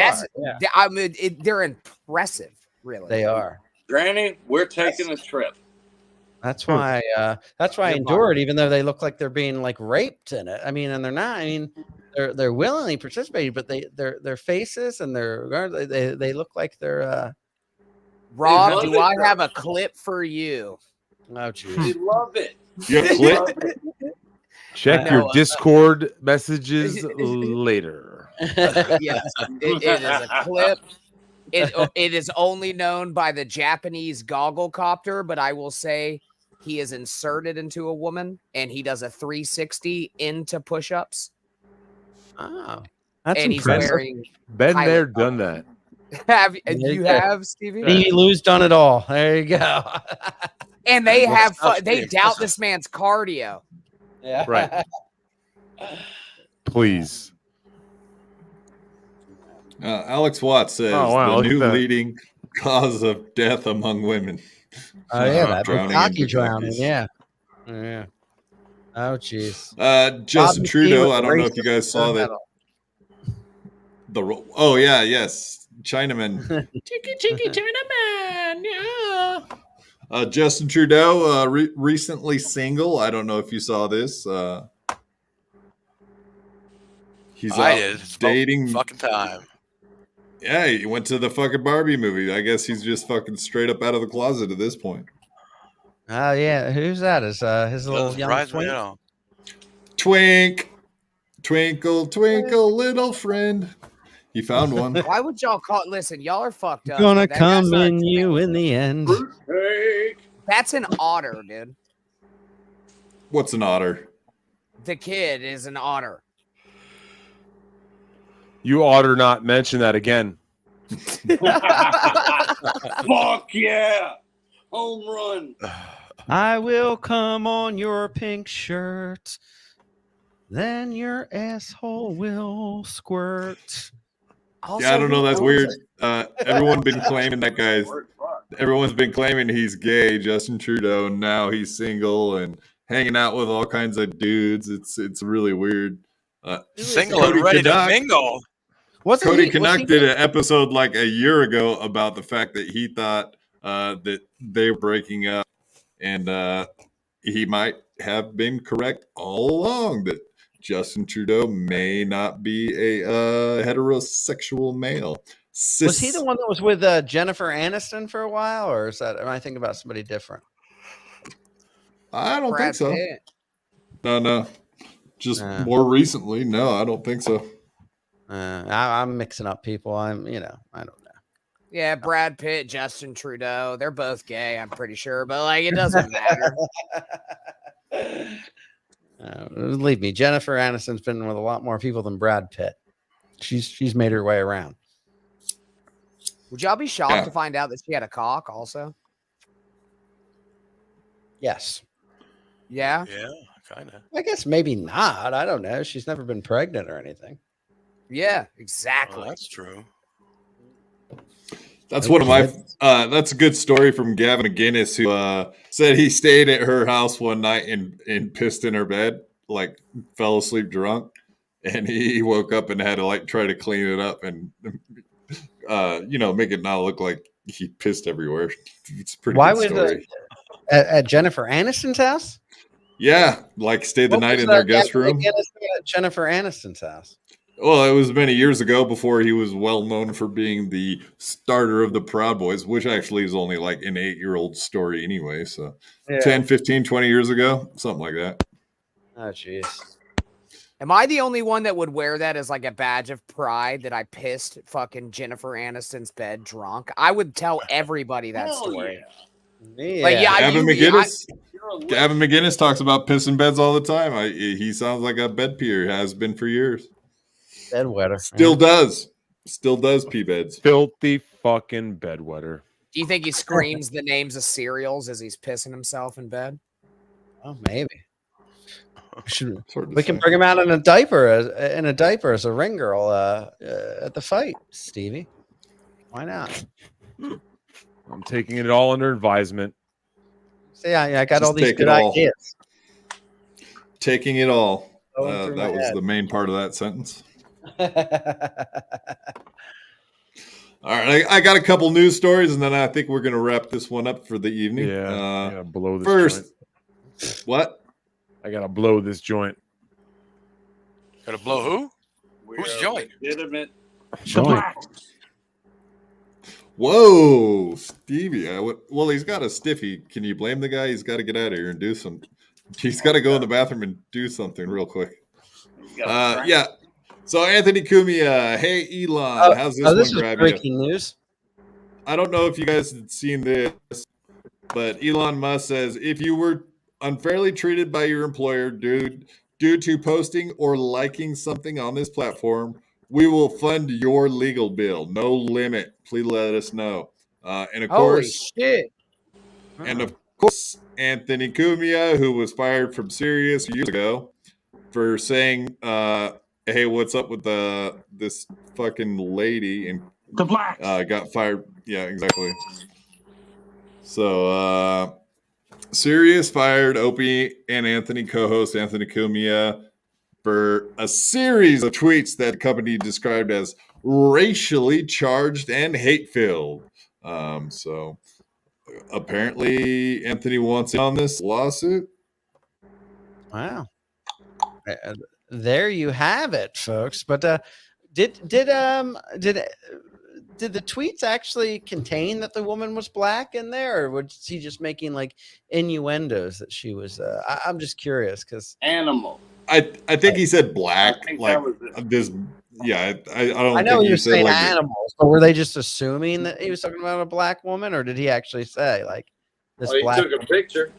I mean, they're impressive. Really, they are. Granny, we're taking a trip. That's why. That's why I endure it, even though they look like they're being like raped in it. I mean, and they're not. I mean, they're willingly participating, but their faces and they look like they're. Rob, do I have a clip for you? Oh, jeez. We love it. You have a clip? Check your Discord messages later. Yes, it is a clip. It is only known by the Japanese goggle copter, but I will say he is inserted into a woman and he does a 360 into push-ups. Oh, that's and impressive. He's wearing. Been there, done that. Have Stevie? Stevie Lou's done it all. There you go. And they have fun. They doubt this man's cardio. Yeah. Right. Please. Alex Watts says the new leading cause of death among women. Oh yeah, that drowning. Drowning. Yeah. Yeah. Oh jeez. Justin Trudeau. I don't know if you guys saw that. Yes. Chinaman. Cheeky Chinaman, yeah. Justin Trudeau, recently single. I don't know if you saw this. He's dating. Fucking time. Yeah, he went to the fucking Barbie movie. I guess he's just fucking straight up out of the closet at this point. Oh yeah, who's that? Is his little young twink? Twink, twinkle, twinkle, little friend. He found one. Why would y'all call it? Listen, y'all are fucked up. Gonna come in you in the end. That's an otter, dude. What's an otter? The kid is an otter. You ought to not mention that again. Fuck yeah! Home run. I will come on your pink shirt. Then your asshole will squirt. Yeah, I don't know. That's weird. Everyone's been claiming that guy's. Everyone's been claiming he's gay, Justin Trudeau, and now he's single and hanging out with all kinds of dudes. It's really weird. Single and ready to mingle. Cody Canuck did an episode like a year ago about the fact that he thought that they were breaking up, and he might have been correct all along that Justin Trudeau may not be a heterosexual male. Was he the one that was with Jennifer Aniston for a while, or am I thinking about somebody different? I don't Brad think so. Pitt. No. Just more recently. No, I don't think so. I'm mixing up people. I don't know. Yeah, Brad Pitt, Justin Trudeau. They're both gay, I'm pretty sure, but like it doesn't matter. Believe me, Jennifer Aniston's been with a lot more people than Brad Pitt. She's made her way around. Would y'all be shocked to find out that she had a cock also? Yes. Yeah? Yeah, kind of. I guess maybe not. I don't know. She's never been pregnant or anything. Yeah, exactly. Oh, that's true. That's one of my. That's a good story from Gavin McGinnis, who said he stayed at her house one night and pissed in her bed, like fell asleep drunk, and he woke up and had to like try to clean it up and make it not look like he pissed everywhere. It's a pretty. Why good was story. At Jennifer Aniston's house? Yeah, like stayed the night in their guest room. At Jennifer Aniston's house. Well, it was many years ago before he was well known for being the starter of the Proud Boys, which actually is only like an 8-year-old story anyway. So 10, 15, 20 years ago, something like that. Oh, jeez. Am I the only one that would wear that as like a badge of pride that I pissed fucking Jennifer Aniston's bed drunk? I would tell everybody that story. Yeah. Like, yeah, Gavin McGinnis talks about pissing beds all the time. He sounds like a bed peer, has been for years. Bedwetter. Still does pee beds. Filthy fucking bedwetter. Do you think he screams the names of cereals as he's pissing himself in bed? Oh, maybe. We can bring him out in a diaper as a ring girl at the fight, Stevie. Why not? I'm taking it all under advisement. So yeah, I got Just all these take good it all. ideas. Taking it all. Going through That my was head. the main part of that sentence. All right, I got a couple news stories, and then I think we're going to wrap this one up for the evening. Yeah, I gotta blow this first, joint. What? I gotta blow this joint. Gotta blow who? Who's joint? Legitimate. Joint. Whoa, Stevie. Well, he's got a stiffy. Can you blame the guy? He's got to get out of here and do some. He's got to go in the bathroom and do something real quick. Yeah. So Anthony Cumia, hey Elon, how's this one this is grab breaking you? news. I don't know if you guys had seen this, but Elon Musk says if you were unfairly treated by your employer due to posting or liking something on this platform, we will fund your legal bill. No limit. Please let us know. And of course, shit. And of course, Anthony Cumia, who was fired from Sirius years ago for saying, "Hey, what's up with this fucking lady?" and The black got fired. Yeah, exactly. So Sirius fired Opie and Anthony co-host Anthony Cumia for a series of tweets that the company described as racially charged and hate-filled. So apparently Anthony wants in on this lawsuit. Wow. There you have it, folks. But did the tweets actually contain that the woman was black in there, or was he just making like innuendos that she was? I'm just curious because animal. I think he said black. I think like that was it. this. Yeah, I don't. I know think he was said saying like animals, but were they just assuming that he was talking about a black woman, or did he actually say like this Well, he black? took a picture.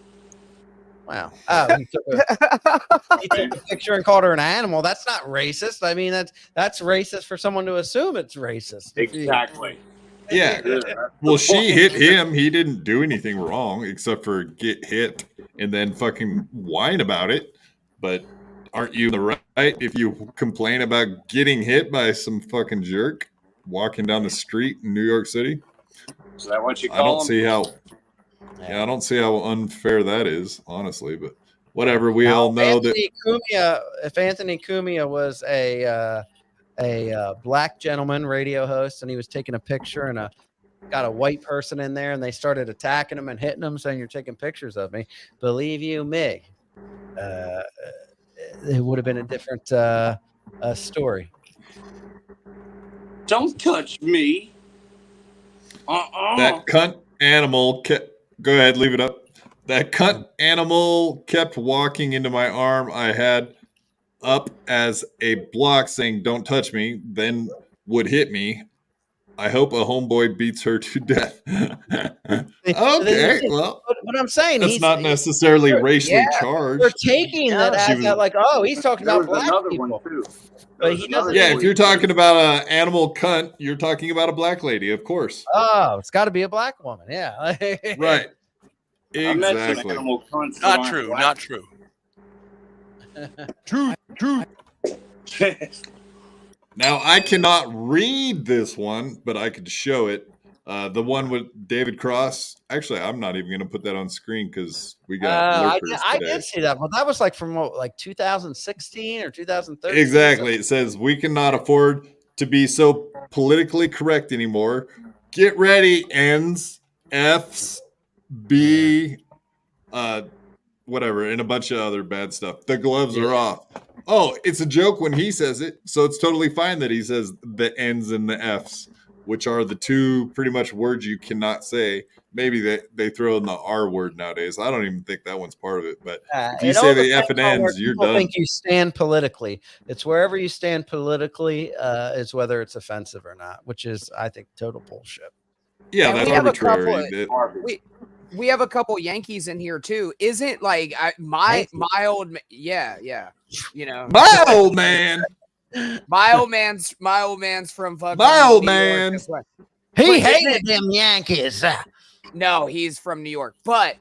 Wow. Oh, he took a picture and called her an animal. That's not racist. I mean, that's racist for someone to assume it's racist. Exactly. Yeah. Well, she hit him. He didn't do anything wrong except for get hit and then fucking whine about it. But aren't you in the right if you complain about getting hit by some fucking jerk walking down the street in New York City? Is that what you I call don't see how. Yeah, I don't see how unfair that is, honestly. But whatever. We all know that. If Anthony Cumia was a black gentleman radio host and he was taking a picture and got a white person in there and they started attacking him and hitting him, saying you're taking pictures of me, believe you me, it would have been a different story. Don't touch me. That cunt animal go ahead, leave it up. That cunt animal kept walking into my arm. I had up as a block saying, don't touch me, then would hit me. I hope a homeboy beats her to death. Okay, well, what I'm saying, that's not necessarily racially charged. They're taking that as that, like, oh, he's talking about black people. But he doesn't. Yeah, if you're talking about an animal cunt, you're talking about a black lady, of course. Oh, it's got to be a black woman. Yeah. Right. Exactly. Not true. Not true. True. Now, I cannot read this one, but I could show it. The one with David Cross. Actually, I'm not even going to put that on screen because we got lurkers I today. did see that. Well, that was like from like 2016 or 2013. Exactly. It says, we cannot afford to be so politically correct anymore. Get ready, N's, F's, B, whatever, and a bunch of other bad stuff. The gloves are off. Oh, it's a joke when he says it, so it's totally fine that he says the N's and the F's, which are the two pretty much words you cannot say. Maybe they throw in the R word nowadays. I don't even think that one's part of it. But if you say the F and N's, you're done. I think you stand politically. It's wherever you stand politically is whether it's offensive or not, which is, I think, total bullshit. Yeah, that's arbitrary. We have a couple Yankees in here too. Isn't like my old you know, my old man. My old man's from fucking my old New man. York. He hated them Yankees. No, he's from New York. But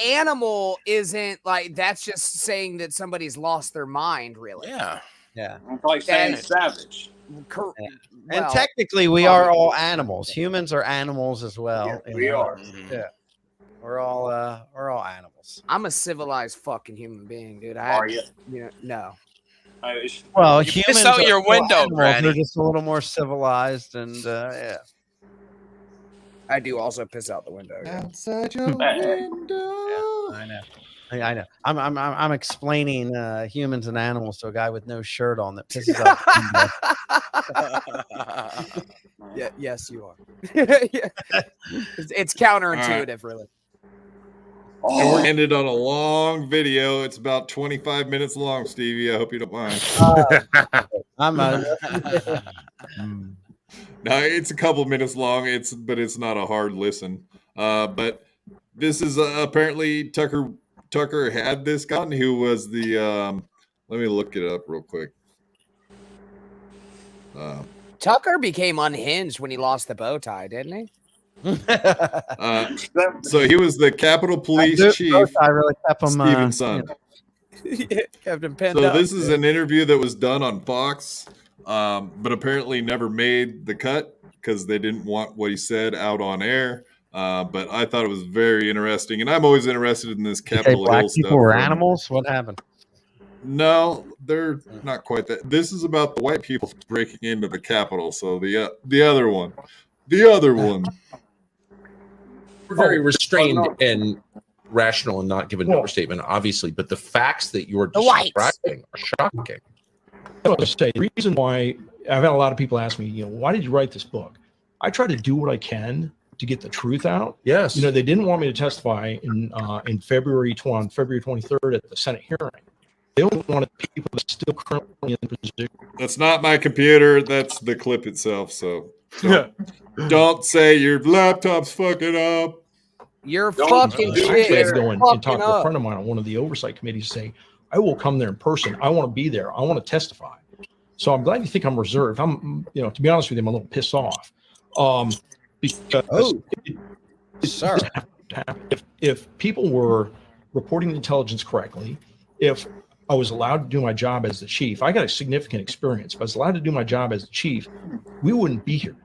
animal isn't like, that's just saying that somebody's lost their mind, really. Yeah. It's like saying savage. And technically, we are all animals. Humans are animals as well. Yeah, we are. Yeah, we're all animals. I'm a civilized fucking human being, dude. Are you? No. Well, You humans piss out your are window, animals. Granny. They're just a little more civilized, and yeah. I do also piss out the window. Yeah. Outside your window. I know. I'm explaining humans and animals to a guy with no shirt on that pisses out the window. Yeah. Yes, you are. It's counterintuitive, really. And we're ended on a long video. It's about 25 minutes long, Stevie. I hope you don't mind. No, it's a couple minutes long. But it's not a hard listen. But this is apparently Tucker had this gun. Who was the? Let me look it up real quick. Tucker became unhinged when he lost the bow tie, didn't he? So he was the Capitol Police Chief. I really kept him, Stephen's son. Kept him pinned So up. this is an interview that was done on Fox, but apparently never made the cut because they didn't want what he said out on air. But I thought it was very interesting, and I'm always interested in this Capitol black Hill stuff. people were animals? What happened? No, they're not quite that. This is about the white people breaking into the Capitol. So the other one. We're very restrained and rational and not give an overstatement, obviously, but the facts that you're describing are shocking. I want to say the reason why I've had a lot of people ask me, why did you write this book? I try to do what I can to get the truth out. Yes. They didn't want me to testify in February 23rd at the Senate hearing. They don't want people that's still currently in position. That's not my computer. That's the clip itself. So don't say your laptop's fucking up. You're I fucking actually had shit. to go and Fucking talk to a up. friend of mine on one of the oversight committees and say, I will come there in person. I want to be there. I want to testify. So I'm glad you think I'm reserved. I'm, to be honest with you, I'm a little pissed off. Because sir, if people were reporting intelligence correctly, if I was allowed to do my job as the chief, I got a significant experience. If I was allowed to do my job as the chief, we wouldn't be here.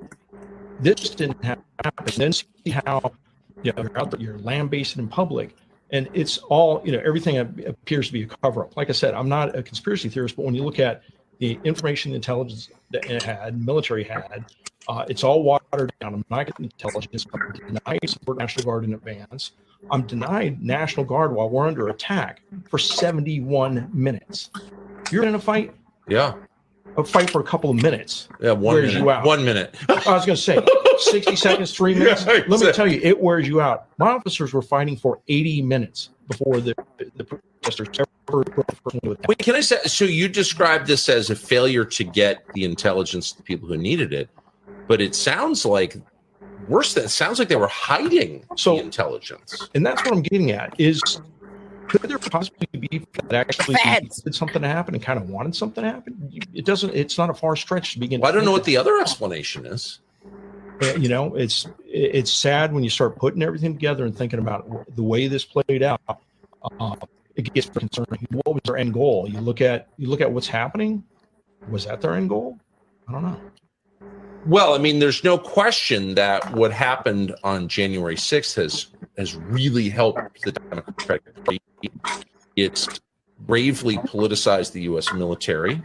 This didn't happen. Then see how you're out there, you're lambasted in public, and it's all, everything appears to be a cover-up. Like I said, I'm not a conspiracy theorist, but when you look at the information, the intelligence that it had, military had, it's all watered down. I'm not getting intelligence. I'm denied support National Guard in advance. I'm denied National Guard while we're under attack for 71 minutes. You're in a fight? Yeah. A fight for a couple of minutes. Yeah, wears you out. 1 minute. I was going to say 60 seconds, 3 minutes. Yeah, Let me tell you, it wears you out. My officers were fighting for 80 minutes before the protesters ever. Wait, can I say? So you described this as a failure to get the intelligence to the people who needed it, but it sounds like worse. That sounds like they were hiding the intelligence. And that's what I'm getting at. Is could there possibly be that actually did something to happen and kind of wanted something to happen? It doesn't. It's not a far stretch to begin. Well, I don't know what the other explanation is. It's sad when you start putting everything together and thinking about the way this played out. It gets concerning. What was their end goal? You look at what's happening. Was that their end goal? I don't know. Well, I mean, there's no question that what happened on January 6th has really helped the Democratic Party. It's bravely politicized the U.S. military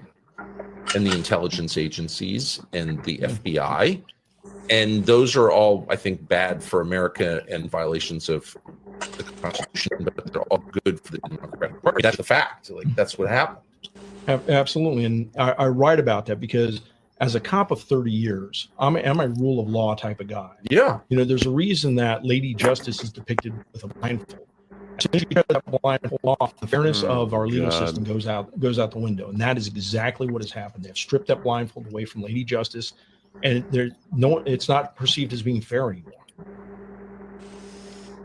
and the intelligence agencies and the FBI. And those are all, I think, bad for America and violations of the Constitution, but they're all good for the Democratic Party. That's the fact. That's what happened. Absolutely. And I write about that because as a cop of 30 years, I'm a rule of law type of guy. Yeah. There's a reason that Lady Justice is depicted with a blindfold. As soon as you cut that blindfold off, the fairness of our legal system goes out the window. And that is exactly what has happened. They've stripped that blindfold away from Lady Justice, and it's not perceived as being fair anymore.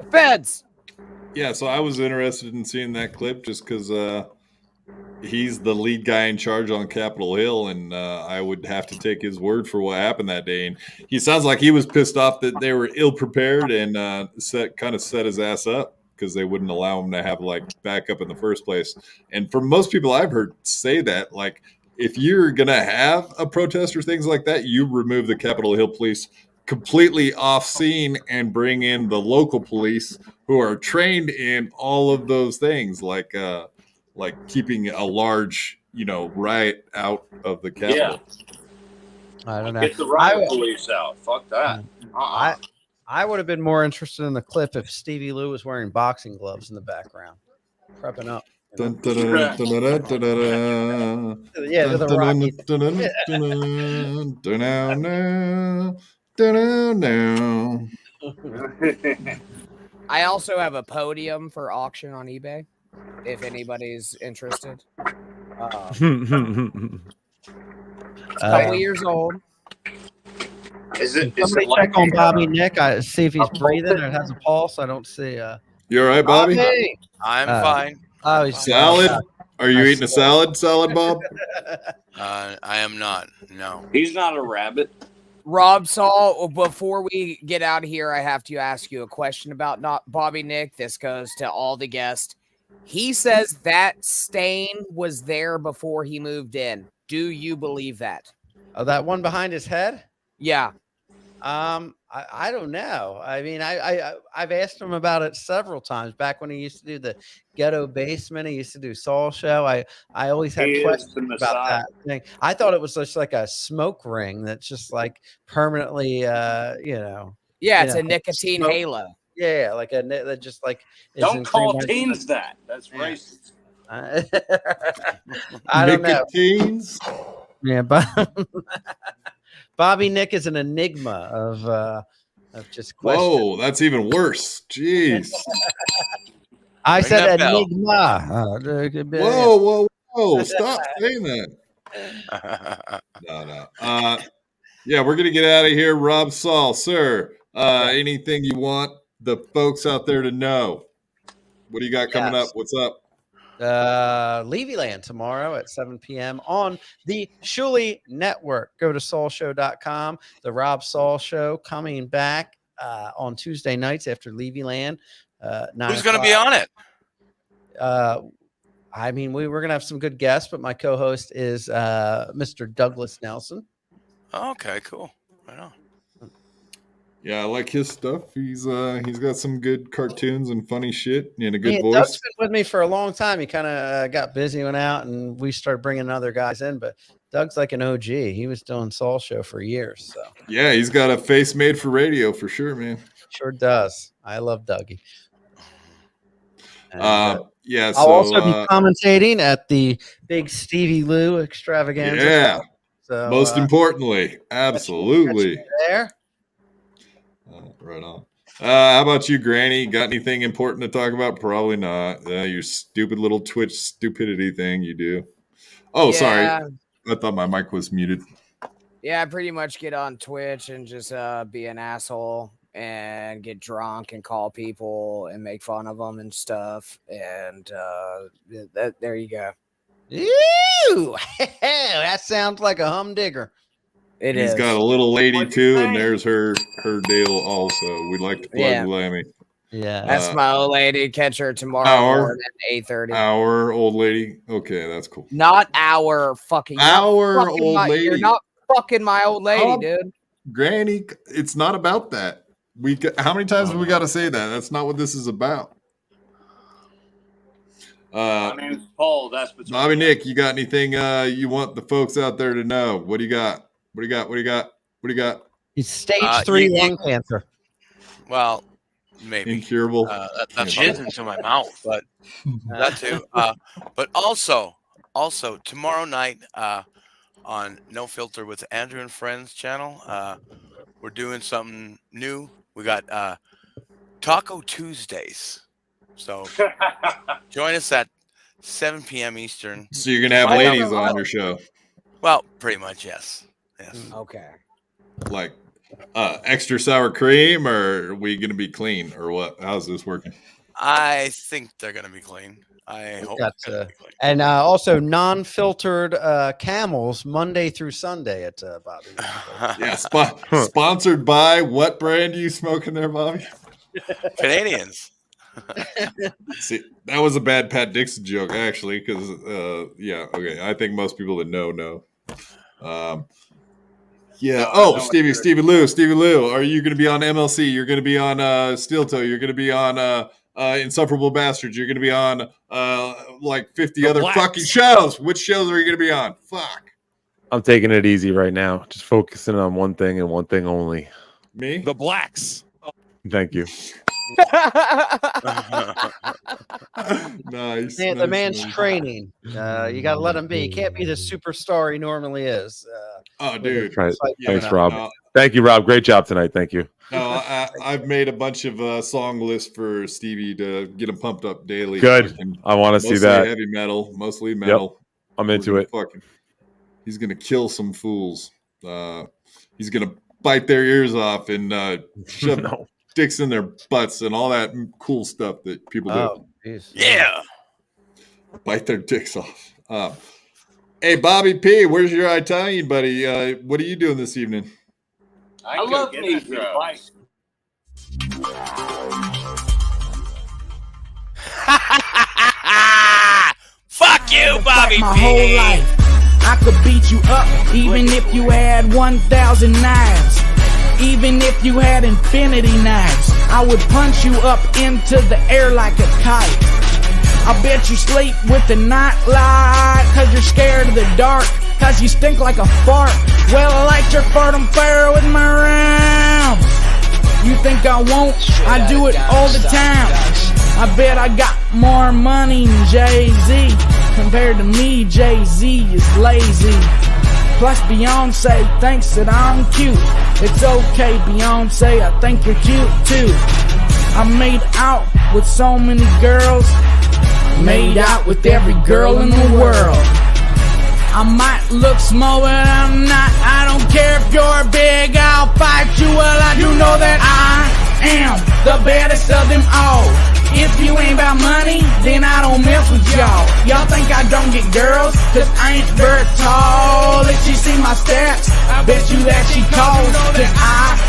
Feds. Yeah, so I was interested in seeing that clip just because he's the lead guy in charge on Capitol Hill, and I would have to take his word for what happened that day. And he sounds like he was pissed off that they were ill prepared and set his ass up because they wouldn't allow him to have backup in the first place. And for most people I've heard say that, if you're gonna have a protest or things like that, you remove the Capitol Hill police completely off scene and bring in the local police who are trained in all of those things, like keeping a large, riot out of the Capitol. I don't know. Get the riot police out. Fuck that. I would have been more interested in the clip if Stevie Lou was wearing boxing gloves in the background, prepping up. Dun, dun, dun, dun, dun, dun, dun, dun, dun. Yeah, to the Dun, dun, Rocky. dun, dun, dun, dun, dun, dun, dun, dun. I also have a podium for auction on eBay, if anybody's interested. It's a couple years old. Is it Somebody check on Bobby Nick. See if he's breathing or has a pulse. I don't see. You all right, Bobby? I'm fine. Oh, he's Salad? Are you eating a salad, Bob? I am not. No. He's not a rabbit. Rob Saul, before we get out of here, I have to ask you a question about not Bobby Nick. This goes to all the guests. He says that stain was there before he moved in. Do you believe that? Oh, that one behind his head? Yeah. I don't know. I mean, I've asked him about it several times. Back when he used to do the Ghetto Basement, he used to do Saul Show. I always had questions about that thing. I thought it was just like a smoke ring that's just permanently, Yeah, it's a nicotine smoke. halo. Yeah, like that just is Don't call ingrained- teens that. That's racist. I don't know. Nicotines? Yeah, but Bobby Nick is an enigma of just questions. Whoa, that's even worse. Jeez. I Ring said that bell. enigma. Whoa. Stop saying that. No. Yeah, we're going to get out of here. Rob Saul, sir, anything you want the folks out there to know? What do you got coming up? What's up? Levyland tomorrow at 7 p.m. on the Shuley Network. Go to saulshow.com. The Rob Saul Show coming back on Tuesday nights after Levyland. Who's going to be on it? I mean, we're going to have some good guests, but my co-host is Mr. Douglas Nelson. Okay, cool. Right on. Yeah, I like his stuff. He's got some good cartoons and funny shit and a good voice. Doug's been with me for a long time. He kind of got busy, went out, and we started bringing other guys in. But Doug's like an OG. He was doing Saul Show for years. So yeah, he's got a face made for radio for sure, man. Sure does. I love Dougie. And, yeah, I'll also be commentating at the big Stevie Lou extravaganza. Yeah. So, most importantly, absolutely. catch you there. Right on. How about you, Granny? Got anything important to talk about? Probably not. Your stupid little Twitch stupidity thing you do. Oh, sorry. I thought my mic was muted. Yeah, I pretty much get on Twitch and just be an asshole and get drunk and call people and make fun of them and stuff. And there you go. Ew! That sounds like a humdinger. He's got a little lady too, and there's her deal also. We'd like to plug Lemmy. Yeah, that's my old lady. Catch her tomorrow morning at 8:30. Our old lady. Okay, that's cool. Not our fucking. Our old lady. You're not fucking my old lady, dude. Granny, it's not about that. How many times have we got to say that? That's not what this is about. My name's Paul. That's between Bobby Nick. You got anything you want the folks out there to know? What do you got? What do you got? He's stage 3 lung cancer. Well, maybe incurable. That's shit into my mouth, but that too. But also tomorrow night on No Filter with Andrew and Friends channel, we're doing something new. We got Taco Tuesdays, so join us at 7 p.m. Eastern. So you're gonna have ladies on your show? Well, pretty much, yes. Okay. Like extra sour cream, or are we gonna be clean, or what? How's this working? I think they're gonna be clean. I hope. And also non-filtered camels Monday through Sunday at Bobby. Yeah, sponsored by what brand are you smoking there, Bobby? Canadians. See, that was a bad Pat Dixon joke, actually, because okay. I think most people that know. Stevie Lou, are you going to be on MLC? You're going to be on Steel Toe. You're going to be on Insufferable Bastards. You're going to be on like 50 other fucking shows. Which shows are you going to be on? Fuck. I'm taking it easy right now. Just focusing on one thing and one thing only. Me? The Blacks. Thank you. Nice. The man's training. You got to let him be. He can't be the superstar he normally is. Dude. Thanks, Rob. No. Thank you, Rob. Great job tonight. Thank you. No, I've made a bunch of song lists for Stevie to get him pumped up daily. Good. I want to see that. Heavy metal, mostly metal. Yep. I'm into it. He's gonna kill some fools. He's gonna bite their ears off and shove dicks in their butts and all that cool stuff that people do. Geez. Yeah. Bite their dicks off. Hey, Bobby P, where's your Italian buddy? What are you doing this evening? I love Negro. Fuck you, Bobby My P. whole life, I could beat you up, even if you had 1,000 knives. Even if you had infinity knives, I would punch you up into the air like a kite. I bet you sleep with the night light, cause you're scared of the dark, cause you stink like a fart. Well, I like your fartum fire with my rounds. You think I won't? I do it all the time. I bet I got more money than Jay-Z. Compared to me, Jay-Z is lazy. Plus Beyonce thinks that I'm cute. It's okay, Beyonce, I think you're cute too. I made out with so many girls. Made out with every girl in the world. I might look small, but I'm not. I don't care if you're big, I'll fight you. Well, I do know that I am the baddest of them all. If you ain't about money, then I don't mess with y'all. Y'all think I don't get girls, cause I ain't very tall. If she see my stats, I bet you that she calls. Cause I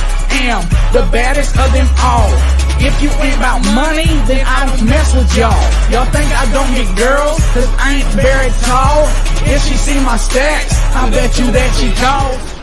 am the baddest of them all. If you ain't about money, then I don't mess with y'all. Y'all think I don't get girls, cause I ain't very tall. If she see my stats, I bet you that she calls.